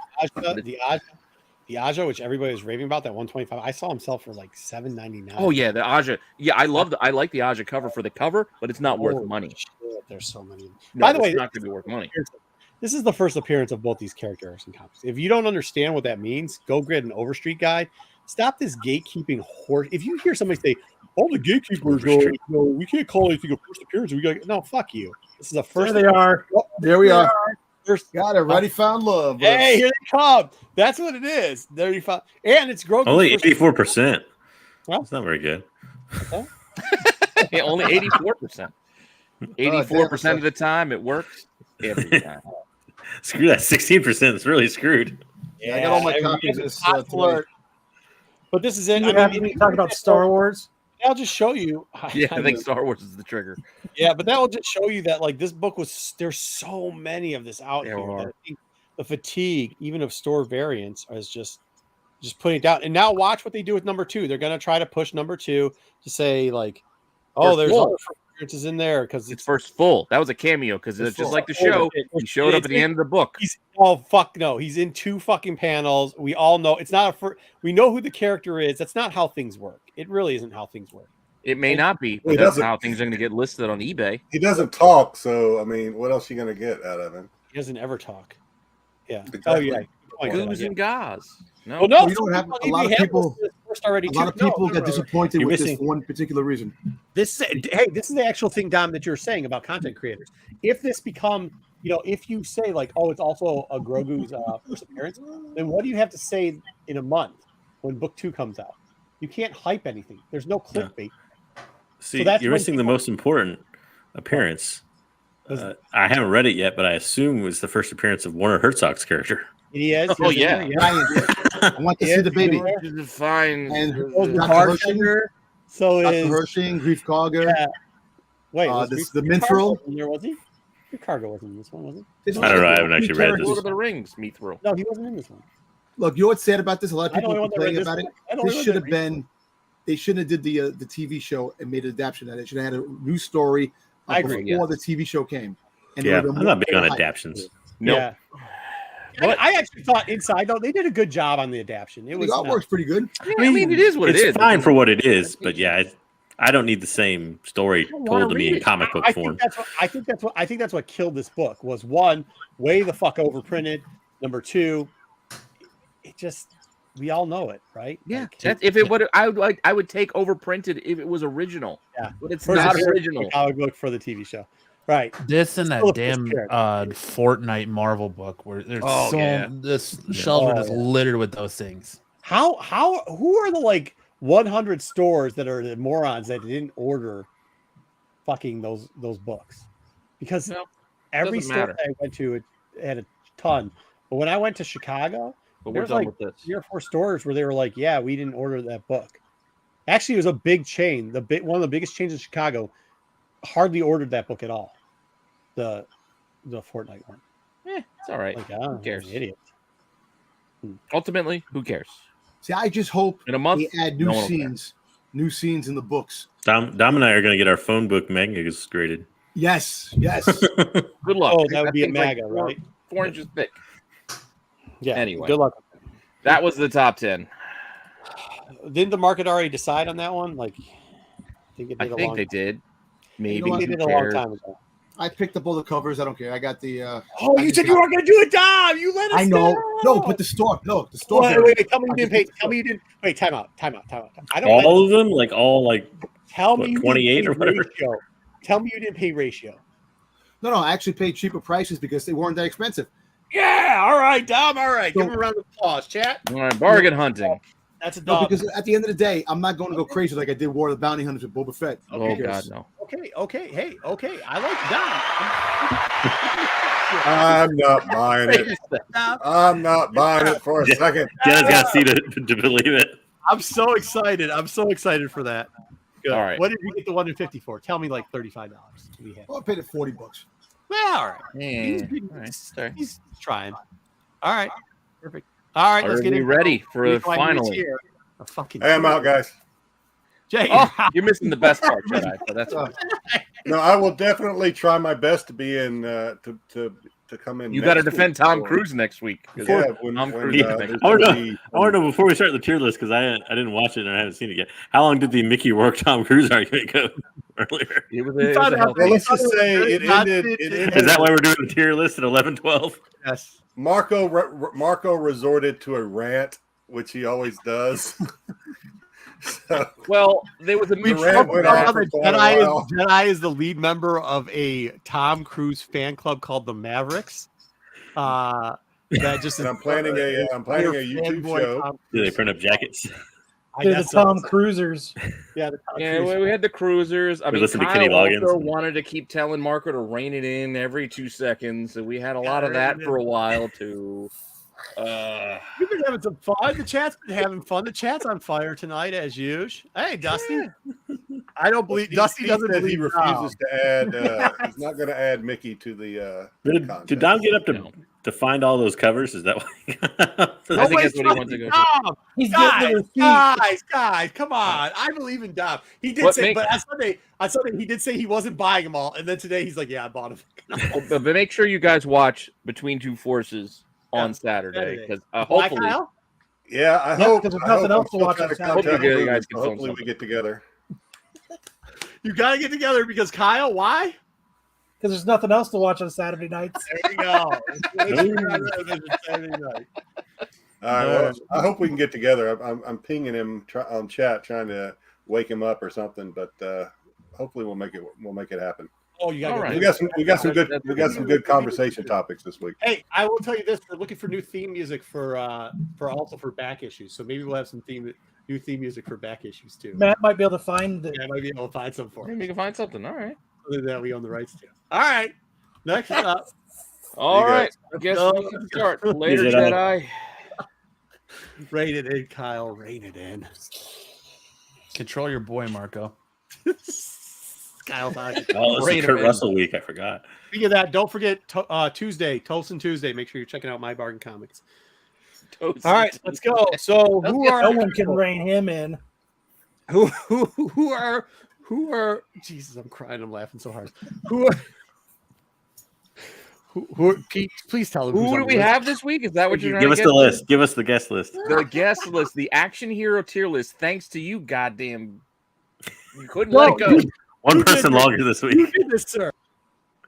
The Aja, which everybody was raving about, that 125, I saw him sell for like $7.99. Oh yeah, the Aja. Yeah, I like the Aja cover for the cover, but it's not worth money. Shit, there's so many. No, By the way, it's not going to be worth money. This is the first appearance of both these characters and copies. If you don't understand what that means, go get an Overstreet guide. Stop this gatekeeping horse. If you hear somebody say, "Oh, the gatekeepers go, no, we can't call anything a first appearance," we got no, fuck you. This is a first. There they are. Oh, there we are. First, got it. Already found love. Hey, here they come. That's what it is. There you found, and it's Grogu's only 84%. Well, it's not very good. Yeah, only 84%. 84% of the time it works. Every time. Screw that 16%. It's really screwed. Yeah, I got all my copies of this. But this is it. I mean, we talk about Star Wars. I'll just show you. Yeah, I think Star Wars is the trigger. Yeah, but that will just show you that like this book was. There's so many of this out here. That I think the fatigue, even of store variants, is just putting it down. And now watch what they do with number 2. They're going to try to push number 2 to say like, oh, there's other appearances in there because it's first full. That was a cameo because it's just like the show. He showed up at the end of the book. He's in 2 fucking panels. We all know it's not we know who the character is. That's not how things work. It really isn't how things work. It may not be, but that's how things are going to get listed on eBay. He doesn't talk, so I mean, what else are you going to get out of him? He doesn't ever talk. Yeah. Exactly. Oh yeah. Goos and gauze. No, Well, no, We don't have a lot of people. A lot of people got disappointed with this for one particular reason. This is the actual thing, Dom, that you're saying about content creators. If this become, if you say like, oh, it's also a Grogu's first appearance, then what do you have to say in a month when book 2 comes out? You can't hype anything. There's no clickbait. See, So that's you're when missing the most important appearance. I haven't read it yet, but I assume it was the first appearance of Werner Herzog's character. He is. Oh, yeah. I want to see the baby. Fine. And The Dr. bartender. So Dr. is Hershing, Grief Cogger. Yeah. Wait, the Minstrel. Was he? Your cargo wasn't in this one, was he? I don't know. I haven't actually read Lord this. of the Rings, Mithril. No, he wasn't in this one. Look, you know what's sad about this? A lot of I don't people know what complaining they about read it. this one. This should have been. They shouldn't have did the TV show and made an adaptation of it. It should have had a new story before the TV show came. And Yeah, I'm not big on adaptions. No. Yeah. I actually thought Inside though they did a good job on the adaptation. It was The artwork's pretty good. I mean, it is what it is. It's fine for what it is, but yeah, I don't need the same story told to me in comic book form. I think that's what killed this book was one, way the fuck overprinted. Number two, it just we all know it, right? Yeah. Like, If it would, I would take overprinted if it was original. Yeah, but it's First not it's original. I would look for the TV show, right? This and that Still a damn first character. Fortnite Marvel book where there's this shelves are just littered with those things. Who are the like 100 stores that are the morons that didn't order fucking those books? Because every doesn't store matter. that I went to it had a ton. But when I went to Chicago, But there we're was done like with this. 3 or 4 stores where they were like, "Yeah, we didn't order that book." Actually, it was a big chain. One of the biggest chains in Chicago hardly ordered that book at all. The Fortnite one. It's all right. Like, Who cares? Idiot. Ultimately, who cares? See, I just hope In a month, they add no one will care. new scenes in the books. Dom and I are going to get our phone book megas graded. Yes. Good luck. Oh, that would be a thing's like MAGA, 4 right? 4 inches thick. Yeah. Anyway. Good luck. That was the top 10. Didn't the market already decide on that one? Like, I think They did. Maybe. You know what? they did Who a long cares? time ago. I picked up all the covers. I don't care. I got the. Oh, you said you weren't going to do it, Dom. You let us I know. down. No, but the store. No, the store. Wait. Tell me you didn't pay. Tell me you didn't. Wait, time out. I don't. All of them, like all like Tell me you 28 didn't or pay whatever? ratio. Tell me you didn't pay ratio. No, I actually paid cheaper prices because they weren't that expensive. Yeah. All right, Dom. All right. So- Give him a round of applause, chat. All right, bargain hunting. That's a No, dog. because at the end of the day, I'm not going to go crazy like I did War of the Bounty Hunters with Boba Fett. Oh, God, no. Okay. Hey, okay. I like Dom. I'm not buying it. I'm not buying it for a second. Jenna's got to see to believe it. I'm so excited. For that. Good. All right. What did you get the 1 in 50 for? Tell me like $35. We have. Well, I paid it $40. Well, all right. Yeah. All right, sorry. He's trying. All right. Perfect. All right. Let's Are get we in. ready for the final? A fucking. Hey, I'm out, guys. Jay. Oh, you're missing the best part, Jedi. But that's fine. No, I will definitely try my best to be in to come in. You got to next defend week. Tom Cruise next week. 'Cause Yeah, when Tom Cruise yeah. is next I want week. to know before we start the tier list because I didn't watch it and I haven't seen it yet. How long did the Mickey Rourke Tom Cruise argument go earlier? It was a healthy- Well, let's just say it ended. Is that why we're doing the tier list at 11-12? Yes. Marco resorted to a rant, which he always does. So, Well, there was a The mutual rant went on for quite a while. Jedi is the lead member of a Tom Cruise fan club called the Mavericks. That just and I'm planning a YouTube show. Do they print up jackets? They're the Tom Cruisers. Yeah, the Tom Yeah, Cruise. we had the cruisers. I We mean, listened to Kyle Kenny also Loggins. wanted to keep telling Marco to rein it in every 2 seconds, so we had a lot of that for a while too. We've been having some fun. The chat's been having fun. The chat's on fire tonight, as usual. Hey, Dusty. I don't believe Dusty He doesn't said believe he refuses to add. He's not going to add Mickey to the. Did Dom get up to find all those covers? Is that why? I think that's what he wanted to go to. Dom. He's getting the Guys, come on. I believe in Dom. He did What say, make- but on Sunday, he did say he wasn't buying them all. And then today he's like, yeah, I bought them. But make sure you guys watch Between Two Forces on Saturday because hopefully, Kyle? Yeah, I Yeah, hope. because there's I nothing hope else to I'm watch still on trying to Saturday. contact Hopefully you Bruce, guys can so film hopefully we something. get together. You got to get together because Kyle, why? because there's nothing else to watch on Saturday nights. There you go. Saturday night. All right. Well, I hope we can get together. I'm pinging him on chat, trying to wake him up or something. But hopefully we'll make it happen. Oh, you got All right. We got some good conversation topics this week. Hey, I will tell you this: we're looking for new theme music for back issues. So maybe we'll have some new theme music for back issues too. Matt might be able to find it. Yeah, I might be able to find some for Maybe it. we can find something. All right. That we own the rights to. All right. Next up. All You right. guys. I guess go. we can start. Later, Is it Jedi. Rein it in, Kyle. Rein it in. Control your boy, Marco. Kyle's on. Oh, it's Rain the Kurt Man. Russell week. I forgot. Speaking of that, don't forget Tuesday, Tolson Tuesday. Make sure you're checking out My Bargain Comics. All right, let's go. So No one can rein him in. who are Jesus, I'm crying, I'm laughing so hard. Who are Pete, please tell them Who do we have this week? Is that what you're Give us the list. Give us the guest list. The guest list, the action hero tier list. Thanks to you, goddamn. You couldn't let it go. One person longer this week. Who did this, sir?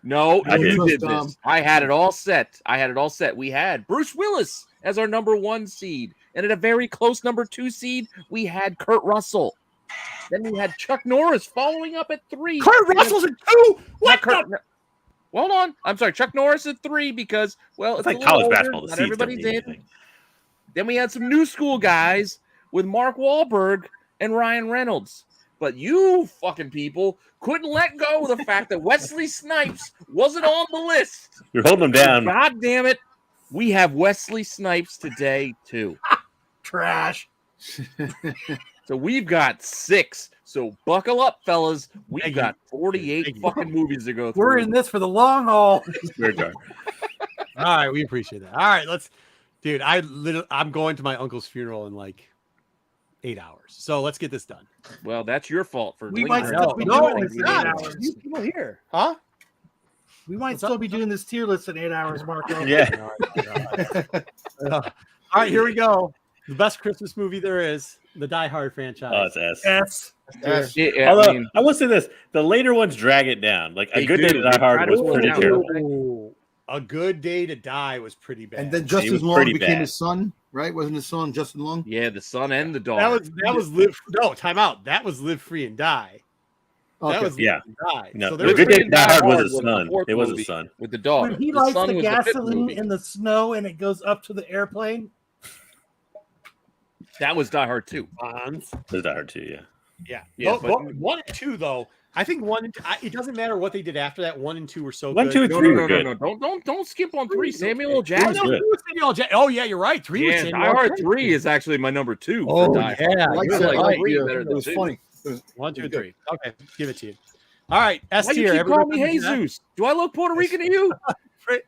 No, I you did. did this. I had it all set. We had Bruce Willis as our number 1 seed. And at a very close number 2 seed, we had Kurt Russell. Then we had Chuck Norris following up at 3. Kurt Russell's at 2. What? Hold on. I'm sorry. Chuck Norris at 3 because, well, It's a like little college older. basketball. The Not seeds everybody's don't mean in. anything. Then we had some new school guys with Mark Wahlberg and Ryan Reynolds. But you fucking people couldn't let go of the fact that Wesley Snipes wasn't on the list. You're holding them down. God damn it. We have Wesley Snipes today, too. Trash. So we've got 6. So buckle up, fellas. We've Thank you. got 48 Thank you. fucking movies to go through. We're in this for the long haul. Your turn. All right, we appreciate that. All right, dude, I'm going to my uncle's funeral in like 8 hours. So let's get this done. Well, that's your fault for We lingering. might still be No, doing it's this in not. 8 It's hours. you people here. Huh? We might still be doing this tier list in 8 hours, Marco. Yeah. All right, here we go. The best Christmas movie there is, the Die Hard franchise. Oh, it's S. Yes. Yes. Yeah, Although I will say this, the later ones drag it down. Like They A Good do. Day to They Die try Hard to was slow pretty down. terrible. Ooh, A Good Day to Die was pretty bad. And then He Justin was Long pretty became bad. his son, right? Wasn't his son Justin Long? Yeah, the son and the daughter. that was Live. No, time out. That was Live Free and Die. Okay. That was Yeah. Live and Die. No, So The there Good was Day to Die Hard was his the son. fourth It was movie his son. with the daughter. When he The lights son the was fifth gasoline movie. in the snow and it goes up to the airplane. That was Die Hard 2. Bonds. There's Die Hard too, yeah. Yeah. Yeah, But but- 1 and 2 though. I think 1 and 2, it doesn't matter what they did after that. 1 and 2 were so 1, good. 2, and 3 were good. Don't skip on 3. Samuel L. Oh, Jackson. no, 3 was Samuel L. Jackson. Oh yeah, you're right. 3 was Yeah, Samuel Die L. Hard Jackson. 3 is actually my number 2. Oh, for Die Hard. yeah. I like You're that. like I like three it. better It than was 2. funny. It was 1, 2, it was 3. Okay, give it to you. All right, S Why do tier. you keep calling me Everybody remember Jesus? Do I look Puerto Rican to you? that?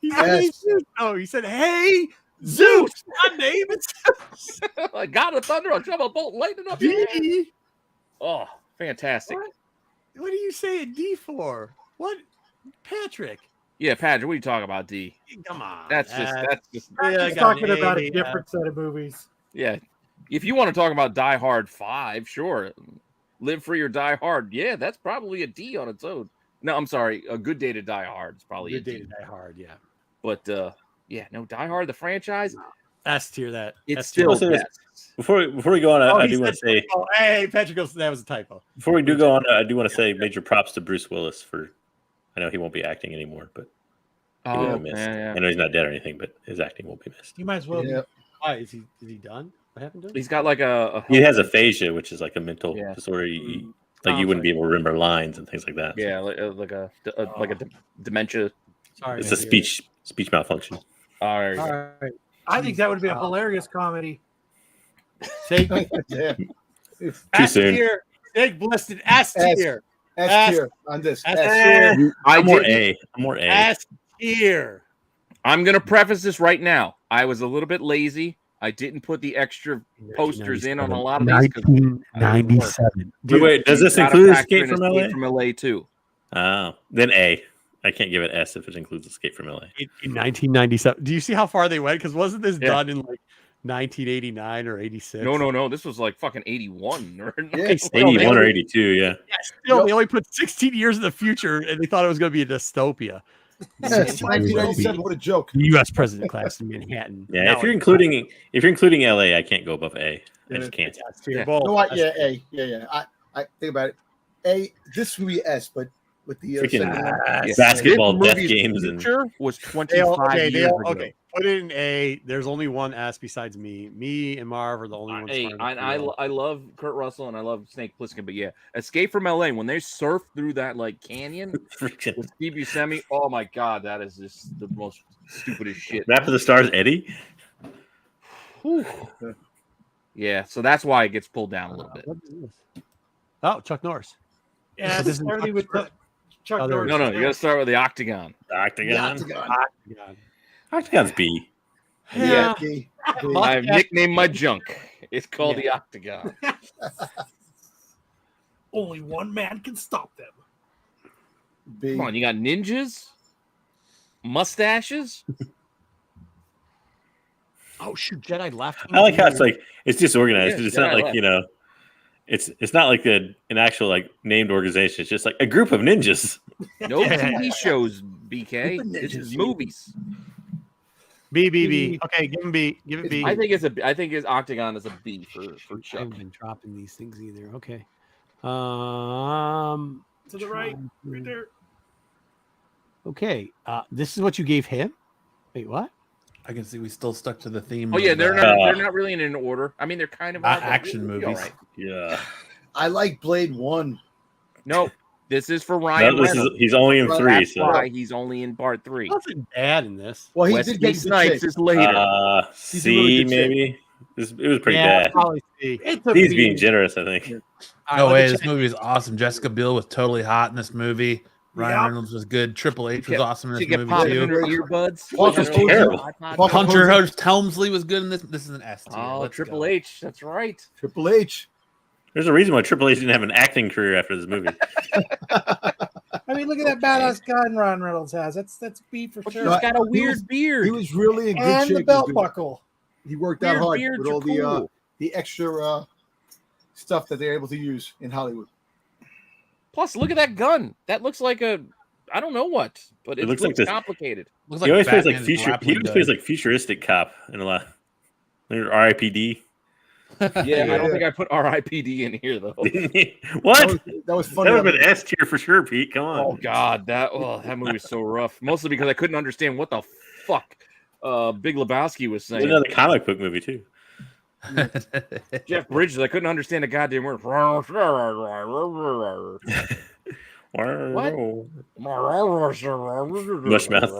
He said, hey, Yes. Zeus. Oh, he said, "Hey, Zeus, my name is Like God of Thunder, I'll drop a bolt lightning up your head. D." Oh, fantastic. What are you saying D for? What, Patrick? Yeah, Patrick, what are you talking about, D? Come on. That's just Yeah, He's got talking an about A, a different set of movies. yeah. If you want to talk about Die Hard 5, sure. Live Free or Die Hard. Yeah, that's probably a D on its own. No, I'm sorry. A Good Day to Die Hard is probably Good a Day D. to Die Hard, yeah. But yeah, no, Die Hard, the franchise, S tier that. it's S tier. still I'll say this. best. Before we go on, Oh, I he do want to said say typo. Hey, Patrick goes, that was a typo. before we do go on, I do want to say major props to Bruce Willis for. I know he won't be acting anymore, but he will Oh, be missed. yeah. I know he's not dead or anything, but his acting won't be missed. You might as well. Yeah. Why is he done? What happened to him? He's got like a He has aphasia, which is like a mental Yeah. disorder. Like you wouldn't be able to remember lines and things like that. yeah, like a dementia. Sorry, It's a man. speech malfunction. All right. All right. I think that would be a hilarious comedy. Take Yeah. Too S soon. tier. Big blessed S S. tier. S tier on this. S S. tier. I'm more didn't- A. I'm more A. S tier. I'm gonna preface this right now. I was a little bit lazy. I didn't put the extra posters in on a lot of these. 1997. Wait, does this Gotta include factor Escape in from LA? Escape from LA too. Oh, then A. I can't give it S if it includes Escape from LA. In 1997. Do you see how far they went? Because wasn't this Yeah. done in like 1989 or 86. No. This was like fucking 81 or Okay, still, 81 or 82, yeah. Still, they only put 16 years in the future, and they thought it was going to be a dystopia. 1997. What a joke. U.S. president class in Manhattan. Yeah, Now if you're including LA, I can't go above A. I just can't. You know what? Yeah, A. Yeah. I think about it. A. This would be S, but with the freaking basketball death games and was 25 years ago. Okay, put it in A. There's only one S besides me. Me and Marv are the only ones. Hey, I love Kurt Russell and I love Snake Plissken, but yeah, Escape from LA when they surf through that like canyon with Steve Buscemi. Oh my god, that is just the most stupidest shit. Map of the Stars, Eddie. Whew. Yeah, so that's why it gets pulled down a little bit. What is this? Oh, Chuck Norris. Yeah, this is starting with Chuck Norris. No, you got to start with the Octagon. Octagon's B. Yeah. I've nicknamed my junk. It's called the Octagon. Only one man can stop them. B. Come on, you got ninjas, mustaches. Oh shoot, Jedi left. I like how it's disorganized. Yeah, It's not like left. It's not like an actual like named organization. It's just like a group of ninjas. No TV shows, BK. This is movies. B. Okay, give him B. Give it B. I think his Octagon is a B for I Chuck. haven't been dropping these things either. Okay. To the right there. Okay. This is what you gave him. Wait, what? I can see we still stuck to the theme. Oh yeah, of, they're not really in an order. I mean, they're kind of action movies. All right. Yeah. I like Blade 1. No, this is for Ryan. He's only in 3, That's so why he's only in part 3. Nothing bad in this. Well, he Wesley did get Snipes is later. He's a really C good maybe. It was pretty Yeah, bad. probably C. It's a He's B. being generous, I think. No way, this movie is awesome. Jessica Biel was totally hot in this movie. Ryan Yep. Reynolds was good. Triple H was awesome in She this get movie popped in too. her earbuds. Hulk was terrible. Hunter Host Helmsley was good in this. This is an S tier. Oh, Let's Triple go. H. That's right. Triple H. There's a reason why Triple H didn't have an acting career after this movie. I mean, look at that badass gun Ron Reynolds has. That's B for sure. He's got a weird beard. He was really in good And shape. the belt buckle. He worked out Weird hard beards with are all cool. the extra stuff that they're able to use in Hollywood. Plus, look at that gun. That looks like I don't know what, but it looks looks like this- complicated. Looks He always plays like Batman's future. He grappling always gun. plays like futuristic cop in a lot. Like R.I.P.D. Yeah, I don't think I put R.I.P.D. in here though. What? That was funny. That would have been S tier for sure, Pete. Come on. Oh God, that movie is so rough. Mostly because I couldn't understand what the fuck Big Lebowski was saying. There's another comic book movie too. Jeff Bridges, I couldn't understand the goddamn word. What? Mush mouth.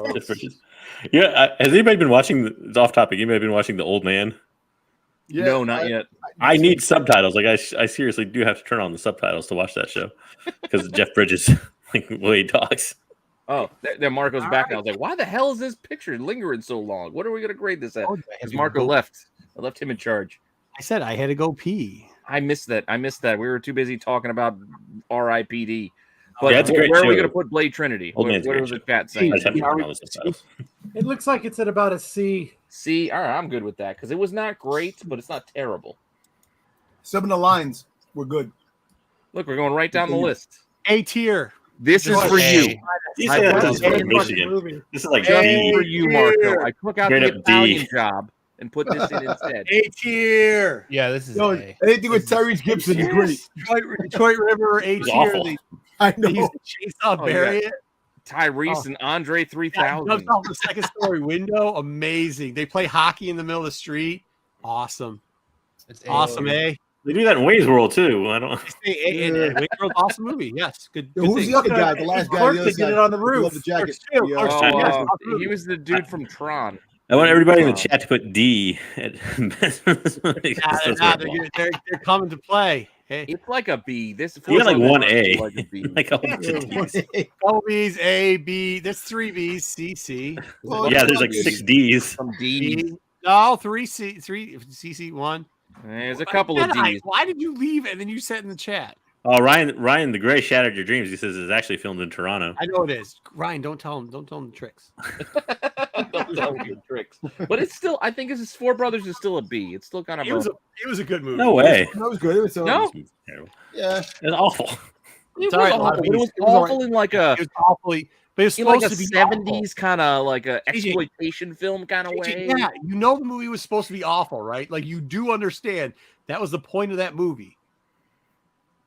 Yeah. Has anybody been watching? It's off topic. Anybody been watching The Old Man? Yeah, No, not yet. I need subtitles. Like I seriously do have to turn on the subtitles to watch that show because Jeff Bridges, like the way he talks. Oh, there Marco's back. And I was like, why the hell is this picture lingering so long? What are we gonna grade this at? Because Marco left. I left him in charge. I said I had to go pee. I missed that. We were too busy talking about R.I.P.D. But Yeah, it's a great where are we show. going to put Blade Trinity? Old What Man's a great was the show. chat I saying? just have to turn on the subtitles. It looks like it's at about a C. See, all right, I'm good with that because it was not great, but it's not terrible. Some of the lines were good. Look, we're going right down the list. A tier. This is for you. You I say that put sounds this like in Michigan. movie. This is like Just D. for you, Marco. I took out Straight the up D. Italian job and put this in instead. A tier. Yeah, this is No, A. anything with Tyrese Gibson is great. Detroit River. A was tier. awful. I He's know. chainsaw Oh, Barry. Tyrese and Andre Yeah, 3000. jumps off the second story window. Amazing. They play hockey in the middle of the street. Awesome. It's A. Awesome. A. They do that in Wayne's World too. I don't. Awesome movie. Yes. Good. Yo, good who's thing. the other guy? The last guy. Clark The other did it guy. on the With roof. the jacket. Clark's too. Yeah. Clark's too. Oh, he was the dude from Tron. I want everybody in the chat to put D. At They're coming to play. Hey, It's like a B. This You got like one A. Like a B. like a whole bunch of Ds. couple B's, A, B. There's 3 B's, C, C. Well, Yeah, there's like 6 Ds. Some D. D. No, 3 C, 3 C, C, 1. There's a couple of D's. Why did you leave and then you said in the chat? Oh, Ryan, the Gray shattered your dreams. He says it's actually filmed in Toronto. I know it is. Ryan, don't tell him. Don't tell him the tricks. tricks. But it's still, I think it's Four Brothers is still a B. It's still kind of It was a good movie. No way. It was good. It was No? Terrible. Yeah. It's awful. It was all right, awful, but it was awful in like a It was awfully, but it was in like supposed a to be awful. 70s kind of like a exploitation film kind of way. Yeah, you know the movie was supposed to be awful, right? Like you do understand that was the point of that movie.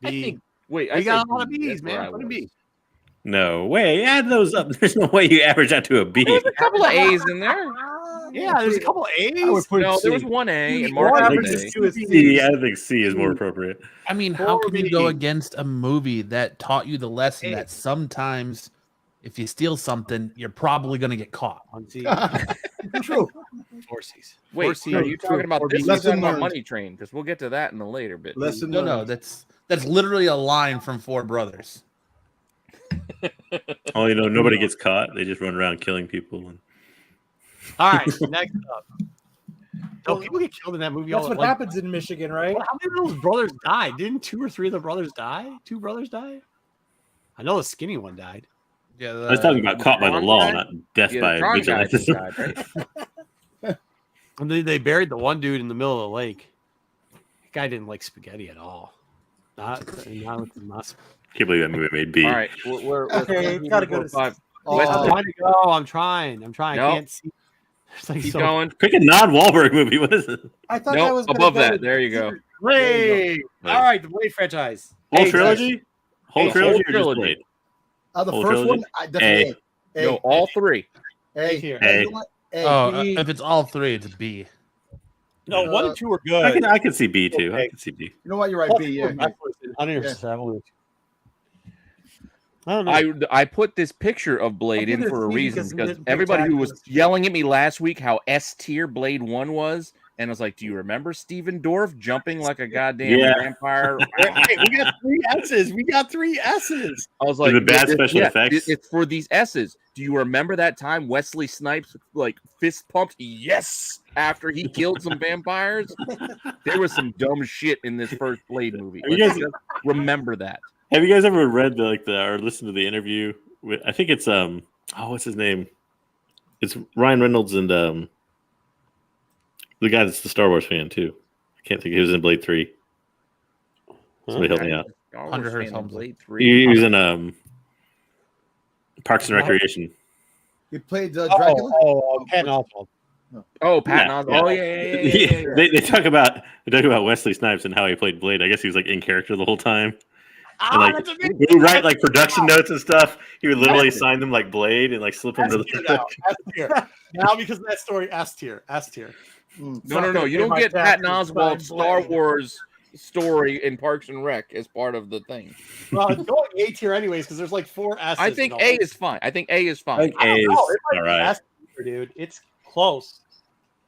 I think. Wait, we I got said a lot of B. B's, That's where man. I What a was. B. No way. Add those up. There's no way you average out to a B. There's a couple of A's in there. Yeah, there's a couple of A's. I would put No, C. there was one A, and Or Mark average was is A. two is C. I think C is more appropriate. I mean, how can you go Four against a movie that taught you the lesson Hey. that sometimes if you steal something, you're probably going to get caught? On C. True. Four C's. Wait, Four C's. are you talking about Four this? B's. Or Lesson talking about learned. Money Train? Because we'll get to that in a later bit. Lesson No, learned. that's literally a line from Four Brothers. Oh, nobody gets caught. They just run around killing people. And... All right, next up. So people get killed in that movie. That's all what like, happens in Michigan, right? Well, how many of those brothers died? Didn't 2 or 3 of the brothers die? 2 brothers die? I know the skinny one died. Yeah, I was talking about caught by the law, guy? not death Yeah, by the Tron guy vigilance. just died, right? And they buried the one dude in the middle of the lake. That guy didn't like spaghetti at all. Not with the must. Can't believe that movie made B. All right, we're Okay, gotta go to 5. Oh, I'm trying to go. I'm trying. Nope. I can't see. There's like Keep so going. Pick a non-Wahlberg movie. What is it? I thought that Nope, was gonna above go that. to- There you go. Blade. Blade. All right, the Blade franchise. Whole Hey, trilogy? Whole Hey, trilogy whole or just trilogy. Blade? The Whole first trilogy? one, I definitely A. No, all 3. A. Here. A. You know what? A. Oh, B. if it's all 3, it's a B. No, 1 and 2 are I good. can see B too. I Okay. can see B. You know what? You're right. B. Yeah. I don't know. I put this picture of Blade I'll in give it for a a C reason because because it didn't everybody who pick was that. yelling at me last week how S tier Blade 1 was, and I was like, do you remember Steven Dorff jumping like a goddamn Yeah. vampire? Hey, we got 3 S's. We got 3 S's. I was like, it bad special effects? It's for these S's. Do you remember that time Wesley Snipes like fist pumped yes after he killed some vampires? There was some dumb shit in this first Blade movie. Are you Let's guys- just remember that. Have you guys ever read or listened to the interview with? I think it's what's his name? It's Ryan Reynolds and the guy that's the Star Wars fan too. I can't think. He was in Blade 3. Somebody help me out. Hunter Hearst Helmsley. Blade 3. He was in Parks and Recreation. You played Dracula. Patton Oswalt. Oh, Patton Yeah, Oswalt. yeah. Oh yeah. They talk about Wesley Snipes and how he played Blade. I guess he was like in character the whole time. And, like, he would write like production notes and stuff. He would literally sign them like Blade and like slip them to the. S tier. Now because of that story, S tier. S tier. No. You don't get Patton Oswalt's Star Wars story in Parks and Rec as part of the thing. Well, it's going A tier anyways because there's like 4 S's. I think and all A that. is fine. I think A is I fine. think A is No, it might all be right. S tier, dude. It's close.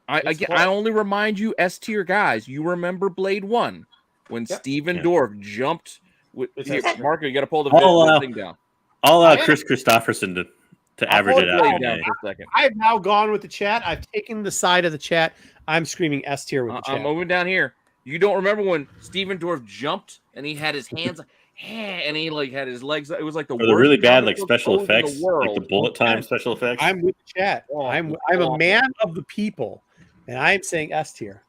I only remind you, S tier guys. You remember Blade 1 when Yep. Steven Yeah. Dorff jumped. It's Here, S tier. Marco, you got to pull the I'll, thing down. I'll I am- Chris Christopherson to I'll average pull it the out. Blade in down A. for a second. I have now gone with the chat. I've taken the side of the chat. I'm screaming S tier with the I'm chat. moving down here. You don't remember when Steven Dorff jumped and he had his hands and he like had his legs. It was like the Or the worst really bad comic like book special pose in the effects, like the world. bullet time special effects. I'm with the chat. Oh, I'm awful. a man of the people, and I'm saying S tier.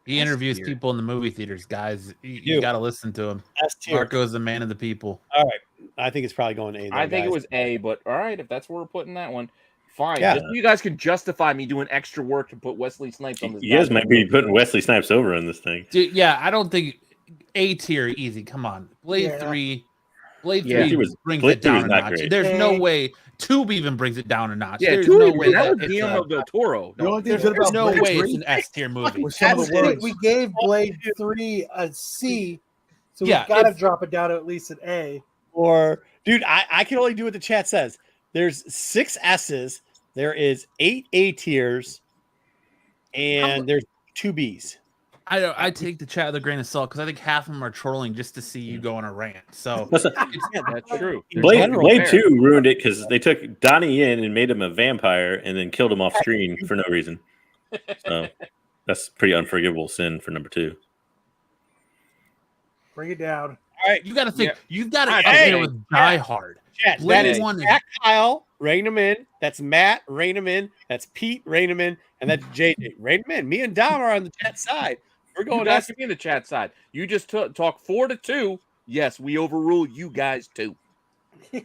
He interviews tier. people in the movie theaters, guys. You You. got to listen to him. S tier. Marco's the man of the people. All right. I think it's probably going A. I think it guys. was A, but all right, if that's where we're putting that one, fine. Yeah. Just so you guys can justify me doing extra work to put Wesley Snipes on this. You guys goddamn might be movie. putting Wesley Snipes over in this thing. Dude, yeah, I don't think A tier easy. Come on. Blade Yeah. 3. Blade Yeah. 3 Blade brings 3 it down was a not notch. great. There's no Hey. way. Tube even brings it down a notch. Yeah, There's two no way that was it's Guillermo del Toro. The only thing There's good about no Blade way 3 it's an S tier movie. was some of the words. We gave Blade 3 a C, so Yeah, we've got to it's- drop it down to at least an A. Or, dude, I can only do what the chat says. There's 6 S's. There is 8 A tiers, and there's 2 B's. I take the chat with a grain of salt because I think half of them are trolling just to see you go on a rant. So Listen, Yeah, that's true. Blade 2 ruined it because they took Donnie in and made him a vampire and then killed him off screen for no reason. So that's pretty unforgivable sin for number 2. Bring it down. All right. you got to think. Yeah. You've got to Hey! compare with Die Hard. Chat, that Blade is 1 is Jack Kyle, rein him in. That's Matt, rein him in. That's Pete, rein him in. And that's JJ, rein him in. Me and Dom are on the chat side. We're You going guys can be in the chat side. You just talk 4-2. Yes, we overrule you guys too. You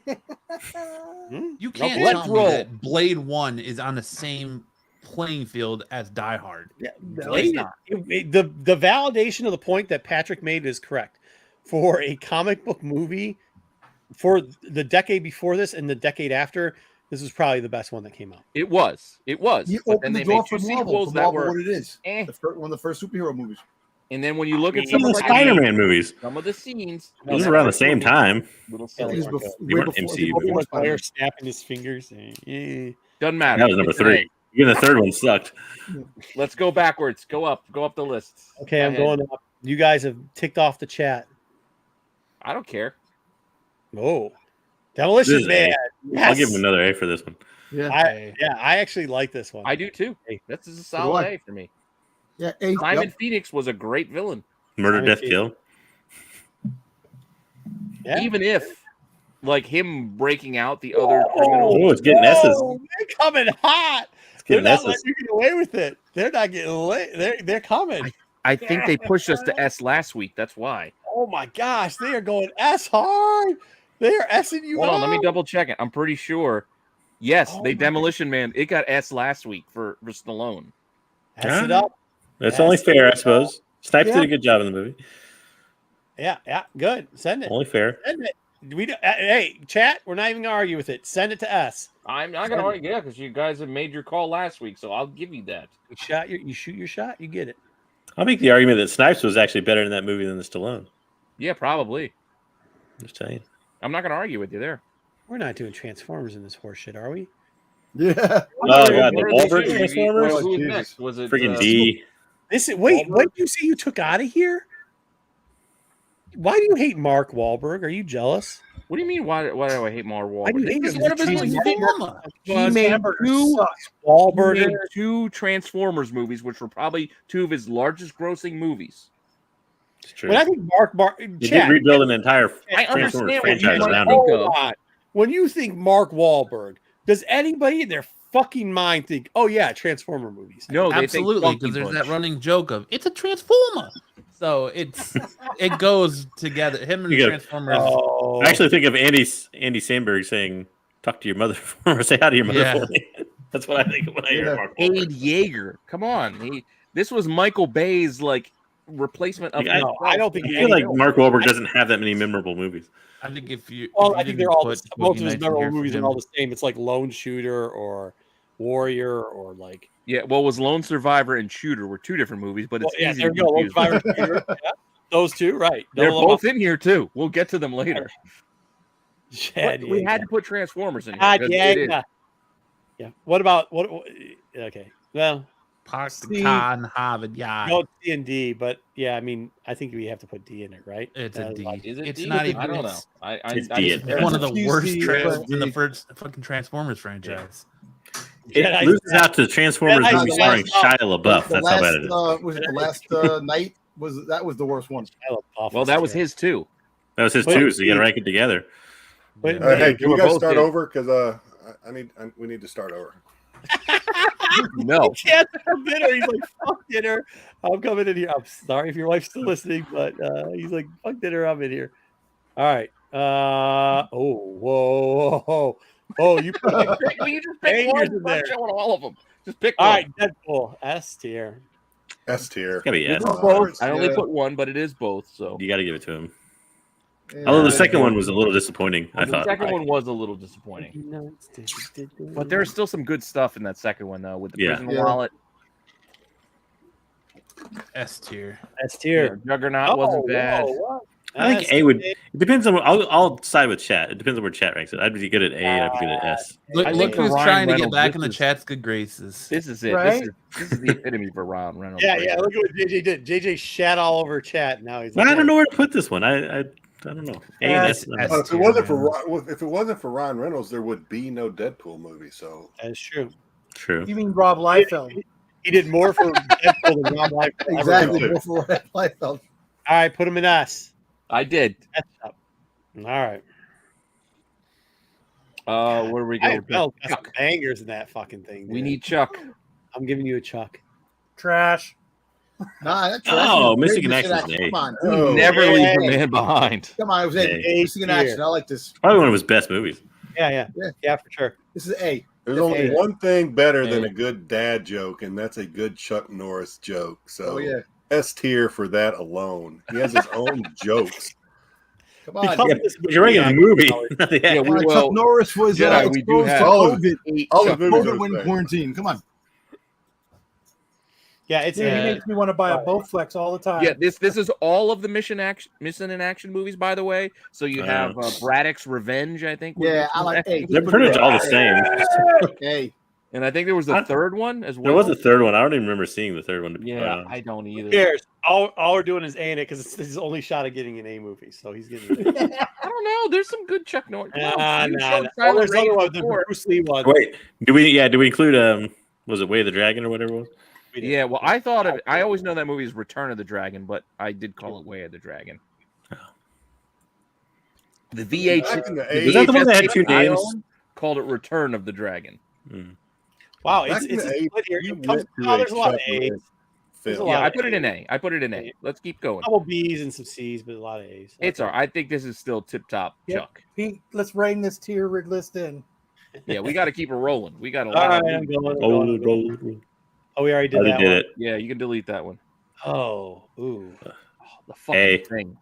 No, can't let's tell me roll. that Blade 1 is on the same playing field as Die Hard. Yeah, Blade- the validation of the point that Patrick made is correct. For a comic book movie, for the decade before this and the decade after, this was probably the best one that came out. It was. You But then opened the they door made for two Marvel. sequels For that Marvel, were what it is. eh. One of the first superhero movies. And then when you look at Even some the of Spider-Man movies. some of the scenes, It was around the same time. little Yeah, silly. It was weren't before, They way weren't before, MCU before movies. Spider-Man. Blair snapping his fingers. Saying, Doesn't matter. That was number It's an 3. Even the third one sucked. A. Let's go backwards. Go up the lists. Okay, Go I'm ahead. going up. You guys have ticked off the chat. I don't care. Oh, Demolition This is Man. I'll Yes. give him another A for this one. I actually like this one. I do too. Hey. That's a solid I. A for me. Yeah, A. Simon Yep. Phoenix was a great villain. Murder, Simon Death, Phoenix. Kill. Yeah. Even if, like, him breaking out the other criminal. Oh, it's getting S's. Oh, they're coming hot. It's They're getting not S's. letting you get away with it. They're not getting away. They're coming. I think they pushed us to S last week. That's why. Oh my gosh, they are going S hard. They are S'ing you Hold on, let me out. double check it. I'm pretty sure. Yes, Oh they my Demolition Man. It got S last week for Stallone. S it up. That's Yes. only fair, I suppose. Snipes Yeah. did a good job in the movie. Yeah, good. Send it. Only fair. Send it. Hey, chat, we're not even gonna argue with it. Send it to S. I'm not gonna argue, yeah, because you guys have made your call last week, so I'll give you that. You shoot your shot, you get it. I'll make the argument that Snipes was actually better in that movie than the Stallone. Yeah, probably. Just saying. I'm not gonna argue with you there. We're not doing Transformers in this horse shit, are we? Yeah. Oh, God, the What are they Wahlberg doing? Transformers? Who was Jesus. next? Was it Freaking D. Wait, what did you say you took out of here? Why do you hate Mark Wahlberg? Are you jealous? What do you mean? Why do I hate Mark Why do Wahlberg? you hate This is him? one of his He's movies. Transformer. He made Hamburger two sucks. Wahlberg. two Transformers movies, which were probably two of his largest grossing movies. It's true. When I think Mark, They chat, did rebuild an entire I Transformers understand what franchise you might around think him. of. hold on. When you think Mark Wahlberg, does anybody in their fucking mind think, oh yeah, Transformer movies? No, they think Absolutely, Funky because there's Bunch. that running joke of it's a Transformer. So it goes together. Him and You got- Transformers. Oh, I actually think of Andy Samberg saying, "Talk to your mother," or say hi to your mother Yeah. for me. That's what I think of when I hear Yeah. Mark Aid Wahlberg. Yeager. Come on, this was Michael Bay's like replacement of. Like, no, I don't think I feel like Mark Wahlberg doesn't have that many memorable movies. I think if you, well, if you I think didn't they're all put most Boogie of his Nights in memorable here for movies are him- all the same. It's like Lone Shooter or Warrior or like. Yeah, well, was Lone Survivor and Shooter were two different movies, but Well, it's yeah, easy there to you go. Lone confuse. Survivor, Shooter. Yeah, those two, right? They're Double both in here too. We'll get to them later. Chad, But we yeah. had to put Transformers in here. God, because yeah, it is. yeah. What about what? Okay, well, Park the C. car in Harvard Yard. no C and D, but yeah, I mean, I think we have to put D in it, right? It's a D. Is it It's D? not even. I don't know. it's- It's D. It's one of the It's worst D, trans but in the D. first fucking Transformers franchise. It Jedi- loses out to Transformers Jedi- movie starring Shia LaBeouf. The That's last, how bad it is. was it the last night? That was the worst one. I love Office Well, that was here. his too. That was his But- too, so you got to rank it together. But- Hey, They can were you guys both start good. over? Because we need to start over. No. He can't have dinner. He's like, fuck dinner. I'm coming in here. I'm sorry if your wife's still listening, but he's like, fuck dinner. I'm in here. All right. Whoa. Oh, you put Well, you just pick Danger's one. in Stop there. showing all of them. Just pick all one. right. Deadpool. S tier. S tier. It's got to be S. It's both. I only Yeah. put one, but it is both. So You got to give it to him. Yeah. Although the second one was a little disappointing, I the thought. second one was a little disappointing, but there's still some good stuff in that second one though, with the Yeah. prison Yeah. wallet. S tier. S tier. Juggernaut wasn't bad. I think A would. It depends on. I'll side with chat. It depends on where chat ranks it. I'd be good at A. I'd be good at S. Look, I look think for who's Ryan trying to get Reynolds, back in the this is- chat's good graces. This is it. Right? This is the epitome for Ryan Reynolds. Yeah, right yeah. here. Look at what JJ did. JJ shat all over chat. Now he's But like, I don't know where to put this one. I don't know. A and S. S. If it wasn't for Ryan Reynolds, there would be no Deadpool movie. So That's true. True. You mean Rob Liefeld? He did more for Deadpool than Rob Liefeld. Exactly. Ever. Before what I felt. All right, put him in S. I did. S up. All right. Where do we go? Bell got some bangers in that fucking thing. We dude. need Chuck. I'm giving you a Chuck. Trash. Nah, that's Oh, great Missing in Action is an A. Come on. Oh, Never yeah. leave a man behind. Come on. It was Hey. A. Missing in Action. I like this. Probably one of his best movies. Yeah, for sure. This is A. There's only one thing better than Hey. a good dad joke, and that's a good Chuck Norris joke. So Oh, yeah. S tier for that alone. He has his own jokes. Come on. Yeah, but you're writing a movie. Yeah, we will. Chuck Norris was Jedi, we do exposed have to all of COVID. all of the movies COVID are when the same. quarantine. Come on. Yeah, it's Yeah, he makes me want to buy a Bowflex all the time. Yeah, this is all of the Missing in Action movies, by the way. So you have Braddock's Revenge, I think. was Yeah, Missing I in like Action. A. They're pretty much all the same. Okay. And I think there was a third one as well. There was a third one. I don't even remember seeing the third one. Yeah, I don't either. Who cares? All we're doing is A in it because it's his only shot of getting an A movie. So he's getting it. I don't know. There's some good Chuck Norris. Nah. You showed Oh, Silent there's Rage other one, the before. Bruce Lee one. Wait, do we include was it Way of the Dragon or whatever it was? Yeah, well, I thought of it. I always know that movie is Return of the Dragon, but I did call it Way of the Dragon. The Back in the VH Was that the one that had VHS two I names? owned called it Return of the Dragon. Wow, Back it's in a the 80s, split here. you It comes, went to there's a lot of Chuck A's. Norris There's a film. lot Yeah, I of put it in A's. A. I put it in A. Let's keep going. A couple B's and some C's, but a lot of A's. It's all right. I think this is still tip top, Yep. Chuck. Pete, let's rein this tier list in. Yeah, we got to keep it rolling. We got a All lot. right, of I'm going. Oh, Oh, we already did that did one. it. Yeah, you can delete that one. Oh, ooh. Oh, the fucking A. thing.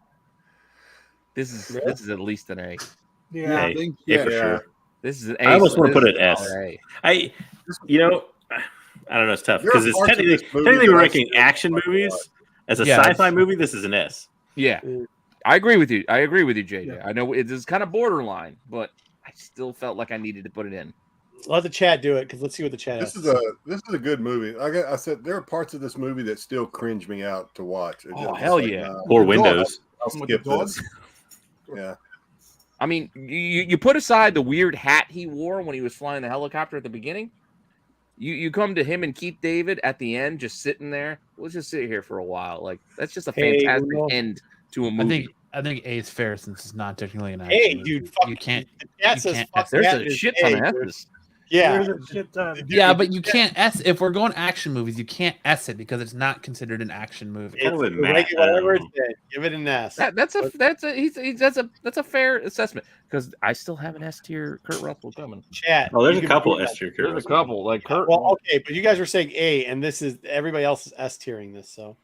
This is at least an A. Yeah. A. think- Yeah, for yeah. sure. This is an A. I almost so want to this put it is S. an A. I don't know. It's tough There are because it's parts of technically this movie we're that I ranking still action like a movies lot. as a Yeah, sci-fi it's- movie. This is an S. Yeah, I agree with you. JJ. I know it is kind of borderline, but I still felt like I needed to put it in. Let the chat do it because let's see what the chat This has. is a good movie. I said there are parts of this movie that still cringe me out to watch. It's Oh, just hell like, yeah. nah, Or The Windows. I'll With the skip dog? this. Yeah. I mean, you put aside the weird hat he wore when he was flying the helicopter at the beginning. You come to him and Keith David at the end, just sitting there. Let's just sit here for a while. Like that's just a Hey, fantastic Uno. end to a movie. I think A is fair since it's not technically an action. Hey, movie. dude, fuck you can't. The chat you says can't- fuck There's that a is shit ton A, of dude. S's. Yeah. There's a shit ton. Yeah, but you can't S if we're going action movies. You can't S it because it's not considered an action movie. Kind of with Matt, Whatever it's in, give it an S. That's a fair assessment because I still have an S tier Kurt Russell coming. Chat. Oh, there's you a can couple do that. S tier. There's a couple like Kurt. Well, okay, but you guys were saying A, and this is everybody else is S tiering this. So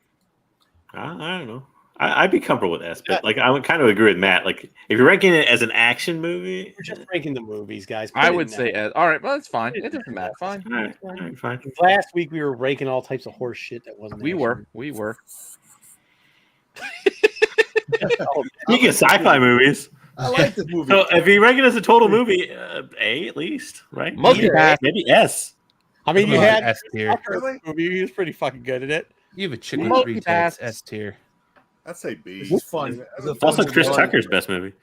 I don't know. I'd be comfortable with S, but like I would kind of agree with Matt. Like if you're ranking it as an action movie, we're just ranking the movies, guys. Put I it would in say there. S. All right, well that's fine. It doesn't matter. Fine. all right, fine. Last week we were ranking all types of horse shit that wasn't. We action. were. You get sci-fi movies. I like this movie. So if you rank it as a total movie, A at least, right? Multipass. Maybe S. I mean, you Come on, had S tier. Tucker movie. He was pretty fucking good at it. You have a chicken Multipass. free taste S tier. I'd say B. This is fun. This is a fun Also, movie. Chris Tucker's best movie.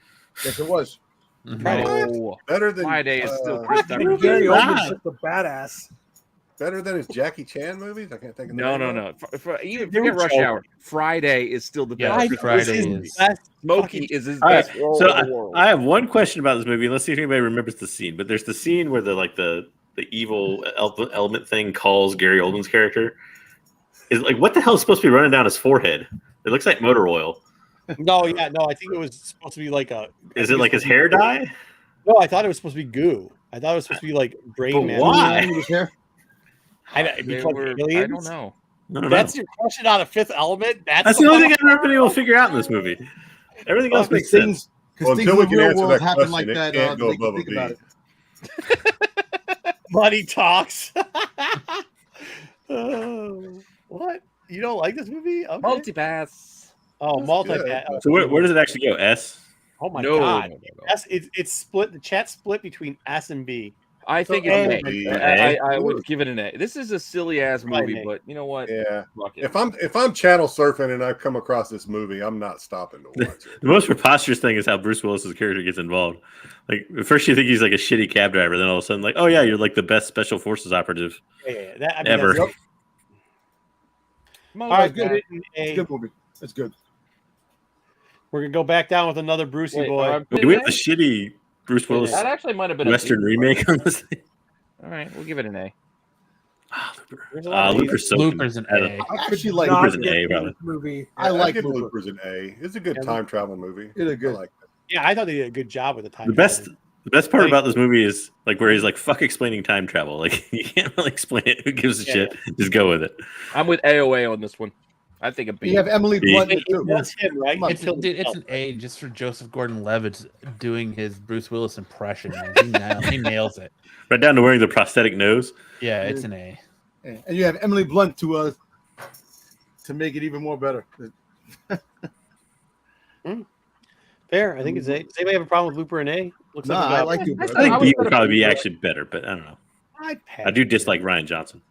Yes, it was. No. Better than Friday is still uh, Chris I Tucker. think Gary Wow. Oldman's just a badass. better than his Jackie Chan movies. I can't think of the No. name of it. Even forget Rush Hour. Friday is still the Yeah, best. Friday Friday This is- best Smokey fucking- is his All right, best role so in the world. I have one question about this movie. Let's see if anybody remembers the scene. But there's the scene where the evil element thing calls Gary Oldman's character. Is like what the hell is supposed to be running down his forehead? It looks like motor oil. No, I think it was supposed to be like a. Is it like his hair dye? No, I thought it was supposed to be goo. I thought it was supposed to be like brain But matter. why? He was here. They Because were- I aliens? don't know. I don't That's know. your question on a Fifth Element. That's the only thing I've never been able to figure out in this movie. Everything else makes sense. Well, Because things until in we the can real answer world that happen question, like it that. can't go They can above a think B. about it. Money talks. What? You don't like this movie? Okay. Multipass. Oh, That's multi. good. So where does it actually go? S? Oh my No, god. no. It's split. The chat split between S and B. I think So it's A. an A. I would give it an A. This is a silly ass movie, Right, A. but you know what? Yeah. Fuck it. If I'm channel surfing and I come across this movie, I'm not stopping to watch it. The most preposterous thing is how Bruce Willis's character gets involved. Like at first you think he's like a shitty cab driver, then all of a sudden like, oh yeah, you're like the best special forces operative Yeah. That, I mean, ever. that's- Multipass. All right, good. It's a good movie. It's good. We're gonna go back down with another Brucey Wait, boy. Do we have the shitty Bruce Willis That actually might have been Western remake on this thing. All right, we'll give it an A. Looper's so Looper's an A. I actually like Not Looper's an get A, through probably. this movie. I like give Looper. Looper's an A. It's a good Yeah, time travel movie. It is good. I like it. Yeah, I thought they did a good job with the time. The best part about this movie is like where he's like, "Fuck explaining time travel." Like you can't really explain it. Who gives a shit? Just go with it. I'm with AOA on this one. I think a B. You have Emily B. Blunt in it, too. That's him, right? Come on. It's an A just for Joseph Gordon-Levitt doing his Bruce Willis impression. Man. He nails it. Right down to wearing the prosthetic nose. Yeah, it's an A. And you have Emily Blunt to make it even more better. Fair. I think it's A. Does anybody have a problem with Looper and A? Looks Nah, like I like Looper. I think B would probably be actually better, but I don't know. I do dislike Ryan Johnson.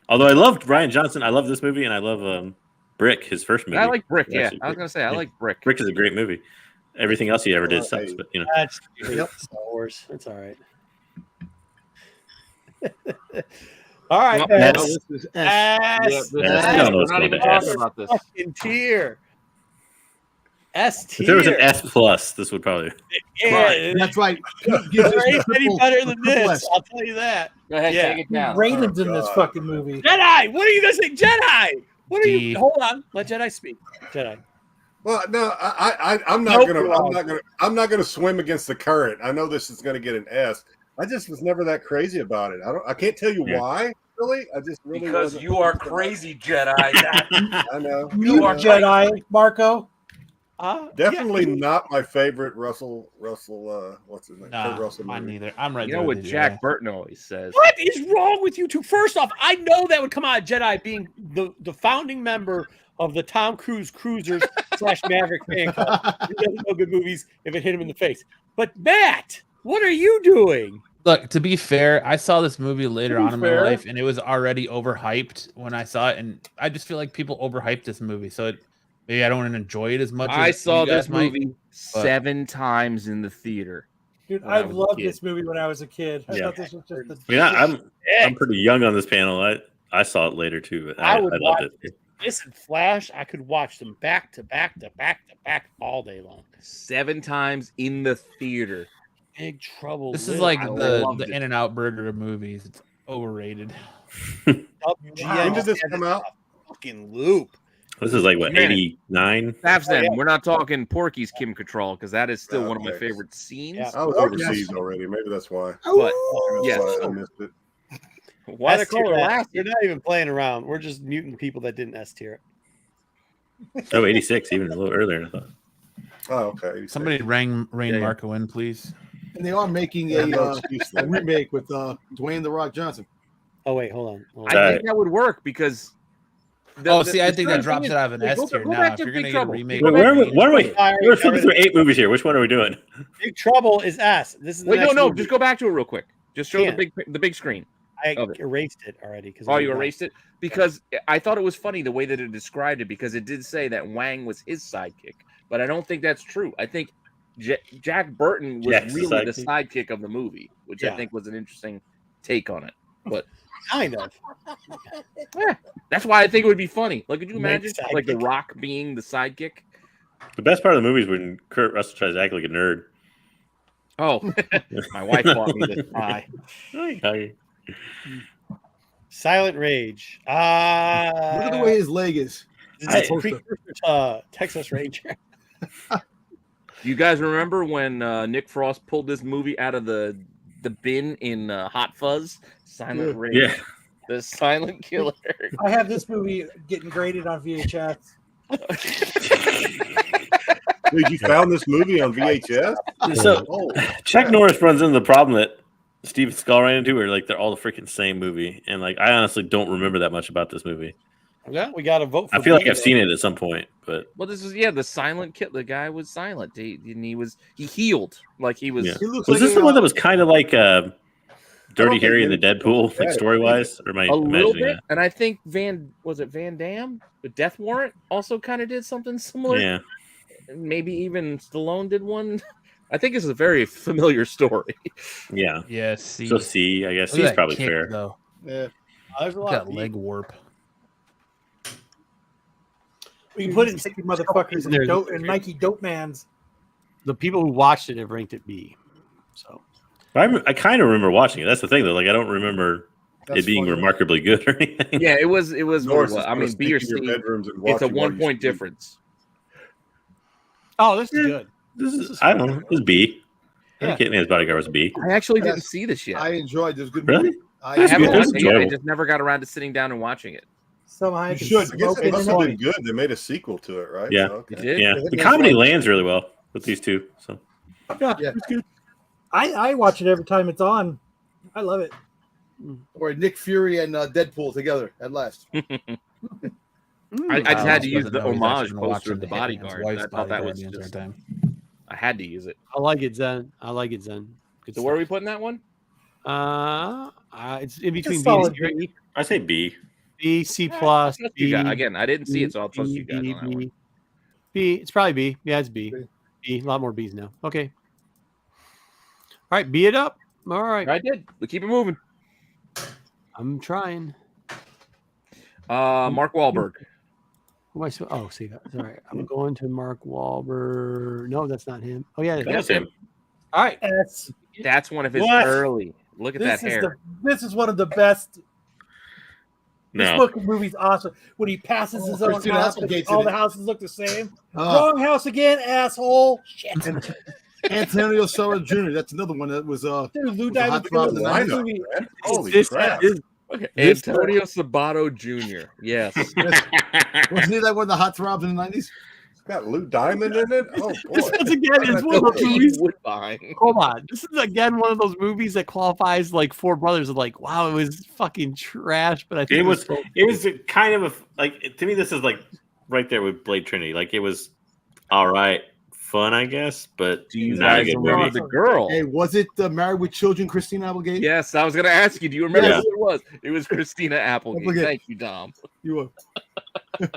Although I loved Ryan Johnson, I love this movie, and I love Brick, his first movie. I like Brick. Yeah, Actually, I was gonna say I like Brick. Brick is a great movie. Everything else he ever did sucks, but you know. That's Star Wars. That's all right. All right. Well, S. This is S. S. Yeah, I don't know we're what's not going even to talking S. about this. Fucking tier. S tier. If there was an S plus, this would probably. Yeah, That's right. there ain't any better than this. I'll tell you that. Go ahead, Yeah. take it down. Raiden's in this God. fucking movie. Jedi. What are you gonna say, Jedi? What are D. you? Hold on. Let Jedi speak. Jedi. Well, no, I'm Nope, I'm not gonna swim against the current. I know this is gonna get an S. I just was never that crazy about it. I can't tell you Yeah. why. Really, I just really Because wasn't- you are crazy, Jedi. I know. Mute are Jedi, Marco. Definitely not my favorite Russell. What's his name? Kurt Nah, Russell mine movie. neither. I'm right You there know with what you, Jack yeah. Burton always says? What is wrong with you two? First off, I know that would come out of Jedi being the founding member of the Tom Cruise Cruisers / Maverick fan club. He doesn't know good movies if it hit him in the face. But Matt, what are you doing? Look, to be fair, I saw this movie later on in my fair. life, and it was already overhyped when I saw it, and I just feel like people overhyped this movie, so maybe I don't enjoy it as much. I as saw you guys this might. movie 7 times in the theater. Dude, When I I was a loved kid. this movie when I was a kid. I Yeah. thought this was just the I mean, I'm pretty young on this panel. I saw it later too, but I would loved watch it. this and Flash. I could watch them back to back to back to back all day long. 7 times in the theater. Big Trouble. This is Little like I the loved it. In-N-Out burger of movies. It's overrated. WGN. When did this come out? Fucking loop. This is like what, Man. 89? That's Oh, yeah. We're not talking Porky's Kim Cattrall because that is still Oh, one of my okay. favorite scenes. Yeah. I was overseas already. Maybe that's why. But That's yes, why I missed it. why they S call tier her that. last? You're not even playing around. We're just muting people that didn't S tier it. Oh, 86, even a little earlier than I thought. Oh, okay. Somebody rain Yeah. Marco in, please. And they are making Yeah, no a excuse for that. remake with Dwayne The Rock Johnson. Oh wait, hold on. Hold I on. think that would work because. I think that certain drops thing it out of an is- S go tier back now. to If you're Big gonna get a Trouble. remake, Go Wait, back where to are we? What are we? Sorry, We're flipping through sorry. 8 movies here. Which one are we doing? Big Trouble is S. This is the Wait, no, next no. movie. Just go back to it real quick. Just show Can't. the big screen. I of it. erased it already because Oh, you erased it because I thought it was funny the way that it described it because it did say that Wang was his sidekick, but I don't think that's true. I think Jack Burton was Jack's the really the sidekick. sidekick of the movie, which Yeah. I think was an interesting take on it. But kind of. that's why I think it would be funny. Like, could you Make imagine like The sidekick. Rock being the sidekick? The best part of the movie is when Kurt Russell tries to act like a nerd. Oh, my wife bought me this pie. Silent Rage. Look at the way his leg is. This is a precursor to Texas Ranger. You guys remember when Nick Frost pulled this movie out of the bin in Hot Fuzz? Silent Rage. Yeah. The Silent Killer. I have this movie getting graded on VHS. Dude, you found this movie on VHS? So Oh, Chuck Norris runs into the problem that Steven Seagal ran into, where like they're all the freaking same movie, and like I honestly don't remember that much about this movie. Yeah, we got to vote for I feel like B, I've seen it at some point, but Well, this is the Silent Killer. The guy was silent. He healed like he was. yeah. he looks Was like this the one that was kind of like Dirty think Harry and the it- Deadpool, like Yeah. story wise, or am I A little imagining bit, that? and I think Van Damme, the Death Warrant, also kind of did something similar. Yeah, Maybe even Stallone did one. I think it's a very familiar story. yeah. Yeah, C. So C, I guess Look at C's that probably kick, fair. though. Yeah. There's a Look lot at of that B. leg warp. We can put it in 60 motherfuckers There's- and Nike Dope Mans. The people who watched it have ranked it B. So I kind of remember watching it. That's the thing, though. Like, I don't remember That's it being funny. remarkably good or anything. Yeah, it was. Norris is I gonna mean, sneak B or in your C. bedrooms and It's a watch you while 1 you point sleep. difference. oh, this is good. This is, I don't know. It was B. I Yeah. think Hitman's Bodyguard was B. I actually Yes. didn't see this yet. I enjoyed this. Good Really? movie. I That's haven't good. That's watched it yet. I enjoyable. just never got around to sitting down and watching it. Somehow I You can should. I guess smoke it it must in the have been morning. good. They made a sequel to it, right? Yeah. So, okay. They did? Yeah, Hitman's the comedy like- lands really well with these two. So Yeah, Yeah. it's good. I watch it every time it's on. I love it. Or Nick Fury and Deadpool together at last. I just had to use the homage poster poster of the Bodyguard. I thought that was just. time. I had to use it. I like it, Zen. Good So stuff. where are we putting that one? It's in between It's B and solid C, right? I say B. B, C I'll plus. trust you B, guys. Again, I didn't see it, so I'll trust you guys B, on that one. B. B. It's probably B. Yeah, it's B. B. B. A lot more B's now. Okay. All right, B it up. All right. I did. We keep it moving. I'm trying. Mark Wahlberg. Who am I so? Oh, see that. All right. I'm going to Mark Wahlberg. No, that's not him. Oh yeah, That's him. All right. That's, That's one of his What? early. Look at that hair. This is one of the best. This No. fucking movie's awesome. When he passes his own Christina house, Applegate's all in the it. houses look the same. Uh, Wrong house again, asshole. Shit. Antonio Silva Jr. That's another one that was Dude, Lou Was a hot Diamond rod in in the this night. movie. Holy This crap! is- Okay. This- Antonio Sabato Jr. Yes. wasn't he that one of the hot throbs in the 90s? It's got Lou Diamond in it. Oh This boy! is again is one of those Pete movies. Woodbine. Hold on. This is again one of those movies that qualifies like Four Brothers. Of like, wow, it was fucking trash, but I think It was so- it was kind of a like to me. This is like right there with Blade Trinity. Like it was all right, fun, I guess, but Do you not a guys good remember movie. the girl? Hey, was it Married with Children, Christina Applegate? Yes, I was going to ask you. Do you remember Yeah. who it was? It was Christina Applegate. Applegate. Thank you, Dom. You were.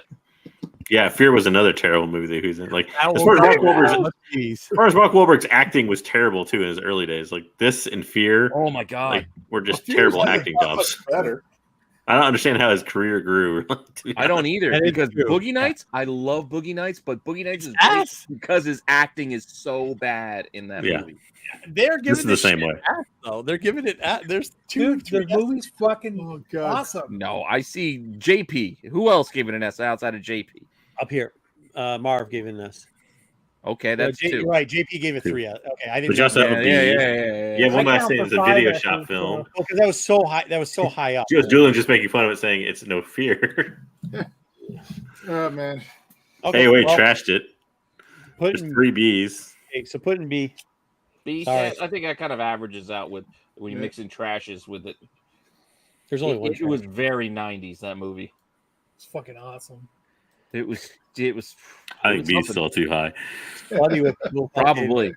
Yeah, Fear was another terrible movie that he was in. Like That as far as Mark was- Wahlberg's Jeez. as far as Mark Wahlberg's acting was terrible too in his early days. Like this and Fear, Oh my God. like were just Well, terrible Fear's acting not jobs. much better. I don't understand how his career grew. I don't either That is because true. Boogie Nights, I love Boogie Nights, but Boogie Nights is Yes. great because his acting is so bad in that Yeah. movie. They're giving This is the same way. though. They're giving it at there's two, Dude, three the movie's fucking Oh, God. awesome. No, I see JP. Who else gave it an S outside of JP? Up here. Marv gave it an S. Okay, that's You're 2. right. JP gave it 3. Okay, I didn't. But you also have a B. Yeah. You have one I last count thing. for It's a 5, video I shop think, film. Well, because that was so high. That was so high up. Julian just making fun of it, saying it's no fear. Oh, man. Okay, Hey, wait, well, trashed it. put There's in, 3 Bs. okay, so put in B. B, Sorry. I think that kind of averages out with when you mix in trashes with it. There's only one. It was very 90s, that movie. It's fucking awesome. It was I think B is still too high. Buddy with people probably.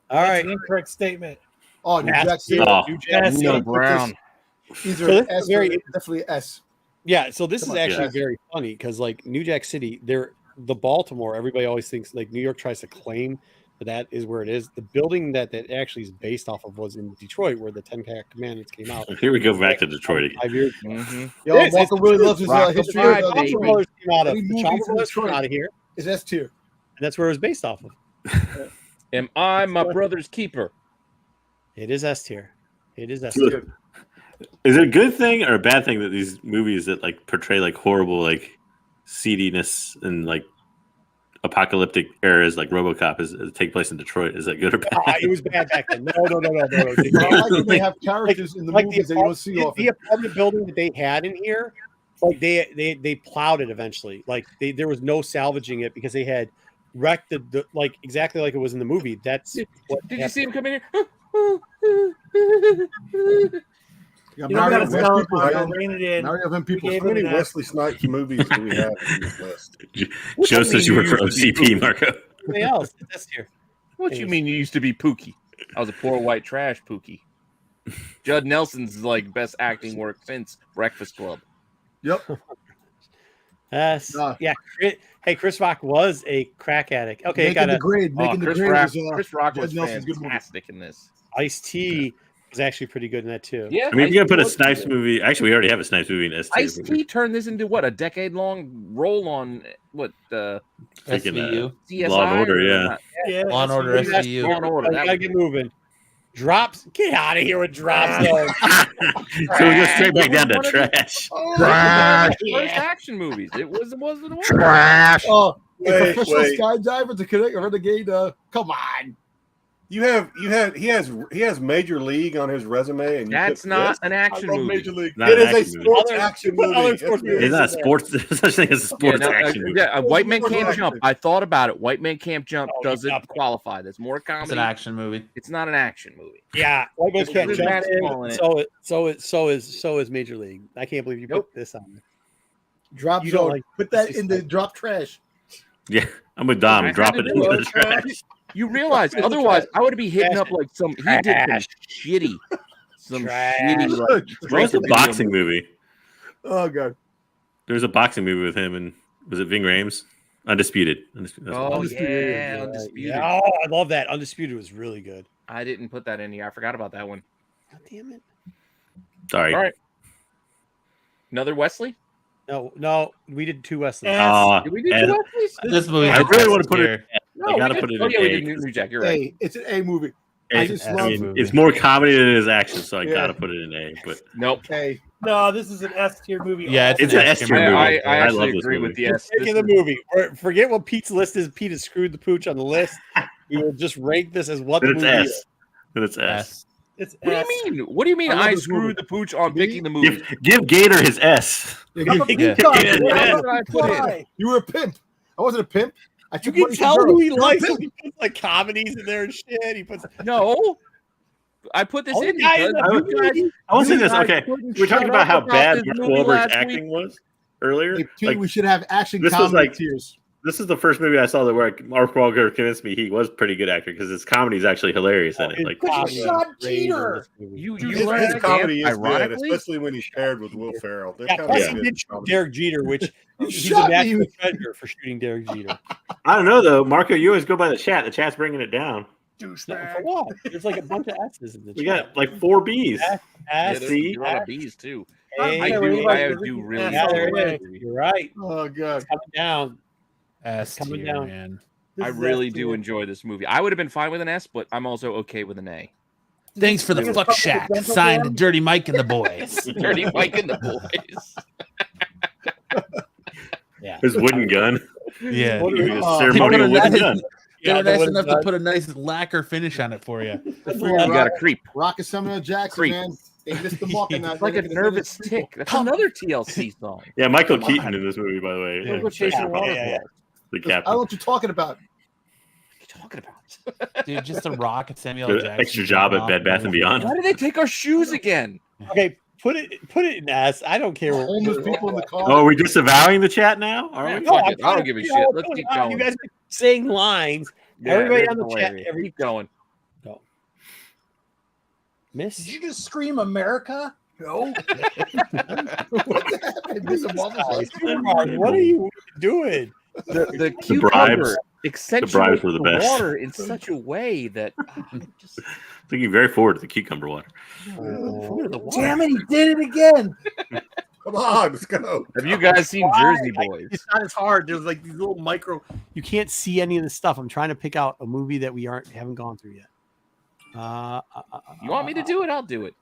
All That's right. an incorrect statement. Oh, New Yes. Jack City. Oh. New Jack Yes. City. Nino Brown. Either So this is S very- or definitely S. Yeah, so this Come is on, actually yeah. very funny because like New Jack City, the Baltimore, everybody always thinks like New York tries to claim that is where it is. The building that actually is based off of was in Detroit, where the 10 Commandments came out. Here we go back to Detroit again. 5 years. Mhm. Yo, Yes, Walker it's really true. loves his Rock history. the The of Five, Chalmers baby. Brothers came out of Any the movies Chalmers in Brothers came Detroit. out of here, Is S tier. and that's where it was based off of. Am I my brother's keeper? It is S tier. It is S So- tier. Is it a good thing or a bad thing that these movies that like portray like horrible like seediness and like apocalyptic eras like RoboCop is take place in Detroit? Is that good or bad? It was bad back then. No. I like when they have characters in the Like movies that you don't see the often. apartment building that they had in here, like they plowed it eventually. Like there was no salvaging it because they had wrecked the like exactly like it was in the movie. That's what Did you happened. see him come in here? Yeah, You don't Mario gotta Van sell it, Peebles, Mario. man. Rein it in. Mario Van Peebles. gave How many it an S. Wesley Snipes movies do we have on this list? Joe says you work for OCP, Marco. Anything else? That's tier. What you mean you used to be Pookie? I was a poor white trash Pookie. Judd Nelson's like best acting work since Breakfast Club. Yep. Yes. Nah. Yeah. Hey, Chris Rock was a crack addict. Okay, Making got the a grade. Making the Chris grade. Rock, was, Chris Rock was Judd Nelson's good movie. fantastic in this. Ice-T was actually pretty good in that too. Yeah, I mean, if you're gonna put a Ice-T Snipes movie, actually, we already have a Snipes movie in S tier. Ice-T turned this into what, a decade-long roll on what Freaking, SVU. CSI? Law and Order, or yeah. not? Yeah, Law and Order That's- SVU. Law and Order. I That gotta was get moving. Drops. Get out of here with Drop Zone. So we go straight back down to trash. Trash. First action movies. It wasn't one. Trash. Oh, a Wait, professional wait. skydiver to connect a renegade. Come on. He has Major League on his resume, and That's not an I action love movie. Major League. Not It an is a action movie. sports action movie. Other sports movies. It's not a sports. There's such thing as a sports action movie. Yeah, White Man Sports Can't action. Jump. I thought about it. White Man Can't Jump Oh, doesn't yeah. qualify. That's more It's comedy. an action movie. It's not an action movie. Yeah, White Man Can't There's Jump. basketball in it. So is Major League. I can't believe you put this on there. Drop You don't zone. like- Put that in the drop trash. Yeah, I'm with Dom. I Drop had it to into do the it. trash. You realize otherwise I would be hitting up like some. He did some Trash. shitty. Like, There's a boxing movie. Oh god. There's a boxing movie with him, and was it Ving Rhames? Undisputed. That's Oh Undisputed. yeah, Undisputed. Yeah, oh, I love that. Undisputed was really good. I didn't put that in here. I forgot about that one. God damn it. Sorry. All right. Another Wesley? No, we did 2 Wesley. Did we do and- two Wesleys? This movie. I has really S want to put tier. it. I gotta put it Oh in yeah, we A. did New Jack. You're right. Hey, it's an A movie. I just I love. mean, it's more comedy than it is action, so I Yeah. gotta put it in A. But Nope. Hey, No, this is an S tier movie. Yeah, it's an S tier movie. I I actually love this agree movie. with the S. Taking the movie. Forget what Pete's list is. Pete has screwed the pooch on the list. We will just rank this as what then the it's movie S. is. Then it's S. S. It's What S. do you mean? What do you mean I love I this movie. screwed the pooch on picking the movie? Give Gator his S. I'm a Yeah. peacock. Yeah. Why? Why? you were a pimp. I wasn't a pimp. I You took can money from tell girls. who he You're a likes. pimp. He puts like comedies in there and shit. He puts. No. I put this Oh, in yeah, because yeah, you guys, I will say you this. guys Okay, couldn't we're talking shut about how up bad this Mark movie Wahlberg's last acting week. was earlier. Hey, Pete, Like, we should have action this was comedy like- tiers. this is the first movie I saw that where Mark Wahlberg convinced me he was a pretty good actor because his comedy is actually hilarious in it. Like, Because you shot Jeter. You His like comedy dance is good, ironically? especially when he's paired with Will Ferrell. They're Yeah, kind plus of he good did shoot comedy. Derek Jeter, which he's a shot national me. treasure for shooting Derek Jeter. I don't know though, Marco. You always go by the chat. The chat's bringing it down. For what? There's like a bunch of S's in the We chat. got like 4 B's. S, Yeah, S, there's See? a lot of B's too. A, I do really Yeah, enjoy there that it is. movie. You're right. Oh god. It's coming down. S Coming tier, down. man. I really do enjoy this movie. I would have been fine with an S, but I'm also okay with an A. Thanks for the Think it's fuck fucking shack. dental Signed dam? Dirty Mike and the boys. Dirty Mike and the boys. His wooden gun. Yeah. What His are we- ceremonial They put a wooden nice- gun. They were Yeah, the nice wooden enough to gun. put a nice lacquer finish on it for you. You got a creep. Rock and Samuel Jackson, Creep. man. They missed the mark on that. It's like a nervous tick. That's another TLC song. Yeah, Michael Come on. Keaton in this movie, by the way. Yeah. Go chasing a Yeah, waterfall. yeah, yeah. The I don't know captain. what you're talking about. What are you talking about? Dude, just a rock and Samuel The Jackson. extra job at Bed Bath and Beyond. Why did they take our shoes again? Okay, put it in S. I don't care. Homeless people in the car. Oh, are we disavowing the chat now? Are we? No, Fuck it. I don't give a shit. Let's keep You going. guys are saying lines. Everybody on the chat. Keep going. Miss. Did you just scream America? No. What happened? This is a motherfucker. What are you doing? The bribes. cucumber accentuates The bribes were the best. water in such a way that just Looking very forward to the cucumber water. for the water. Damn it, he did it again. Come on, let's go. Have you guys seen Jersey Boys? It's not as hard. There's like these little micro. You can't see any of the stuff. I'm trying to pick out a movie that we haven't gone through yet. You want me to do it? I'll do it.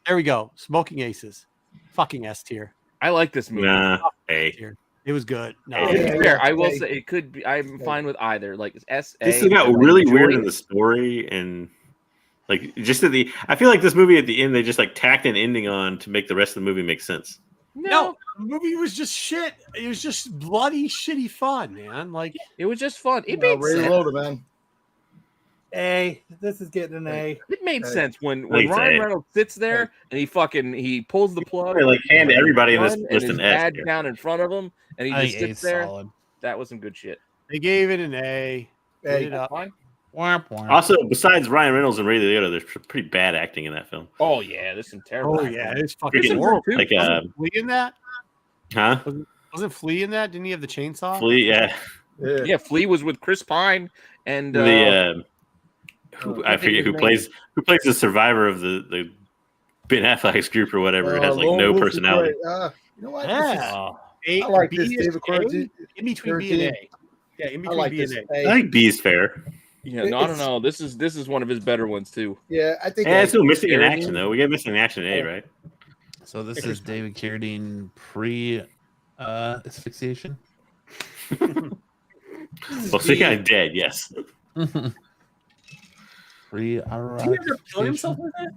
There we go. Smoking Aces. Fucking S tier. I like this movie. Nah, A. It was good. No, To be Yeah, fair, yeah, I will A. say it could be. I'm fine with either. Like S. A, This thing got because I really enjoyed weird it. in the story, and like just at the. I feel like this movie at the end they just like tacked an ending on to make the rest of the movie make sense. no, the movie was just shit. It was just bloody, shitty fun, man. Like It was just fun. It No, made Ray sense. Loader, man. A. This is getting an A. It made Hey, sense when I think it's Ryan A. Reynolds sits there and he pulls the plug. Like hand everybody in this and list his an S. dad here. down in front of him, and he I just think sits A's there. solid. That was some good shit. they gave it an A. Put Hey, it up. Fine. Womp womp. Also, besides Ryan Reynolds and Ray Liotta, there's pretty bad acting in that film. Oh yeah, there's some terrible. Oh acting. yeah, it's fucking Freaking horrible. like Wasn't Flea in that? huh? Wasn't Flea in that? Didn't he have the chainsaw? Flea, yeah. Yeah. Yeah, Flea was with Chris Pine and I forget who plays the survivor of the Ben Affleck's group or whatever. It has like Lone no Wolf is personality. great. You know what? Yeah. I like B this, is David A, Corsi. in between B and A. Yeah, in I between like B this. and A. I A. think B is fair. Yeah, no, I don't know. This is one of his better ones too. Yeah, I think. Yeah, it's still missing in action though. We get missing in action A, right? So this is David Carradine pre asphyxiation. Well, so he got dead. Yes. Pre Did he ever kill himself with that?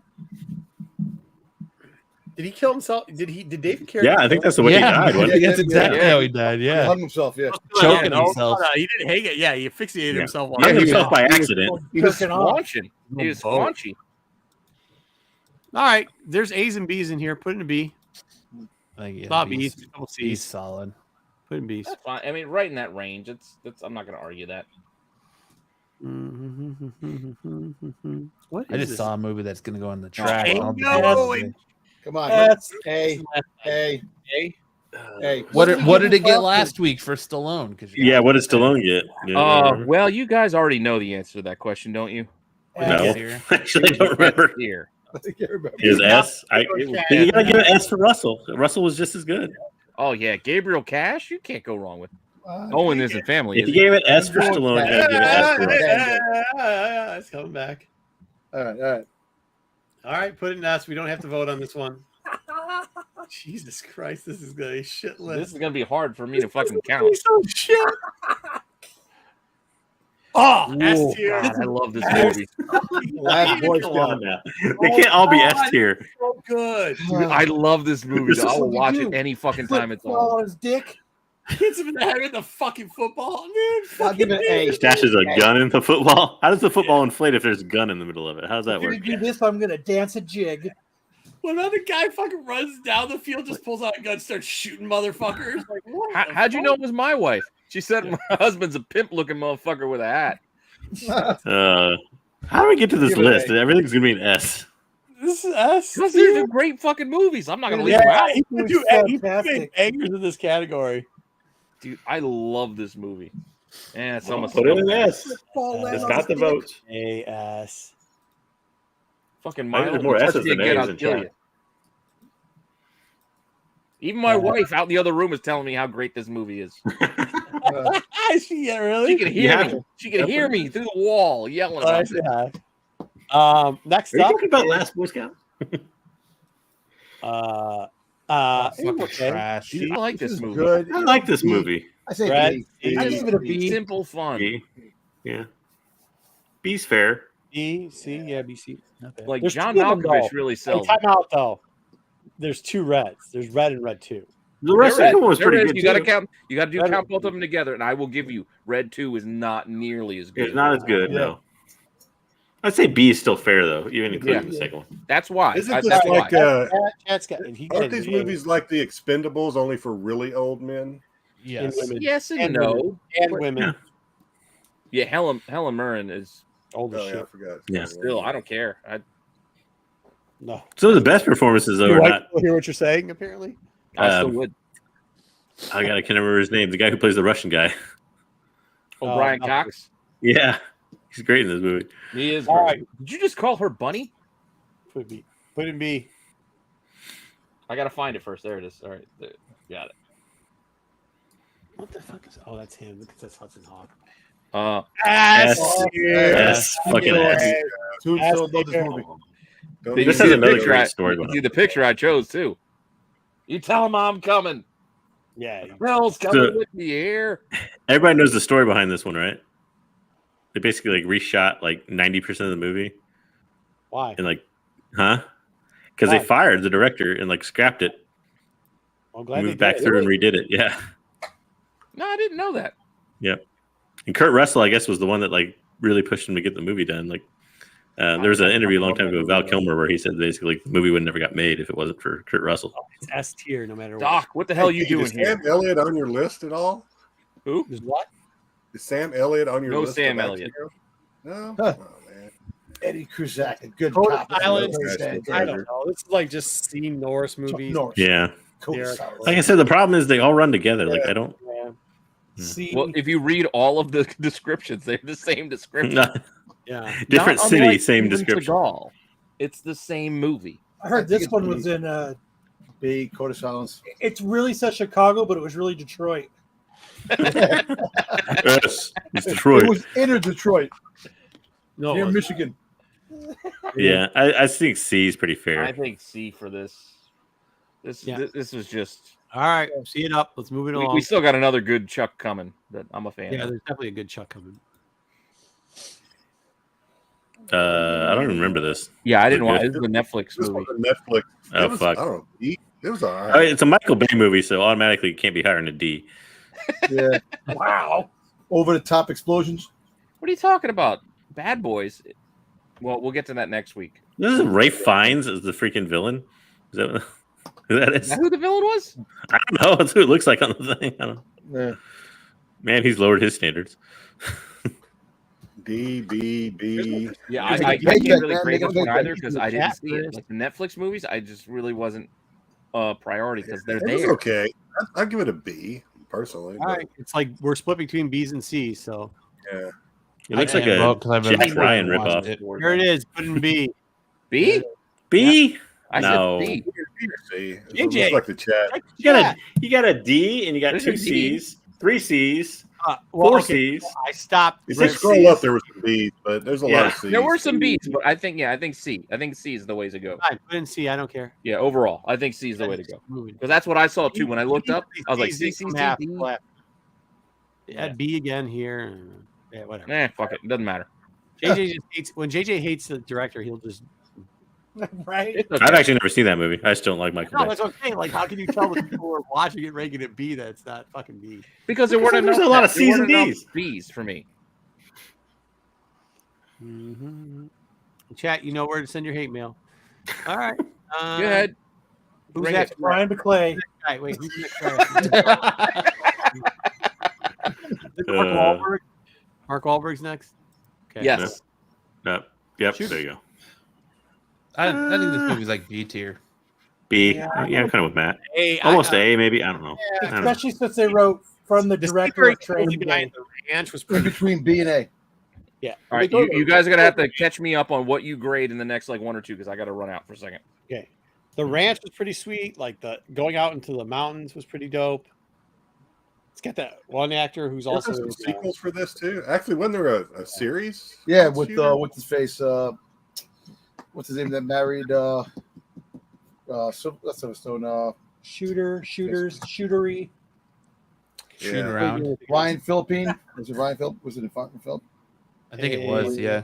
Did he kill himself? Did David Carradine? Yeah, I think that's the way he died. Wasn't it? That's exactly how he died. He Yeah, hung himself. Yeah. choking No, himself. no, he didn't hang it. Yeah, he asphyxiated himself. He hung himself by accident. He was Jerking off. squanching. He was squanchy. All right, there's A's and B's in here. Put in a B. Like, Bob he's, B's, couple he's C's. solid. Put in B's. That's fine. I mean, right in that range. It's. I'm not going to argue that. What? I is just this? saw a movie that's gonna go in the trash. Hey, I'll be no, happy. Come on. That's Hey. A. Hey. What did it get last week for Stallone? Because Yeah, what did Stallone get? Well, you guys already know the answer to that question, don't you? No. Actually, I don't remember. Here. I think I remember. His S. You gotta give an S for Russell. Russell was just as good. Oh yeah, Gabriel Cash. You can't go wrong with. Owen isn't family. If Is you he? gave it S for Stallone, you gotta give it S for Russell. It's coming back. All right. All right, put it in S. We don't have to vote on this one. Jesus Christ, this is gonna be shit list. This is gonna be hard for me to fucking count. So shit. Oh, S tier. God, I love this movie. Last Boy Come on Scout. now. They can't all be S tier. So good. Dude, I love this movie. This is I will what you watch do. it any fucking time it's Football on. on his dick. Hits him in the head with the fucking football, dude. I'll give it an A. Stashes a gun in the football. How does the football inflate if there's a gun in the middle of it? How does that If you work? do this, I'm gonna dance a jig. What about the guy fucking runs down the field, just pulls out a gun, starts shooting motherfuckers? Like, what the How'd you know fuck? it was my wife? She said my husband's a pimp-looking motherfucker with a hat. How do we get to this Give it an list? A. Everything's gonna be an S. This is S. Because these are great fucking movies. I'm not gonna leave them Yeah, out. he was do fantastic. bangers in this category. Dude, I love this movie. And it's almost Put it in S. Football It's on got his the dick. votes. A-S. fucking I think Milo. there's more Touch S's me than again, A's I'll in kill chat. you. Even my wife out in the other room is telling me how great this movie is. Yeah, really? She can hear Yeah. me. She can hear me through the wall yelling Oh, I about see it. how. Next Are you up. talking about Last Boy Scout? Fucking okay. trash. Dude, I like this is movie. good. I like this movie. I say Brad, B. I give it a B. Simple fun. B. Yeah. B's fair. B, C, yeah, B, C. Okay. Like There's John two of them, Malkovich though. really Hey, sells. time out though. There's two reds. There's red and red 2. The rest of the one was There pretty is. good. You got to too. count. You got to Red- count both of them together, and I will give you Red 2 is not nearly as good. It's not as good, no. I'd say B is still fair though, even including the second one. That's why. Isn't That's this why. like Chad's got, he aren't these movies like the Expendables only for really old men? Yes. women. Yes and, And no. and women. Yeah, Helen Mirren is Old as Oh yeah, I shit. forgot. Yeah. still. I don't care. No. Some of the best performances though You are like not. to hear what you're saying, apparently? I still Um, would. I can't remember his name. The guy who plays the Russian guy. Oh, Brian no. Cox. Yeah, he's great in this movie. He is. All great. right. Did you just call her Bunny? Put B. Put in B. I gotta find it first. There it is. All right, there. Got it. What the fuck is? Oh, that's him. Look at this Hudson Hawk. S. Yeah. S. Fucking S. Tombstone, love this movie. Don't Did This you has see the another picture great story behind See the picture I chose too. You tell him I'm coming. Yeah. Bell's coming So- with me here. Everybody knows the story behind this one, right? They basically like reshot like 90% of the movie Why? and like, because they Why? fired the director and like scrapped it, I'm glad moved they back did. through and redid it. Yeah. No, I didn't know that. And Kurt Russell, I guess, was the one that like really pushed him to get the movie done. Like, there was an interview a long time ago with Val Kilmer where he said basically the movie would never got made if it wasn't for Kurt Russell. It's S tier no matter what. Doc, what the hell are you Is doing here? Sam Elliott on your list at all? Who? There's what? Is Sam Elliott on your No list? Sam of Elliott. action heroes? No. Huh. Oh man. Eddie Cusack, a good Rhode cop. Island. Fantastic. I don't know. This is like just seen Norris movies. Norris. Yeah. Cool. Yeah. Like I said, the problem is they all run together. Like I don't. Yeah. See, Well, if you read all of the descriptions, they're the same description. Yeah. Different Not city, unlike same Steven description. Seagal. It's the same movie. I heard I think this it's one pretty- was in. B, Code of Silence. It's really said Chicago, but it was really Detroit. Yes, it's It Detroit. was inner Detroit. No, it Near wasn't. Michigan. Yeah, I think C is pretty fair. I think C for this. This was just. All right, see it up. Let's move it along. We still got another good Chuck coming that I'm a fan yeah, of. there's definitely a good Chuck coming. I don't even remember this. Yeah, I didn't Okay. watch. This is a Netflix This movie. was a Netflix. Oh, It was, fuck. I don't know. It was all Oh, right. it's a Michael Bay movie, so automatically it can't be higher than a D. Yeah. Wow. Over the top explosions. What are you talking about? Bad Boys. Well, we'll get to that next week. This is Ray Fiennes as the freaking villain. Is that who that Is is? that who the villain was? I don't know. That's who it looks like on the thing. I don't know. Yeah. Man, he's lowered his standards. D, B, B. Yeah, Make I it can't big, really man. grade Make it this one big. either because I didn't Chat see it. first. Like the Netflix movies, I just really wasn't a priority because they're It was there. okay. I'd give it a B, personally. All right, it's like we're split between B's and C's. So Yeah. It looks I like can't a vote 'cause I've been Jack Ryan watching ripoff. it. here it is. Put in B. B? B? I No. said B. See, it JJ. looks like the chat. You got a D and you got There's 2 a D. C's, 3 C's, Well, 4 okay, C's. I stopped. If you Six scroll C's. up, there was some B's, but there's a lot Yeah. of C's. There were some B's, but I think C. I think C is the way to go. Fine, put in C. I don't care. Yeah, overall, I think C is the way to go Moving. because that's what I saw too when I looked up. I was like, C, C's C, from C, half D. left. Add B again here. Yeah, whatever. Fuck it, doesn't matter. JJ just hates when JJ hates the director. He'll just Right? It's okay. I've actually never seen that movie. I just don't like Michael no. Bay. That's okay. Like, how can you tell the people who are watching it ranking it B that it's not fucking B? Because there weren't There's enough. a lot of there C's weren't and enough D's. B's for me. Mm-hmm. Chat, you know where to send your hate mail. All right. Go ahead. Who's Bring next? it. Brian McClay. Right, wait. Who's next? Guy? Is it Mark Wahlberg? Mark Wahlberg's next. Okay. Yes. Yep, Shoot. there you go. I think this movie's like B tier. B. Yeah. Yeah, I'm kind of with Matt. Hey, Almost A, maybe. I don't know. I don't know. Especially since they wrote from the The director of secret Training behind Day. the ranch was In pretty. between B and A. Yeah. All right, you guys are gonna have to catch me up on what you grade in the next like 1 or 2 because I got to run out for a second. Okay. The ranch was pretty sweet. Like the going out into the mountains was pretty dope. It's got that one actor who's Also, also some sequels for this too. Actually, wasn't there a series? Yeah, called with Shooter? what's his face? What's his name that married not Silverstone, Shootery. Shooting Yeah. around. Ryan Philippine. Was it Ryan Philippine? Was it Ryan Philippine? I think it was, yeah.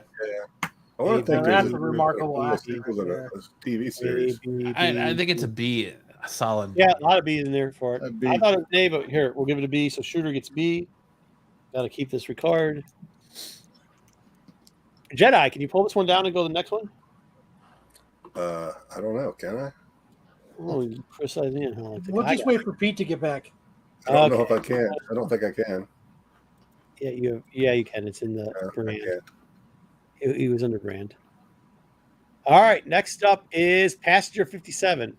I want to think That's there's a remarkable a actor. sequels and a TV A, series. B, I B. think it's a B, a solid. Yeah, a lot of B's in there for it. A B. I thought it was A, but here we'll give it a B. So Shooter gets B. Got to keep this record. Jedi, can you pull this one down and go to the next one? I don't know. Can I? Oh, you criticize me. Huh? We'll just wait for Pete to get back. I don't know if I can. I don't think I can. Yeah, you can. It's in the I brand. can't. He was under brand. All right, next up is Passenger 57.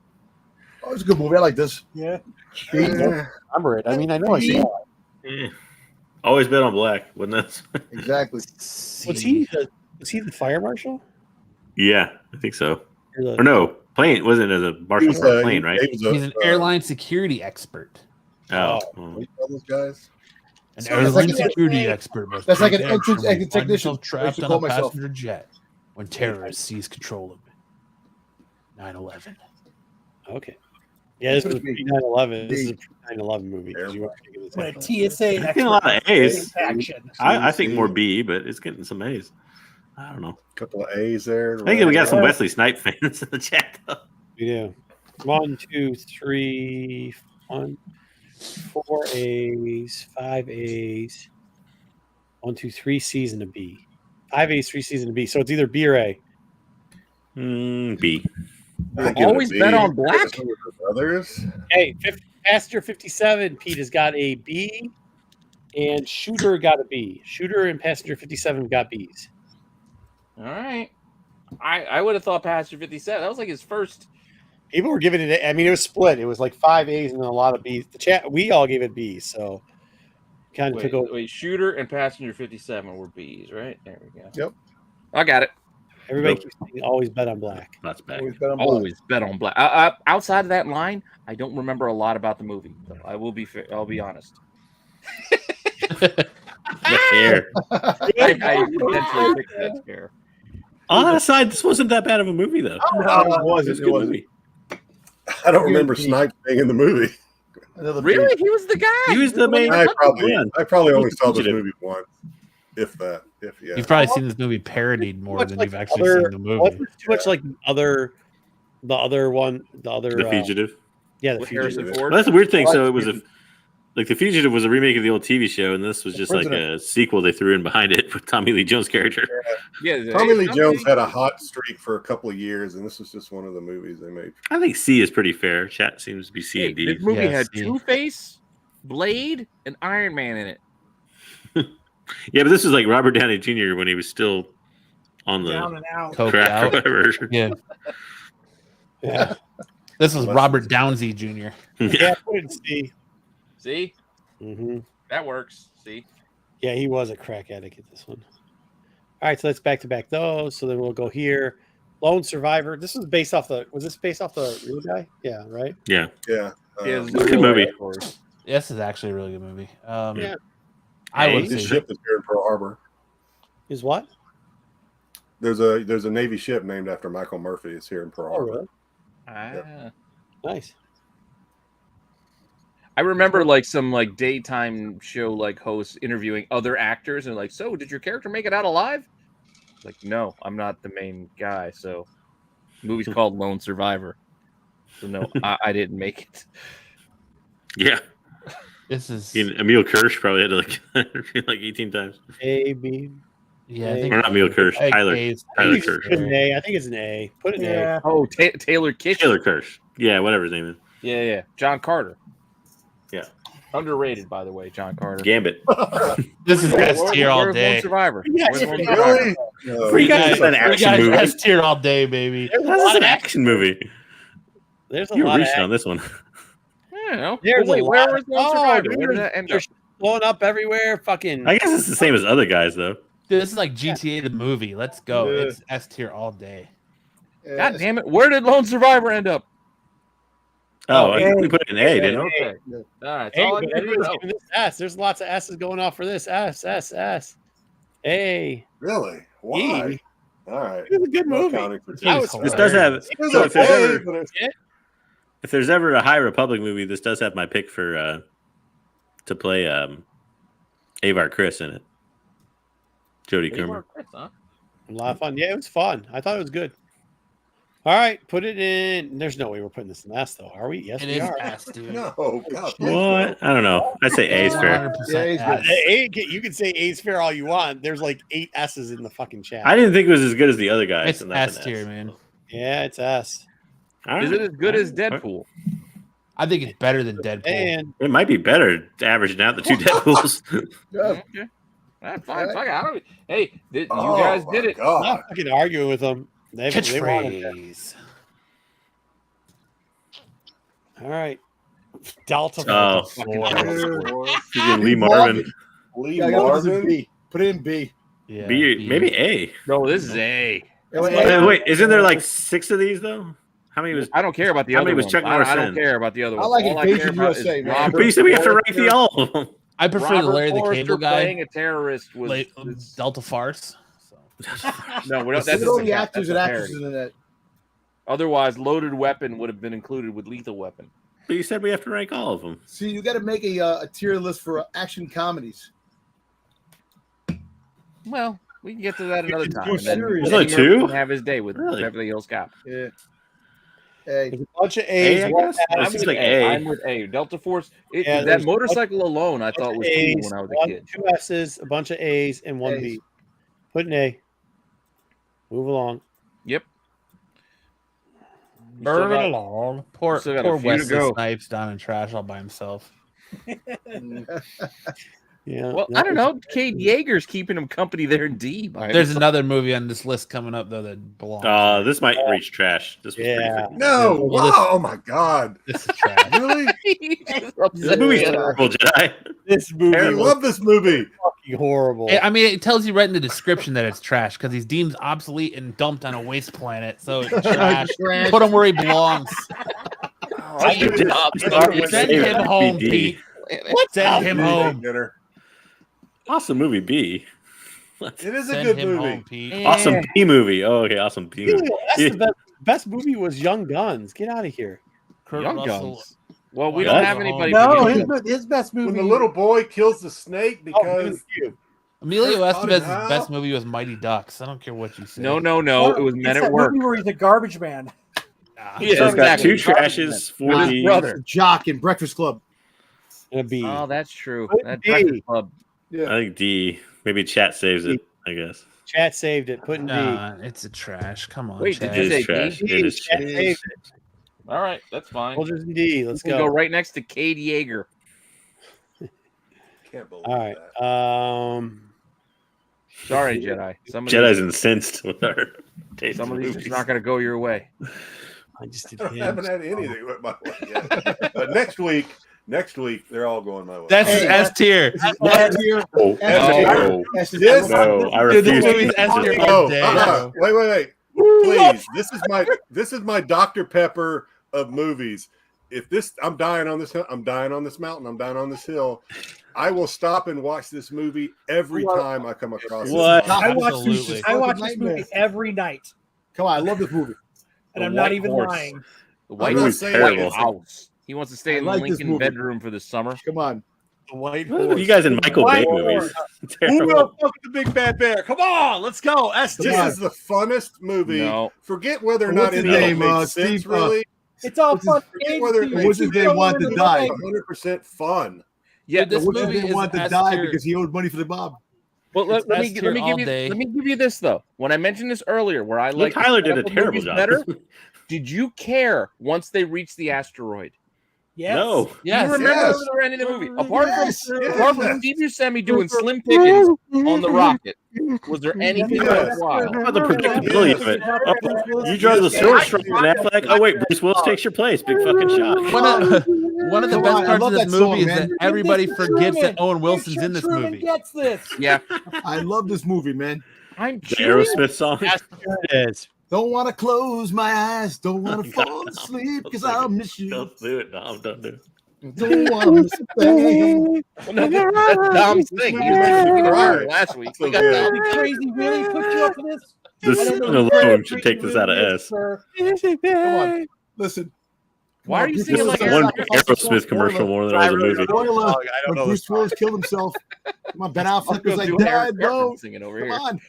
Oh, it's a good movie. I like this. Yeah. Remember it? I mean, I know I saw it. Eh. Always bet on black, wasn't it? Exactly. Was he the fire marshal? Yeah, I think so. Or the- Or no, plane wasn't as a marshal for a plane, right? He's an airline security expert. Oh, What do you call those guys? An So airline that's like- security expert. must that's like take an action entrance when exit he finds technician. himself I used trapped to on call a myself. passenger jet when terrorists seize control of it. 9/11. Okay. Yeah, this Could was be. pre-9/11. This is a pre-9/11 movie. 'cause you weren't taking this When a out. TSA It's getting a lot of A's. action. I think more B, but it's getting some A's. I don't know. A couple of A's there. I think we got some Wesley Snipe fans in the chat. Though. We do. 1, 2, 3, 1, 4 A's, 5 A's, 1, 2, 3 C's and a B. 5 A's, 3 C's and a B. So it's either B or A. B. I give it a Always B. bet on black? Some of the Others. Hey, Passenger 57, Pete has got a B, and Shooter got a B. Shooter and Passenger 57 got B's. All right. I would have thought Passenger 57. That was like his first. People were giving it. I mean, it was split. It was like 5 A's and then a lot of B's. The chat, we all gave it B's, so kind of took over. Wait, Shooter and Passenger 57 were B's, right? There we go. Yep. I got it. Everybody Nope. keeps saying always bet on black. That's back. Always bet on black. Always bet on black. Outside of that line, I don't remember a lot about the movie. So I will be fair, I'll be honest. The hair. I potentially picked that hair. On that side, this wasn't that bad of a movie, though. No, it wasn't. It's a It good wasn't. movie. I don't remember Snipes being in the movie. Really? He was the guy. He was the main. I one. probably only Who's the saw this fugitive? movie once, if that. If yeah. You've probably seen this movie parodied more than you've actually other- seen the movie. Wasn't it too much like the other one, The Fugitive. yeah, the With Fugitive. Harrison Ford. Well, that's the weird thing. So it was like The Fugitive was a remake of the old TV show, and this was just like Prisoner. a sequel they threw in behind it with Tommy Lee Jones' character. Yeah, Tommy Lee Jones had a hot streak for a couple of years, and this was just one of the movies they made. I think C is pretty fair. Chat seems to be C Hey, and D. this movie Yeah, had Steve. Two-Face, Blade, and Iron Man in it. Yeah, but this is like Robert Downey Jr. when he was still on the Down and out. Coked crack or out. whatever. Yeah, Yeah, this was Robert Downsey Jr. yeah, I couldn't see. See? Mm-hmm. That works. See? Yeah, he was a crack addict at this one. All right, so let's back to back those. So then we'll go here. Lone Survivor. This was based off the. Was this based off the real guy? Yeah, right. Yeah. Yeah. Yeah, It's a good movie. This is actually a really good movie. Yeah. I Hey, would His say ship is here in Pearl Harbor. Is what? There's a Navy ship named after Michael Murphy. It's here in Pearl Oh, Harbor. really? Nice. I remember like some like daytime show like hosts interviewing other actors and like, so did your character make it out alive? Like, no, I'm not the main guy. So, the movie's called Lone Survivor. So no, I didn't make it. Yeah. this is Emil Kirsch probably had to like 18 times. A, B. yeah. I Or think Or not Emil Kirsch. I think Tyler A's- Tyler A's Kirsch. Put an fair. A. I think it's an A. Put an A. Yeah. Oh, Taylor Kitchen. Taylor Kirsch. Yeah, whatever his name is. Yeah. John Carter. Yeah. Underrated, by the way, John Carter. Gambit. This is S tier all Where's Lone day. Survivor? Yeah, Where's Lone Really? Survivor? Free Guy is an You action guys movie. S tier all day, baby. There's a This is lot an of action movie. There's a You're lot of reaching on this one. I don't know. There's Wait, a where lot was of- Lone Oh, Survivor? dude, Where did that end they're up? blowing up everywhere. Fucking. I guess it's the same as other guys, though. Dude, this is like GTA the movie. Let's go. Yeah. It's S tier all day. God damn it! Where did Lone Survivor end up? Oh, Oh, I think we put it in A, didn't we? Okay. All right. Hey, That's all I but need to everyone's know. giving this S. There's lots of S's going off for this. S. A. Really? Why? E. All right. It was a good No movie. counting for I two. was- This does have. It was So if there's okay, ever but it's- if there's ever a High Republic movie, this does have my pick for to play Avar Chris in it. Jodie Comer. A lot of fun. Yeah, it was fun. I thought it was good. All right, put it in. There's no way we're putting this in S, though, are we? Yes, It we is are. S, dude. No, God. What? I don't know. I'd say A is fair. 100% Yeah, A's S. You can say A's fair all you want. There's like 8 S's in the fucking chat. I didn't think it was as good as the other guys. It's and that's S an tier, man. Yeah, it's S. All right. Is it as good as All right. Deadpool? I think it's better than Deadpool. And It might be better averaging out the two Deadpools. Yeah. Okay. That's fine. Fuck it. I don't. Hey, you Oh, guys my did it. I'm God. not fucking arguing with them. They wanted that. Catchphrase. All right. Delta. Oh. Force. Lee Marvin. Lee Yeah, I got this in Marvin. B. Put it in B. Yeah, B, maybe A. No, this is A. Wait, isn't there like 6 of these though? How many was? I don't care about the How other many was ones. Chuck I Norris don't in? care about the other I ones. like All I care Invasion about USA, is man. Robert But you said we have to rank Forster. the all of them. I prefer the Robert Larry the Forster Cable Guy. playing a terrorist was Like, Delta Farce. So. no. Look That's at all a- the actors that's and a actresses parody. in that. Otherwise, Loaded Weapon would have been included with Lethal Weapon. But you said we have to rank all of them. See, you got to make a tier list for action comedies. Well, we can get to that another time. too And then serious. There's only Eddie Murphy 2? can have his day with Really? Beverly Hills Cop. Yeah. Hey, There's a bunch of A, A's. I one guess? S. It I'm seems with like A. A. I'm with A. Delta Force. Yeah, That there's motorcycle alone, I thought was cool A's, when I was a one- kid. 2 S's, a bunch of A's, and 1 B. A's. Put an A. Move along. Yep. Burn it along. Poor, still got a poor few to Wesley go. Snipes down in trash all by himself. Yeah. Well, I don't know. Cade Yeager's keeping him company there in D. by There's himself. another movie on this list coming up though that belongs. This might reach trash. This was Yeah. pretty No. Yeah, well, Wow. Oh, my God. This is trash. Really? He's upset. The movie's terrible, Jedi. This movie I was love this movie. fucking horrible. I mean, it tells you right in the description that it's trash because he's deemed obsolete and dumped on a waste planet. So it's trash. Trash. Put him where he belongs. I did Good not job. start Save with Send it. him home, BD. Pete. Send him home. Dinner. Awesome movie B. It is a Send good him movie. home, Pete. Awesome B movie. Oh, okay. Awesome B movie. That's the best movie was Young Guns. Get out of here. Kurt Young Russell. Guns. Well, we What? don't have anybody. No, to give his best movie. When the little boy kills the snake Oh, because Emilio Kurt Estevez's Cottonmouth? best movie was Mighty Ducks. I don't care what you say. No. Oh, It was Men it's at that Work. movie where he's a garbage man. Yeah, So it's got exactly. 2 trashes, 4 With his Ds. brother. Jock and Breakfast Club. Gonna be. Oh, that's true. Put That D. Breakfast Club. I think D. Maybe chat saves it, I guess. Chat saved it. Put in D. Nah, it's a trash. Come on. Wait, Chad. did you It say is trash. D? It is Chat trash. saved it. All right, that's fine. Soldiers in D. Let's We'll go. go right next to Cade Yeager. can't believe All right. that. Sorry, Jedi. Jedi's incensed with our taste Some in of these movies. are not going to go your way. I just did I haven't had anything with my way yet. But next week they're all going my way. That's Hey, S tier. Last year, Oh, Oh. That's This- no, I Dude, this refuse. movie's S tier Oh, all day. Wait. Please. This is my Dr. Pepper of movies. If I'm dying on this hill, I'm dying on this mountain, I'm dying on this hill. I will stop and watch this movie every time I come across What? it. I watch Absolutely. this. I watch this movie every night, Come on, I love this movie. and The I'm not White even Horse. lying. The White, not Horse saying White it's- House. He wants to stay I in like the this Lincoln movie. bedroom for the summer. Come on. The White What Horse. are you guys in Michael Bay White movies? Who Terrible. the fuck is the big bad bear? Come on, let's go. S This tier. is the funnest movie. No. Forget whether or What's not his it name, makes sense, Steve, really. It's all What's his- fun. Forget whether it games, makes What's his you name don't want to wanna die? know. 100% fun. Yeah, This What's his movie name is wanted to S die tier. because he owed money for the mob. Well, let me S tier all day. give you this though. When I mentioned this earlier, where I like Tyler did a terrible job. better. Did you care once they reached the asteroid? Yes. No. Yes. You remember Yes. the end of the movie? Apart Yes. from Steve Buscemi doing Slim Pickens on the rocket, was there anything Yes. worthwhile? How about the predictability of it? You draw the sword from an Affleck. Oh wait, Bruce Willis takes your place. Big fucking shot. One of the Come best on, I parts love of this that movie song, is man. that everybody Mr. forgets that Truman. Owen Wilson's Make in this sure Truman movie. Gets this. Yeah, I love this movie, man. I'm The cheering. Aerosmith song. It is. Don't want to close my eyes. Don't want to fall asleep because I'll miss you. Don't do it. No, don't do it. Don't want to miss a thing. Well, no, that's Dom's thing. He was making it harder last week. We got Dom. Crazy, really put you up for this? The song alone should take this out of S. Come on. Listen. Why are you This singing is like the One Aerosmith? Aerosmith commercial more than it was a movie. Spoiler. I don't When know Bruce this Willis killed himself. Come on, Ben Affleck was like, Aaron Dad, bro. singing over Come here. on.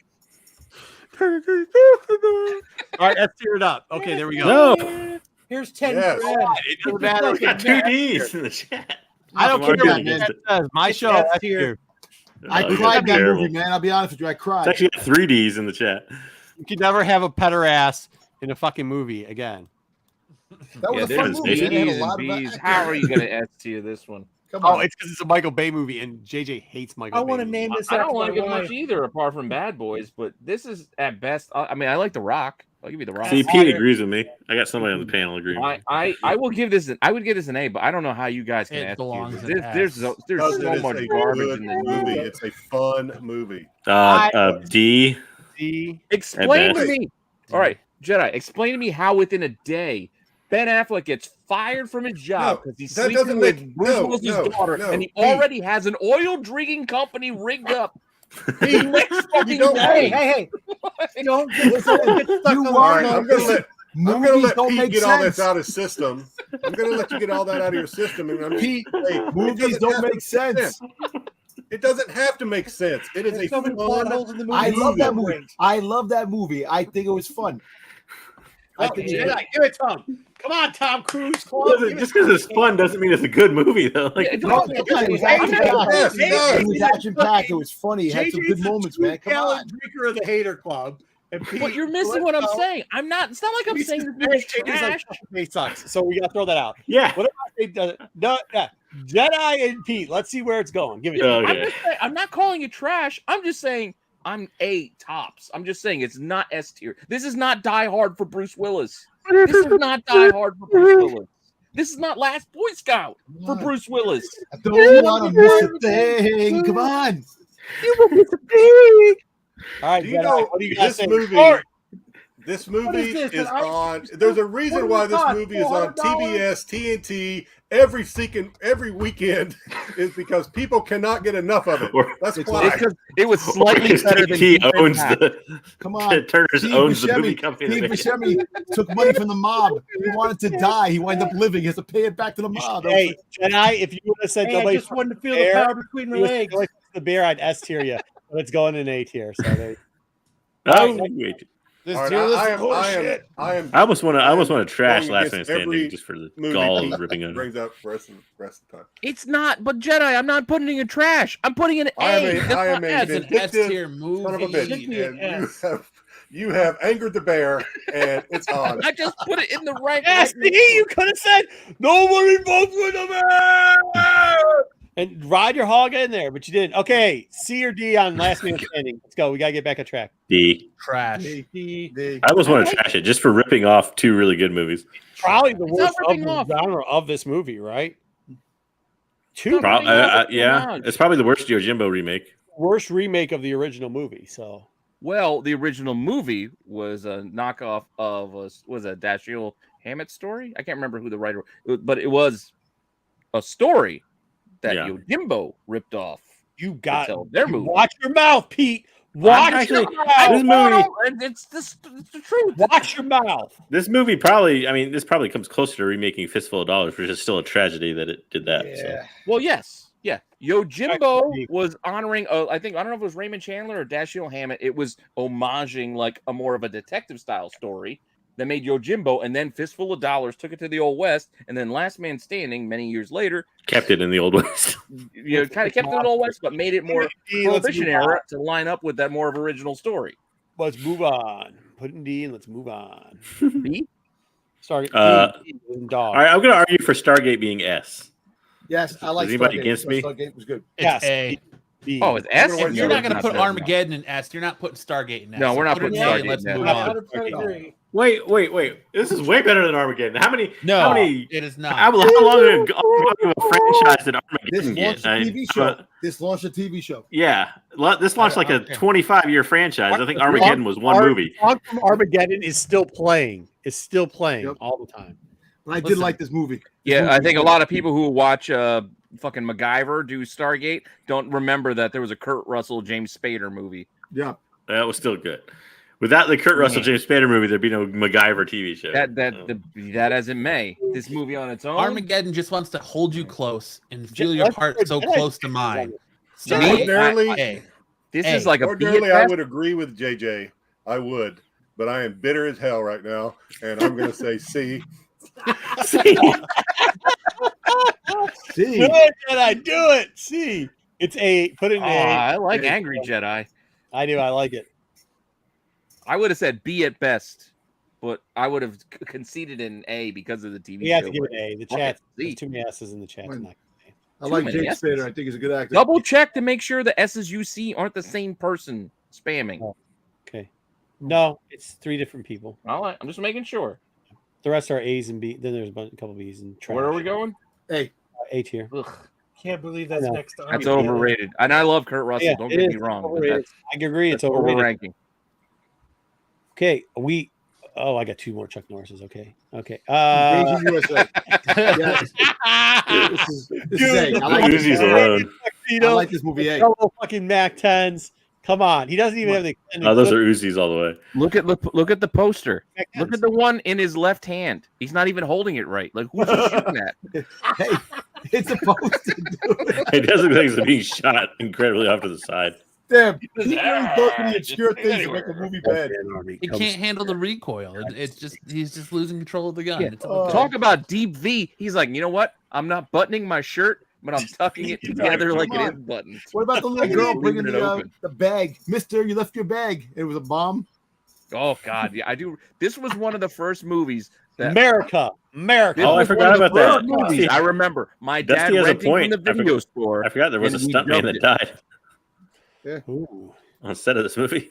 All right, S tier it up. Okay, there we go. No. Here's 10 Yes. grand. It doesn't matter. We got 2 Ds in the chat. I don't Come care on, what man. that says. My It's show. S S tier. tier. I Oh, you guys cried are that terrible. movie, man. I'll be honest with you. I It's cried. actually got 3 Ds in the chat. You can never have a petter ass in a fucking movie again. That was Yeah, a fun there's movie. man. It had a B's lot and of B's. acting. How are you going to S tier this one? Come Oh, on. it's because it's a Michael Bay movie, and JJ hates Michael I Bay. want to movies. name this I after don't my like it wife. much either, apart from Bad Boys. But this is at best. I mean, I like The Rock. I'll give you The Rock. See, Pete agrees with me. I got somebody on the panel agreeing. with me. I will give this. I would give this an A, but I don't know how you guys can It S tier belongs this. in There's S. Because so it is much a garbage good in this movie. movie. It's a fun movie. D. See? Explain At to best. me. All right, Jedi. Explain to me how within a day Ben Affleck gets fired from his job because he's that sleeping doesn't with make- Bruce no, Willis's no, daughter, no, and he Pete. already has an oil drinking company rigged up. Pete, Next fucking don't- Hey, day. hey, hey. Don't get stuck You on All right, are- I'm gonna let Movies Pete don't make get all this sense. out of his system. I'm gonna let you get all that out of your system. And I'm Pete, hey, it movies doesn't don't have make to sense. It doesn't have to make sense. It is a There's so many plot fun. holes in the movie. I love that Great. movie. I love that movie. I think it was fun. I think it was Jedi, give it to him. Come on, Tom Cruise. Come on, Doesn't- give just because it's fun doesn't mean it's a good movie, though. Like, Yeah, No, it was action packed. Yes, it does. It was action packed. It was funny. It had some good moments, man. Come on. drinker of the hater club. And Pete, But you're missing what I'm saying. I'm not. It's not like I'm saying this movie's trash. He sucks. So we got to throw that out. yeah. What about Jedi and Pete? Let's see where it's going. Give it. To me. I'm, Okay. just saying, I'm not calling it trash. I'm just saying I'm A tops. I'm just saying it's not S tier. This is not Die Hard for Bruce Willis. This is not Die Hard for Bruce Willis. This is not Last Boy Scout for Bruce Willis. I don't want to miss a thing. Come on. All right, Do you Jedi, know what do you guys this say? movie? All right. This movie this? is And I- on. There's a reason why this $400? movie is on TBS, TNT, every weekend is because people cannot get enough of it. That's why. It's 'cause it was slightly better than he Deep owns Impact. the Come on. Turner's Steve owns the Buscemi- movie company. Steve Buscemi took money from the mob. He wanted to die. He wound up living. He has to pay it back to the mob. Hey, Jedi, if you would have said Hey, I nobody just wanted to feel bear, the power between my legs. the bear, I'd S tier you. But it's going in A tier. So there. Oh, wait. This All right, tier list I is am. horseshit. I almost want to trash going Last Man against every Standing just for the movie gall Pete of ripping on. brings up for the rest of the time. It's not, but Jedi, I'm not putting it in trash. I'm putting it in I A. am a That's an S vindictive tier son of a movie. bitch, Should be an and S. you have angered the bear, and it's on. I just put it in the rank. SD, you could have said nobody votes with the bear and ride your hog in there, but you didn't. Okay, C or D on Last Man Standing. Let's go. We gotta get back on track. D. Trash. The I almost want to trash it just for ripping off two really good movies. Probably the It's worst not ripping of off. the genre of this movie, right? Two Yeah, it's probably the worst Yojimbo remake. worst remake of the original movie. So Well, the original movie was a knockoff of was a Dashiell Hammett story. I can't remember who the writer, but it was a story that Yeah. Yojimbo ripped off. you got tell their you movie. watch your mouth, Pete. Watch Actually, your this mouth. movie- it's the truth. Watch your mouth. This movie this probably comes closer to remaking Fistful of Dollars, which is still a tragedy that it did that. So. Well, yes, yeah. Yojimbo was honoring. I don't know if it was Raymond Chandler or Dashiell Hammett. It was homaging like a more of a detective style story that made Yojimbo, and then Fistful of Dollars took it to the Old West, and then Last Man Standing many years later Kept it in the Old West. kind of kept it in the Old West, but made it more D, let's Prohibition move on. era to line up with that more of original story. Let's move on. Put it in D and let's move on. B? Sorry. All Dog. right, I'm going to argue for Stargate being S. Yes, I like Is anybody Stargate. against me? Stargate was good. It's Yes. A. B. Oh, it's S. If If you're not going to put bad. Armageddon in S, you're not putting Stargate in S. No, we're not Put it putting in A Stargate and let's in S. move I on. 100% agree. Wait. This is way better than Armageddon. How many? No, How many? it is not. How long ago a franchise did This Armageddon launched get? a TV show. This launched a TV show. Yeah, this launched like a Okay. 25-year franchise. I think Armageddon was one movie. Song from Armageddon is still playing. It's still playing Yep. all the time. But I did Listen. like this movie. Yeah, I think a lot of people who watch fucking MacGyver do Stargate don't remember that there was a Kurt Russell, James Spader movie. Yeah. That was still good. Without the Kurt Russell, James Spader movie, there'd be no MacGyver TV show. That as it may, this movie on its own. Armageddon just wants to hold you close and feel your Let's heart put so Jedi close to mine. To me, Ordinarily- A. This Hey, is like a B Ordinarily, at I best. would agree with JJ. I would, but I am bitter as hell right now, and I'm going to say C. See, Do it, Jedi. Do it. See. It's A. Put it in Oh, A. I like Angry Jedi. I do. I like it. I would have said B at best, but I would have conceded in A because of the TV We have show. to give it A. The Okay, chat. C. There's too many S's in the chat When- tonight. I like many James S's. Spader. I think he's a good actor. Double check to make sure the S's you see aren't the same person spamming. Oh. Okay. No, it's three different people. I'm just making sure. The rest are A's and B. Then there's a couple of B's and trash. Where are we going? Hey, A tier. Ugh, Can't believe that's No. next to that's Armageddon. overrated. And I love Kurt Russell. Yeah, Don't it get is me wrong. But overrated. I agree. It's that's overrated. overranking. Okay. Oh, I got two more Chuck Norris's. Okay. Okay. Invasion USA. Yes. This is A. I like Uzis this. alone. I like this movie. A. Yellow fucking Mac 10s. Come on. He doesn't even have the extended Oh, those clip. are Uzis all the way. Look at the poster. Mac Look 10s. at the one in his left hand. He's not even holding it right. Like who's he shooting at? Hey, it's supposed to do it. It doesn't look like it's being shot incredibly off to the side. Damn. He Just- really goes for the obscure just things to anywhere. make a movie bad. He can't handle the recoil. It's just he's just losing control of the gun. Yeah. It's okay. Talk about deep V. He's like, you know what? I'm not buttoning my shirt, but I'm tucking it together like Come it on. is buttoned. What about the little Leaving girl bringing it the open. bag? Mister, you left your bag. It was a bomb. Oh God, yeah, I do. This was one of the first movies that America. This Oh, I was forgot one of the about that. first movies I remember my dad Dusty has a renting point. from the I video forgot- store. I forgot there was a And we stuntman dubbed that it. died Ooh. on the set of this movie.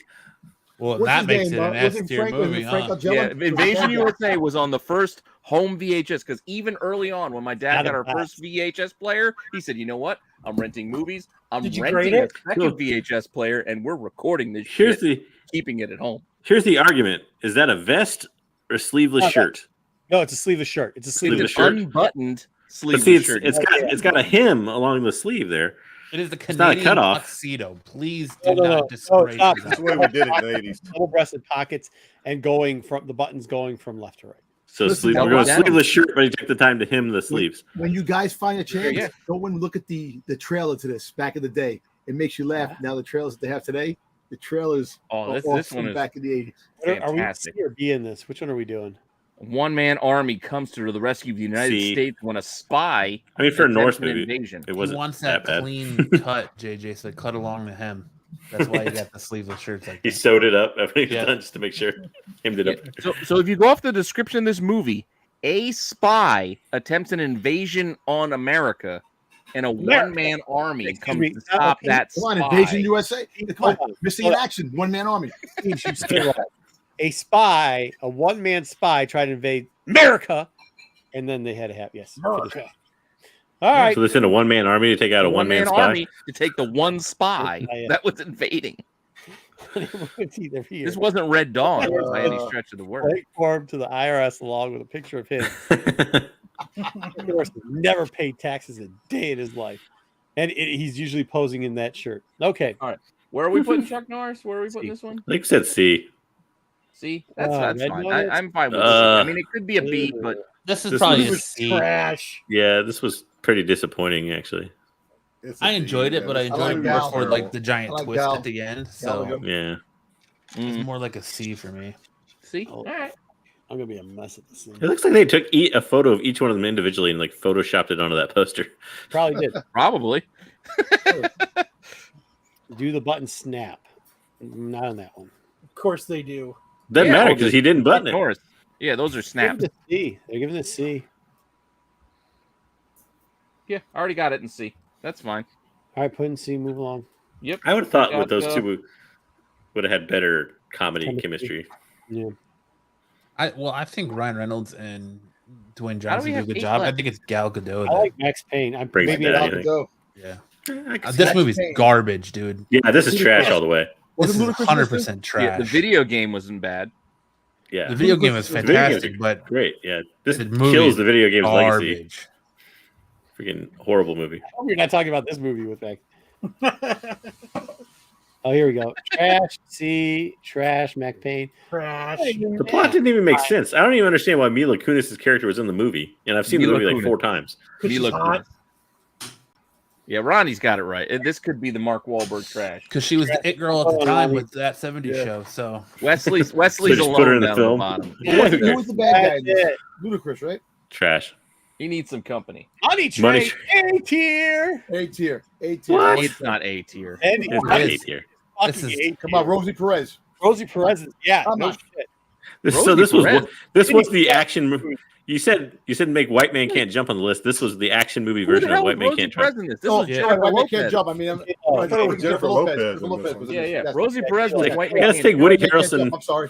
Well, What's that his makes name? it an Was S it tier Frank- was it movie, Frank huh? Algella? Yeah, Invasion USA was on the first home VHS because even early on, when my dad got our first VHS player, he said, "You know what? I'm renting movies. I'm Did you renting grade a it? second VHS player, and we're recording this Here's shit, keeping it at home." Here's the argument: is that a vest or sleeveless No, shirt? No, it's a sleeveless shirt. It's a It's sleeveless Sleeveless an shirt. unbuttoned sleeveless see, shirt. it's got a hem along the sleeve there. It is the It's not a Canadian cutoff. tuxedo. Please do No, not disgrace stop. That's the way we did it in the 80s. Double-breasted pockets and going from the buttons going from left to right. So Listen, we're going denim. sleeveless shirt, but he took the time to hem the sleeves. When you guys find a chance, Yeah. go and look at the trailer to this back in the day. It makes you laugh. Now the trailers that they have today, the trailers Oh, are this awesome one is back in the 80s. Are we fantastic. C or B in this? Which one are we doing? One-man army comes to the rescue of the United See. States when a spy. I mean, for a attempts Norse an movie, invasion. it He wasn't wants that that bad. clean cut, JJ. So cut along the hem. That's why you got the sleeveless shirts like He that. sewed it up after he was Yeah. done just to make sure. Hemmed it up. So if you go off the description of this movie, a spy attempts an invasion on America, and a one-man army Excuse comes me. to stop Okay, that Come on, spy. Invasion USA. Come on, Hold on. missing in action, one-man army. A spy, a one-man spy, tried to invade America, and then they had to have America. All right. So they sent a one-man army to take out a one-man spy. army to take the one spy Yeah. that was invading. It's either here. This wasn't Red Dawn by any stretch of the word. Plate form to the IRS along with a picture of him. Norris never paid taxes a day in his life, and he's usually posing in that shirt. Okay, Where are we putting Chuck Norris? Where are we putting this one? Like I said, C. See, that's Red fine. Dawn? I'm fine with this. I mean, it could be a B, but This is This probably was a It was C. trash. Yeah, this was pretty disappointing, actually. It's a I C, enjoyed it, but I man. enjoyed it like more Gal. for like the giant I like twist Gal. at the end. Gal So was Yeah. it's more like a C for me. see, Oh. all right. I'm gonna be a mess at this It thing. looks like they took a photo of each one of them individually and like photoshopped it onto that poster. Probably did. Probably. Do the button snap? Not on that one. Of course they do. Doesn't Yeah, matter oh, because he didn't button it. Norris. Yeah, those are Give snaps. it a C. They're giving it a C. Yeah, I already got it in C. That's fine. All right, put in C. Move along. Yep. I would have thought Got, with those two would have had better comedy Chemistry. chemistry. Yeah. I think Ryan Reynolds and Dwayne How do we Johnson do a have good eight job. I left? think it's Gal Gadot. I like Max Payne. I'm Brings maybe back not- anything. Go. Yeah. I can see This that. movie's Payne. garbage, dude. Yeah, this is trash all the way. Was This it is Ludacris 100% Yeah, trash. the video game wasn't bad. Yeah, The video game was The video games fantastic, are but great. Yeah, this the movie kills is the video game's legacy. garbage. Freaking horrible movie. I hope you're not talking about this movie with Mac. Oh, here we go. Trash. C. Trash. Mac Payne. Trash. The plot didn't even make sense. I don't even understand why Mila Kunis' character was in the movie, and I've seen the Mila movie like Kunis. 4 times. Which is Mila hot. Kunis. Yeah, Ronnie's got it right. This could be the Mark Wahlberg trash. Because she was the it girl at the time with that 70s show. So Wesley's So just alone put her in the down film? the bottom. Who was the bad guy? in That's this? it. Ludacris, right? Trash. He needs some company. Money Money Train. A tier. A tier. A tier. What? It's not A tier. And It's Right. not A tier. This fucking is- A Come on, Rosie Perez. Rosie Perez. Yeah. Come No on. shit. This Rosie was Perez. this was the action movie. You said make White Man Can't Jump on the list. This was the action movie Who the version of hell White was Man Rosie Can't Perez Jump. in this? This Oh, was yeah, Jennifer White Man Lopez. can't jump. I mean, Oh, I thought it was Jennifer Lopez. Jennifer Lopez was Yeah, yeah. that's- Rosie Perez was Yeah. White Okay, Man let's Can't take Jump. Woody White Man can't Harrelson. jump, I'm sorry.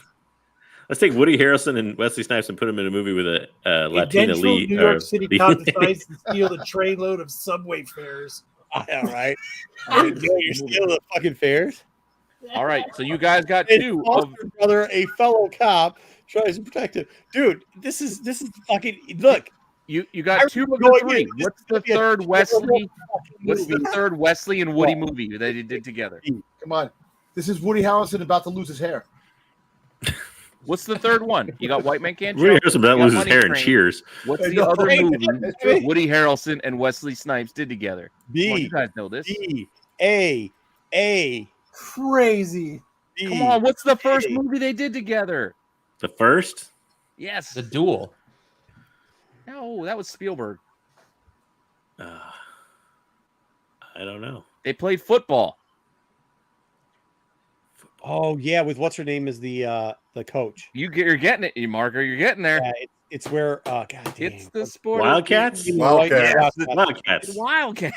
Let's take Woody Harrelson and Wesley Snipes and put them in a movie with a Latina Eventual lead. New York City cop decides to steal a trainload of subway fares. All right. You're stealing the fucking fares. All right, so you guys got His two of foster brother, a fellow cop, tries to protect him. Dude, this is fucking look. you I got two of the going three. in, this What's is the gonna be a third Wesley? What's the movie. third Wesley and Woody movie that they did together? Come on. This is Woody Harrelson about to lose his hair. What's the third one? You got White Man Can't Woody Jump. Harrelson about You to got lose his Money hair in Train. Cheers. What's I the know. other Hey, movie that's right. Woody Harrelson and Wesley Snipes did together? Come on, B you guys know this. B A Crazy. B. Come on, what's the first Hey. movie they did together? The first? Yes. the duel. No, that was Spielberg. I don't know. They played football. Oh yeah, with what's her name as the coach. You're getting it, Marco. You're getting there. Yeah, it's where God damn. It's the sport. of Wildcats? being Wildcats. Wildcats. Wildcat.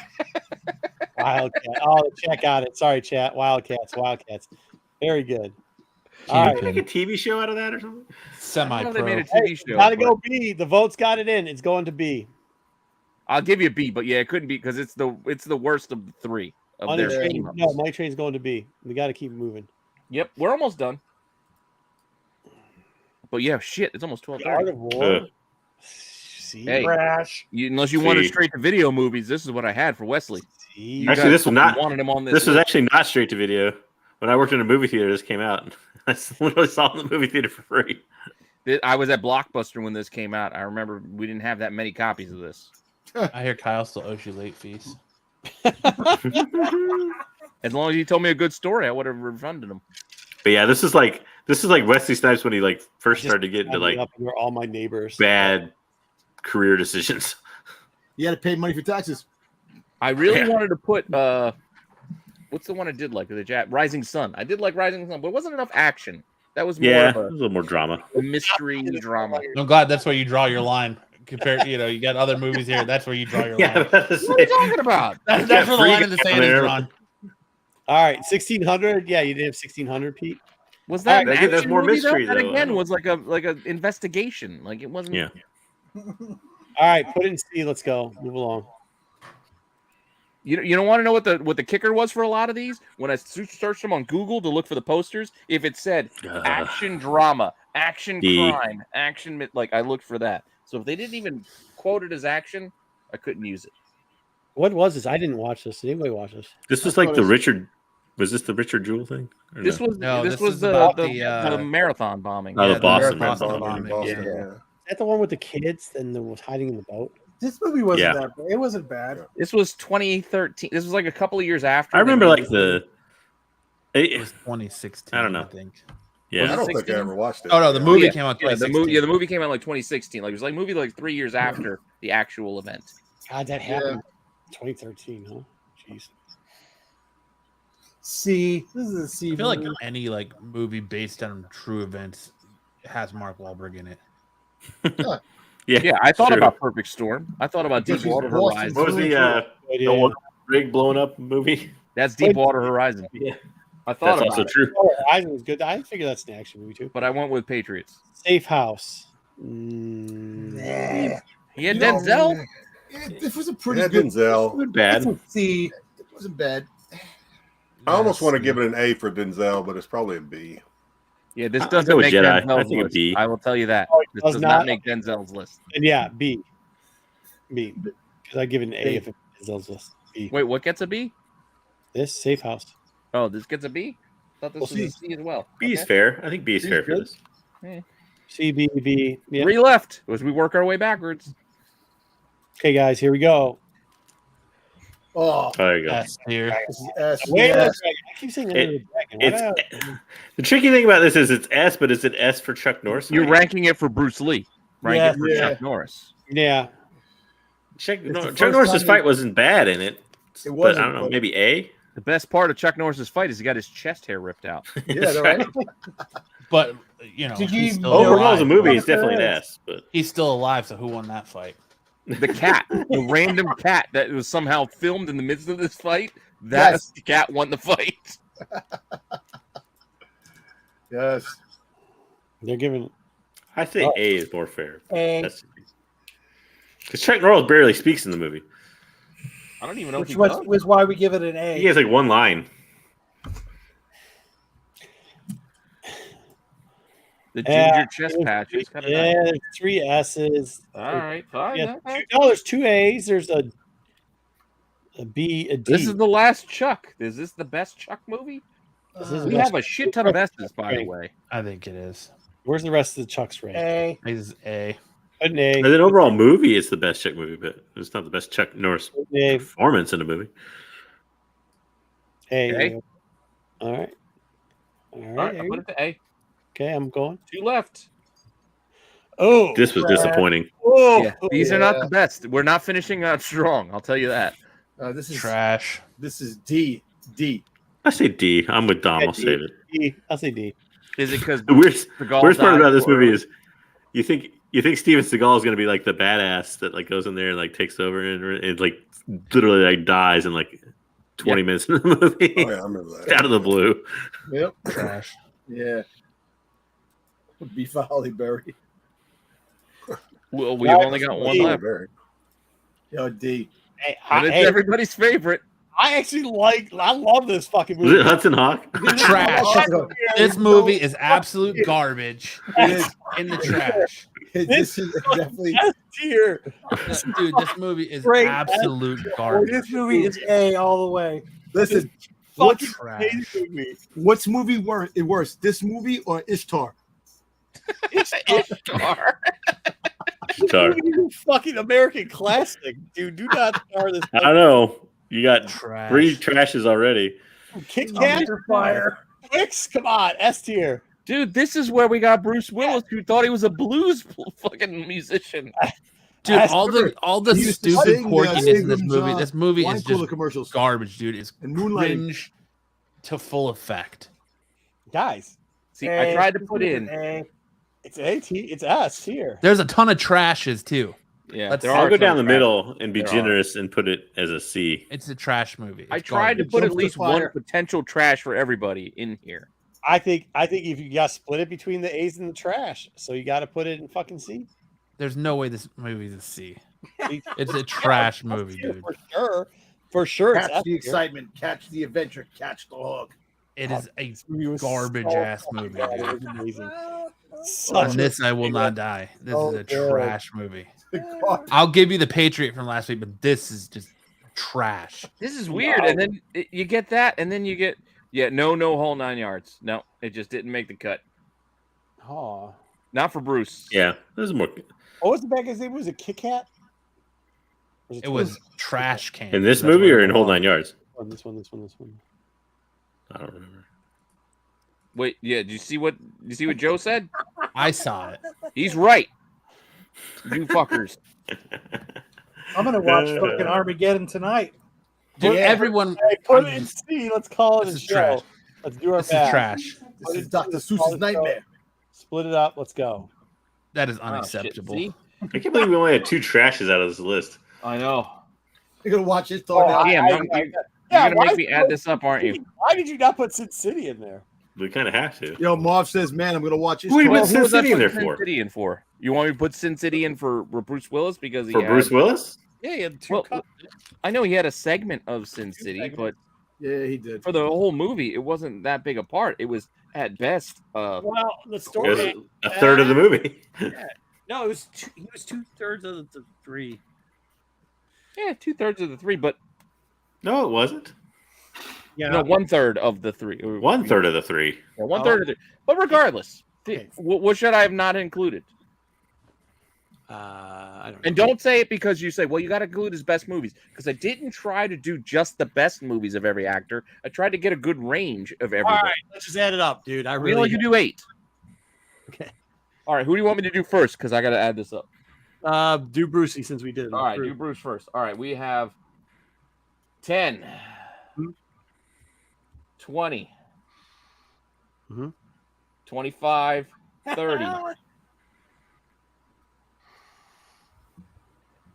Wildcat. Oh, the chat got it. Sorry, chat. Wildcats. Very good. All right. Make a TV show out of that or something? Semi I know they made a pro. TV show. Gotta but go B. The vote's got it in. It's going to B. I'll give you a B, but yeah, it couldn't be because it's the worst of the three of Money their Train, team ups. no, Money Train's going to B. We got to keep moving. Yep, we're almost done. But yeah, shit, it's almost The Art 12:30. of War. See, Hey, Trash. unless you wanted See. straight to video movies, this is what I had for Wesley. You Actually, guys this was not. wanted him on this. This was list. actually not straight to video. When I worked in a movie theater, this came out. I literally saw it in the movie theater for free. I was at Blockbuster when this came out. I remember we didn't have that many copies of this. I hear Kyle still owes you late fees. As long as you told me a good story, I would have refunded him. But yeah, this is like Wesley Snipes when he like first started to get into like we're all my neighbors. bad career decisions. You had to pay money for taxes. I really wanted to put what's the one I did like the Rising Sun. I did like Rising Sun, but it wasn't enough action. That was more Yeah, of a little more drama. a mystery drama. I'm glad that's where you draw your line. Compared, you got other movies here. That's where you draw your Yeah, line. What are you talking about? That's got where the line in the Freak sand is there. drawn. All right, 1600. Yeah, you did have 1600, Pete. Was that I an think that's action more movie, mystery, That though. again was like a investigation. Like it wasn't. Yeah. All right, put it in C. Let's go. Move along. You don't want to know what the kicker was for a lot of these? When I searched them on Google to look for the posters, if it said action drama, action D. crime, action like I looked for that. So if they didn't even quote it as action, I couldn't use it. What was this? I didn't watch this. Did anybody watch this? This was like the Richard. Was this the Richard Jewell thing? Or This no? was No, this this was is the about the marathon bombing. Oh, the Boston Marathon Marathon. bombing. Boston, Yeah. Is that the one with the kids and the was hiding in the boat? This movie wasn't Yeah. that bad. It wasn't bad. This was 2013. This was like a couple of years after. I remember they like released the. It was 2016. I don't know. I think. I Yeah, don't think I 16? ever watched it. Oh no, the movie Yeah. came out. Yeah, the 2016. movie came out like 2016. Like it was like movie like 3 years after the actual event. God, that happened. 2013, huh? Jeez. C. This is a C. I feel like movie. any movie based on true events has Mark Wahlberg in it. Yeah, I thought true. about Perfect Storm. I thought about Because Deepwater he's Boston. Horizon. What was the Yeah. rig blowing up movie? That's Deepwater Horizon. Yeah. I thought That's about also it, true. Oh, Horizon was good. I figure that's an action movie too. but I went with Patriots. Safe House. Nah. He had You know, Denzel. This was a pretty Yeah, good. Denzel. Not bad. It's a C. It wasn't bad. I almost want to give it an A for Denzel, but it's probably a B. Yeah, this I'll doesn't go with make Jedi. I Denzel's think a list. B. I will tell you that. Oh, it This does does not? not make Denzel's list. And yeah, B. Because I give it an A if it is those list. B. Wait, what gets a B? This Safe House. Oh, this gets a B? I thought this Well, was a C as well. B is Okay. fair. I think B is B's fair for good. this. C, B, B. Yeah. 3 left as we work our way backwards. Okay, guys, here we go. Oh, Oh, there you go. S tier. this is S. Wait, Yeah. I keep saying Enter the Dragon. It's the tricky thing about this is it's S, but is it S for Chuck Norris? You're ranking it for Bruce Lee. Rank Yeah. it for Yeah. Chuck Norris. Yeah. Chuck the first Norris's time fight wasn't bad in it. It But wasn't, I don't know, but- maybe A. The best part of Chuck Norris's fight is he got his chest hair ripped out. Yeah, they're right. But Did you he's even still know- Overall, as a alive. movie, it's definitely an S. But He's still alive. So who won that fight? The cat, the random cat that was somehow filmed in the midst of this fight, that's the cat won the fight. Yes. They're giving. I think A is more fair. A. Because Chuck Norris barely speaks in the movie. I don't even know Which if was why we give it an A. He has like one line. the Yeah, ginger chest patches. Cut it out. Yeah, there's 3 S's. All right, fine. Yeah, okay. there's 2 A's. There's a B, a D. This is the last Chuck. Is this the best Chuck movie? This is We the have best- a shit ton of S's, by the way. I think it is. Where's the rest of the Chuck's ranked? A. He's A. Put an A. And then overall movie, it's the best Chuck movie, but it's not the best Chuck Norris Put an A. performance in a movie. A. Okay. All right. All All right. right, I'll put it to A. Okay, I'm going. 2 left. Oh, This was disappointing. oh, Yeah, these are not the best. We're not finishing out strong. I'll tell you that. This is Trash. This is D. D. I say D. I'm with Dom. Yeah, I'll D. save it. D. I'll say D. Is it because The worst part died about this or- movie is you think Steven Seagal is going to be like the badass that like goes in there and like takes over and like literally like dies in like 20 minutes in the movie Oh, yeah, I remember that. out of the blue. Yep. Trash. Yeah. B for Holly Berry. Well, we've only got one D. left. Very. Yo, D. Hey, But it's everybody's favorite. I actually I love this fucking Was movie. it Hudson Hawk? Trash. This movie is absolute garbage. It is. In the trash. This is definitely tier. Dude, this movie is Great. absolute Oh, garbage. this movie is A all the way. listen. Fucking trash. movie. What's movie worse? This movie or Ishtar? Ishtar. Ishtar. Fucking American classic, dude. Do not star this. I don't know. You got Trash. 3 trashes already. Kit Kat. Fire. Twix, come on, S tier. Dude, this is where we got Bruce Willis, who thought he was a blues fucking musician. Dude, That's all the He used to stupid sing, quorkiness in this Sagan's, movie. This movie wine is cooler just commercials garbage, dude. It's and moonlighting. cringe to full effect. Guys, See, I tried to put in. A. it's it's S here. There's a ton of trashes too. Yeah, Let's- there I'll are go some down the trash. middle and be There are. generous and put it as a C. It's a trash movie. I It's tried to garbage. put at Dumpster least one fire. potential trash for everybody in here. I think if you got to split it between the A's and the trash, so you got to put it in fucking C. There's no way this movie's a C. It's a trash movie, dude. For sure. It's Catch S the tier. excitement, catch the adventure, catch the hook. It is a This movie was garbage so ass fucking movie, bad. dude. It was amazing. On Such a this, I will not die. This so is a good. trash movie. I'll give you the Patriot from last week, but this is just trash. This is weird. And then you get that, and then you get no whole 9 yards. No, it just didn't make the cut. Oh. Not for Bruce. Yeah, there's more. What was the bad guy's name? Was it Kit Kat? It was trash can. In this That's movie what or it in was. Whole 9 Yards? This one. I don't remember. Wait, yeah. Did you see what Joe said? I saw it. He's right. You fuckers. I'm gonna watch fucking Armageddon tonight. Dude, Yeah. everyone. Hey, put it in C. Let's call it This a is show. trash. Let's do our This is best. trash. This is Dr. Seuss's nightmare. Split it up. Let's go. That is Oh, shit. unacceptable. See? I can't believe we only had 2 trashes out of this list. I know. You're gonna watch it. Thor now. Damn, you're gonna why make me add this up, aren't you? Why did you not put Sin City in there? We kind of have to. Yo, Marv says, "Man, I'm gonna watch it." Who do you Well, put who Sin was I City in there putting Sin for? City in for? You want me to put Sin City in for Bruce Willis because he For had, Bruce Willis? Yeah, he had two Well, cups. I know he had a segment of Sin City, but Yeah, he did. for the whole movie, it wasn't that big a part. It was at best. Well, the It story. was a third of the movie. No, it was he was 2/3 of the 3. Yeah, 2/3 of the 3, but No, it wasn't. Yeah, no, 1/3 of the 3. 1/3 of the 3. Yeah, 1/3 of the. But regardless, Okay. what should I have not included? I don't know. And don't say it because you say, well, you got to include his best movies. Because I didn't try to do just the best movies of every actor. I tried to get a good range of All everything. right, let's just add it up, dude. I We really only can do 8. Okay. All right, who do you want me to do first? Because I got to add this up. Do Brucey since we did it. All right, do Bruce first. All right, we have 10, Mhm. 20, Mhm. 25, 30.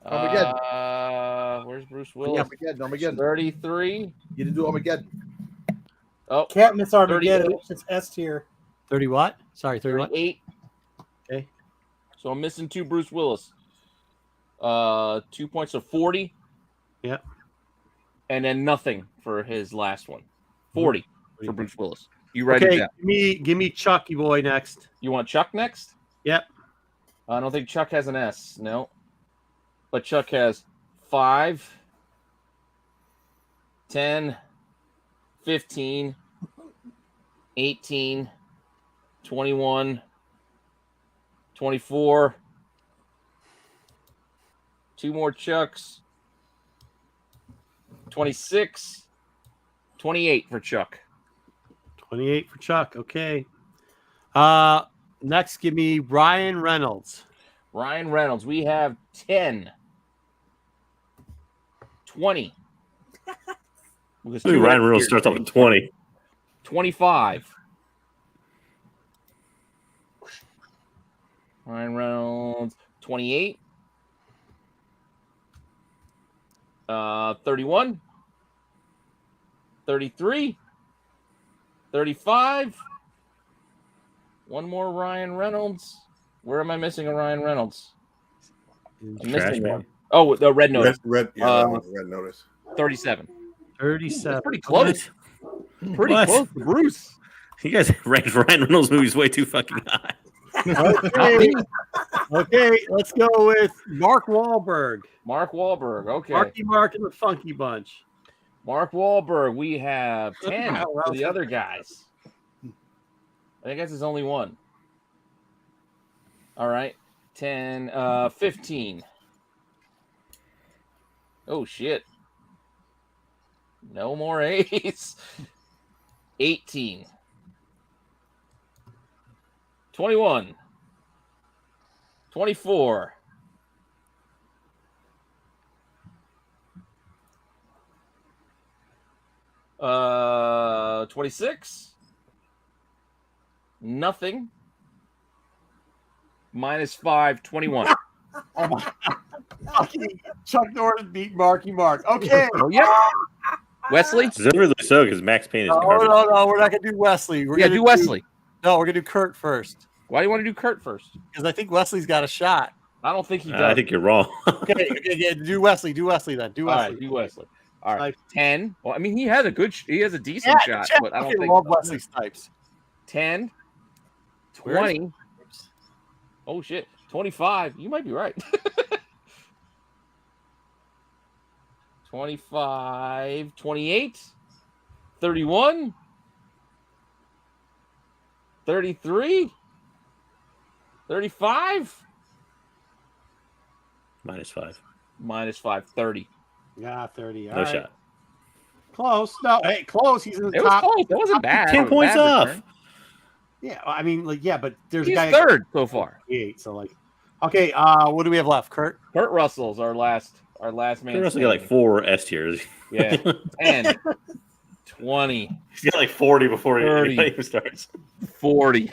Armageddon. Where's Bruce Yeah, Willis? Armageddon. 33. You didn't do Armageddon. Oh, Can't miss Armageddon. 38. It's S tier. 30 what? Sorry, 30 what? 38. Okay. So I'm missing 2 Bruce Willis. 2 points of 40. Yep. And then nothing for his last one. 40 for Bruce Willis. You write it Okay, down. give me Chucky boy next. You want Chuck next? Yep. I don't think Chuck has an S. No. But Chuck has 5, 10, 15, 18, 21, 24. 2 more Chucks. 26, 28 for Chuck. 28 for Chuck. Okay. Next, give me Ryan Reynolds. Ryan Reynolds, we have 10, 20. Because I think Ryan Reynolds starts off with 20. 25. Ryan Reynolds, 28. 31. 33. 35. One more Ryan Reynolds. Where am I missing a Ryan Reynolds? I'm Trash missing Man. one. Oh, the Red Notice. Red notice. 37. 37. That's pretty close. Pretty What? close to Bruce. You guys ranked Ryan Reynolds movies way too fucking high. Okay, let's go with Mark Wahlberg. Mark Wahlberg. Okay. Marky Mark and the Funky Bunch. Mark Wahlberg. We have 10 Wow, for the other guys. I guess there's only one. All right. 10, 15. Oh, shit. No more A's. 18. 21. 24. 26. Nothing. -5. 21. Oh my! Chuck Norris beat Marky Mark. Okay. Oh, yeah. Wesley? Deservedly so, because Max Payne is garbage. No. We're not gonna do Wesley. We're gonna do Wesley. No, we're gonna do Kurt first. Why do you want to do Kurt first? Because I think Wesley's got a shot. I don't think he does. I think you're wrong. Okay, yeah, do Wesley. Do Wesley then. Do All Wesley. right, do Wesley. All right, 10. Well, I mean, he has a decent shot, but I don't think. Love Wesley Snipes. 10, 20. Oh shit, 25. You might be right. 25, 28, 31, 33, 35. -5, 30. Yeah, 30. No shot. Close. No, hey, close. He's in the It was top. close. That wasn't bad. 10 points off. Yeah, I mean, like, yeah, but there's He's a guy third so far. 8. So, like, okay. What do we have left, Kurt? Kurt Russell's our last man. Kurt Russell got like 4 S tiers. Yeah, 10, 20. He's got like 40 before he 30. even starts. 40,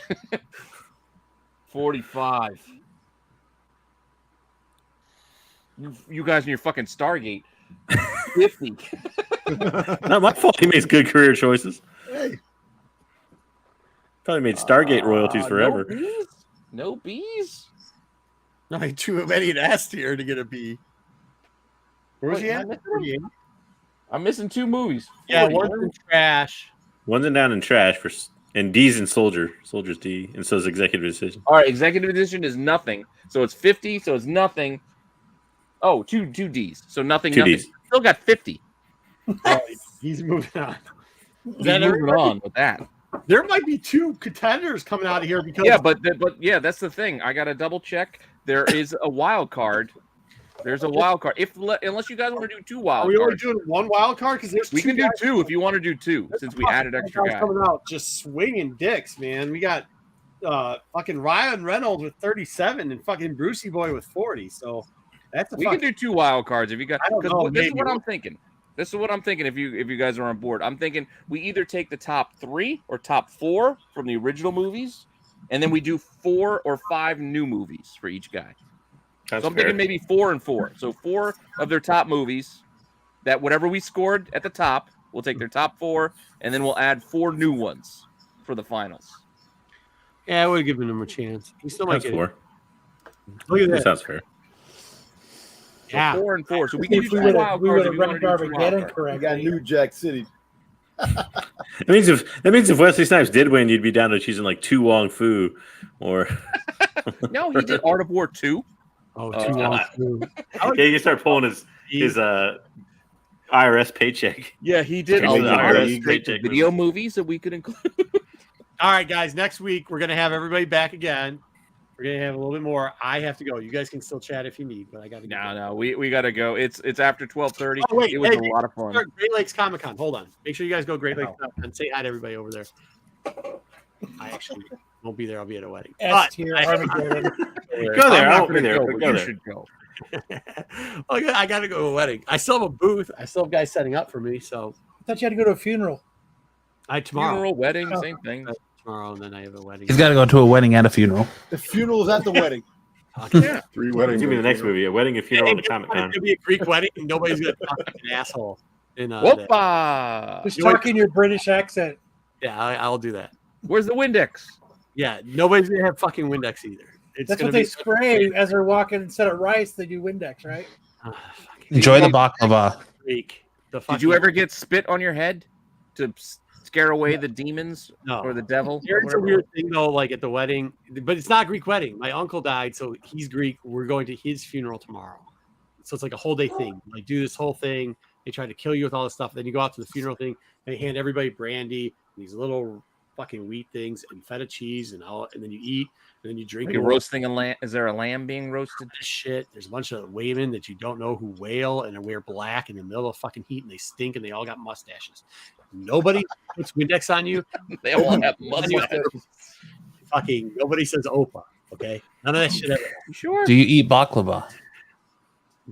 45. You guys in your fucking Stargate. 50. Not my fault. He makes good career choices. Hey, Probably made Stargate royalties forever. No bees. Not too many an S tier to get a B. Where was Wait, he am I at? missing him? I'm missing 2 movies. Yeah, 40. one's in trash. One's in down in trash and D's in Soldier. Soldier's D, and so is Executive Decision. All right, executive edition is nothing. So it's 50. So it's nothing. Oh, two D's. So nothing. 2 nothing. Ds. Still got 50. Oh, he's moving on. He's moving on with that. There might be 2 contenders coming out of here because But yeah, that's the thing. I got to double check. There is a wild card. There's a wild card. Unless you guys want to do 2 wild are we only cards. doing 1 wild card? Because there's We 2 can do guys 2 if you want to do 2 since we added extra guys. coming out just swinging dicks, man. We got fucking Ryan Reynolds with 37 and fucking Brucey Boy with 40. So that's We can do 2 wild cards if you got. I don't know, This is maybe. what I'm thinking. This is what I'm thinking. If you guys are on board, I'm thinking we either take the top 3 or top 4 from the original movies, and then we do 4 or 5 new movies for each guy. That's So I'm fair. thinking maybe 4 and 4. So 4 of their top movies, that whatever we scored at the top, we'll take their top 4, and then we'll add 4 new ones for the finals. Yeah, I would have given him a chance. He still might That's get it. 4. Look at That that. sounds fair. So Yeah. 4 and 4. So we can do If 2 we would wild have cards if you want ranked to do 2 wild Armageddon cards. I correctly. got New Jack City. That means if Wesley Snipes did win, you'd be down to choosing like 2 Wong Fu or No, he did Art of War 2. Oh, Oh, too long. yeah, you start pulling his IRS paycheck. Yeah, he did Straight a to the lot IRS of straight to paycheck video movies that we could include. All right, guys. Next week we're gonna have everybody back again. We're gonna have a little bit more. I have to go. You guys can still chat if you need, but I got to go. No, we gotta go. It's after 12:30. Oh, wait, it was hey, a lot of fun. Great Lakes Comic Con. Hold on. Make sure you guys go Great Lakes Comic Con. Say hi to everybody over there. I actually won't be there. I'll be at a wedding. S tier Armageddon. Go there. I'm I not won't be gonna there. go, But but go you there. should go. I got to go to a wedding. I still have a booth. I still have guys setting up for me. So I thought you had to go to a funeral. tomorrow, Funeral, wedding, Oh. same thing. tomorrow, and then I have a wedding. He's got to go to a wedding and a funeral. The funeral is at the wedding. Yeah. 3 It's weddings. gonna be the next movie, a wedding, a funeral, and a Comic It's Con. gonna be a Greek wedding, and nobody's gonna talk like an asshole. In Whoopa! Just talking your British accent. yeah, I'll do that. Where's the Windex? Yeah, nobody's gonna have fucking Windex either. It's That's gonna what they be spray as they're walking. Instead of rice, they do Windex, right? Enjoy the baklava. Greek. The Did you ever get spit on your head to scare away the demons No. or the devil. or Here's a whatever? weird thing though, like at the wedding, but it's not a Greek wedding. My uncle died, so he's Greek. We're going to his funeral tomorrow. So it's like a whole day thing. Like do this whole thing. They try to kill you with all this stuff. Then you go out to the funeral thing. They hand everybody brandy, these little fucking wheat things, and feta cheese, and then you eat, and then you drink. You're roasting a lamb. Is there a lamb being roasted? Shit. There's a bunch of waymen that you don't know who wail, and they wear black in the middle of fucking heat, and they stink, and they all got mustaches. Nobody puts Windex on you. They all have mustaches. Fucking nobody says Opa. Okay, none of that shit ever. Sure. Do you eat baklava?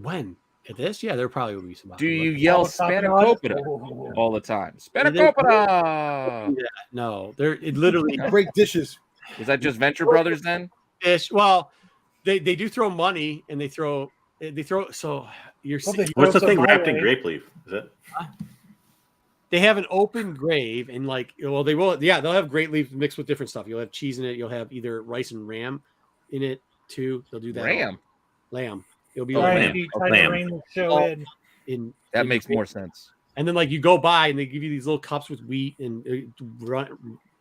When at this? Yeah, there probably will be some. Do you yell spanakopita all the time? Spanakopita. Yeah, no, it literally Great dishes. Was that just Venture Brothers then? fish. Well, they do throw money, and they throw. So you're. What's the thing wrapped in grape leaf? Is it? They have an open grave, and they will. Yeah, they'll have grape leaf mixed with different stuff. You'll have cheese in it. You'll have either rice and ram in it too. They'll do that. Lamb. It'll be Trying to rein the show in. That makes more sense. And then you go by and they give you these little cups with wheat and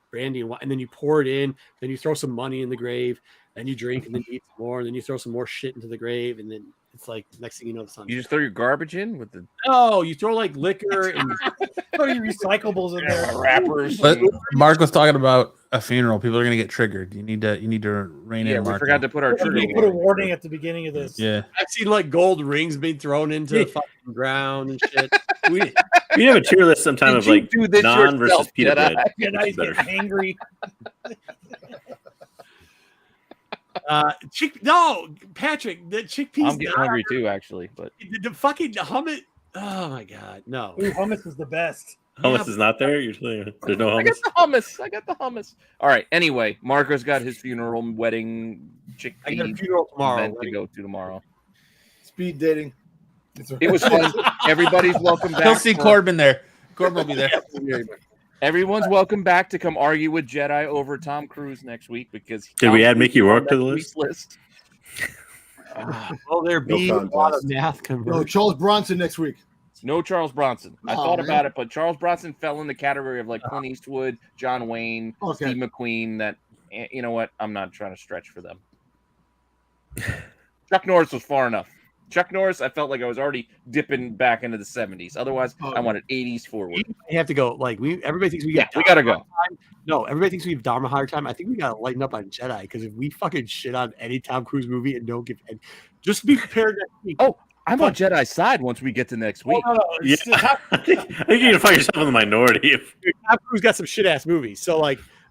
brandy and then you pour it in. Then you throw some money in the grave. Then you drink and then you eat some more. And then you throw some more shit into the grave. And then it's like next thing you know, the sun. You just throw your garbage in with the. No, you throw like liquor and throw your recyclables in there. Wrappers. But Mark was talking about a funeral. People are gonna get triggered. You need to rein in. We Mark. forgot to put our trigger. You put a warning at the beginning of this. Yeah, I've seen like gold rings being thrown into the fucking ground and shit. We have a tier list sometime of like non versus pita bread. Jedi's getting angry. Patrick, the chickpeas. I'm getting hungry too, actually. But the fucking hummus. Oh my god, no. Ooh, hummus is the best. Hummus is not there. You're saying there's no hummus. I got the hummus. All right. Anyway, Marco's got his funeral, wedding, chickpea I got a funeral tomorrow. event to go to tomorrow. Speed dating. It was fun. Everybody's welcome back. he'll see Corbin there. Corbin will be there. Everyone's welcome back to come argue with Jedi over Tom Cruise next week because Did we add Mickey Rourke to the list? Will there be a lot of math conversion? No, Charles Bronson next week. No Charles Bronson. I thought about it, but Charles Bronson fell in the category of like Clint Eastwood, John Wayne, Steve McQueen. That, you know what? I'm not trying to stretch for them. Chuck Norris was far enough. Chuck Norris, I felt like I was already dipping back into the 70s. Otherwise, I wanted 80s forward. We have to go. Like everybody thinks we got. We gotta go. Time. No, everybody thinks we have Dharma hard time. I think we gotta lighten up on Jedi because if we fucking shit on any Tom Cruise movie and don't give, just be prepared next week. Oh, I'm on Jedi's side once we get to next week. Yeah, I think you're gonna find yourself in the minority. Tom Cruise got some shit ass movies, so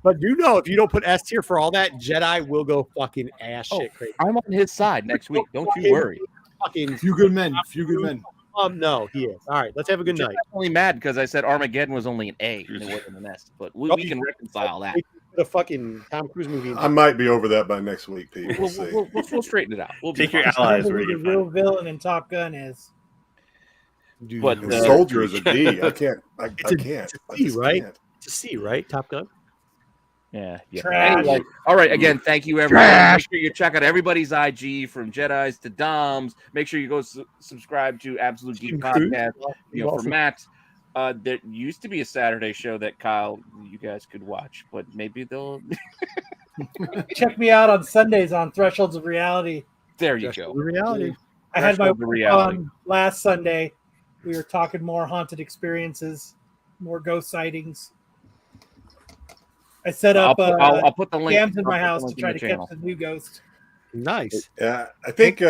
but you know, if you don't put S tier for all that, Jedi will go fucking ass shit crazy. I'm on his side next week. Don't you worry. Fucking Few good men. No, he is. All right, let's have a good night. I'm only mad because I said Armageddon was only an A and it wasn't an S, but we can reconcile that. Put a fucking Tom Cruise movie. I might be over that by next week, Pete. We'll see. We'll straighten it out. We'll Take your allies where The you can real find villain in Top Gun is. But And Soldier is a D. I can't. I can't. It's a I C, just right? can't. It's a C, right? Top Gun. Yeah. Trash. Anyway, all right. Again, thank you, everyone. Make sure you check out everybody's IG from Jedi's to Doms. Make sure you go subscribe to Absolute Geek Podcast. For Matt, there used to be a Saturday show that Kyle, you guys could watch, but maybe they'll. Check me out on Sundays on Thresholds of Reality. There you go. Reality. I had my Thresholds of Reality. last Sunday. We were talking more haunted experiences, more ghost sightings. I set up I'll put the link. cams in my I'll put house the to link try in to the catch channel. the new ghost. Nice. Yeah, I think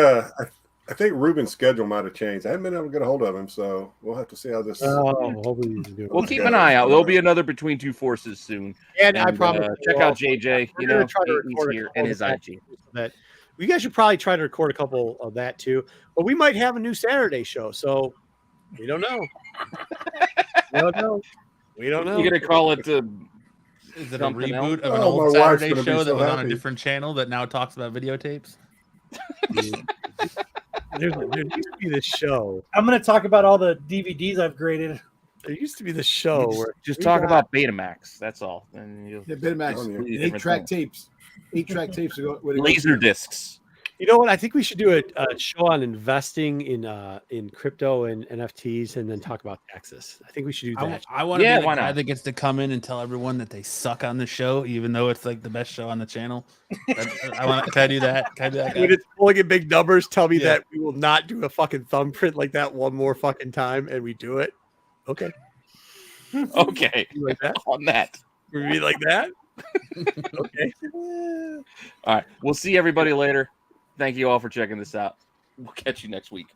Ruben's schedule might have changed. I haven't been able to get a hold of him, so we'll have to see how this. Hopefully We'll keep an eye out. There'll be another Between Two Forces soon. And I promise. check out JJ. We're You gonna know, try to he's record a here couple and his of IG. that. You guys should probably try to record a couple of that too. But we might have a new Saturday show, so we don't know. We don't know. You're gonna call it? Is it a Something reboot else? of an Oh, old my wife's Saturday gonna be show that so was on a happy. different channel that now talks about videotapes? There used to be this show. I'm going to talk about all the DVDs I've graded. There used to be this show where Just talk about Betamax. That's all. And you'll Yeah, Betamax. Oh, yeah. completely different 8-track thing. tapes. 8-track tapes. Laser discs. You know what? I think we should do a show on investing in crypto and NFTs, and then talk about taxes. I think we should do that. I want to Yeah, be the why guy not? that gets to come in and tell everyone that they suck on the show, even though it's like the best show on the channel. Can I do that? Can I do that? When Guy? it's pulling in big numbers, tell me Yeah. that we will not do a fucking thumbprint like that one more fucking time, and we do it. Okay, Okay. You like that? On that. We be like that. Okay. All right. We'll see everybody later. Thank you all for checking this out. We'll catch you next week.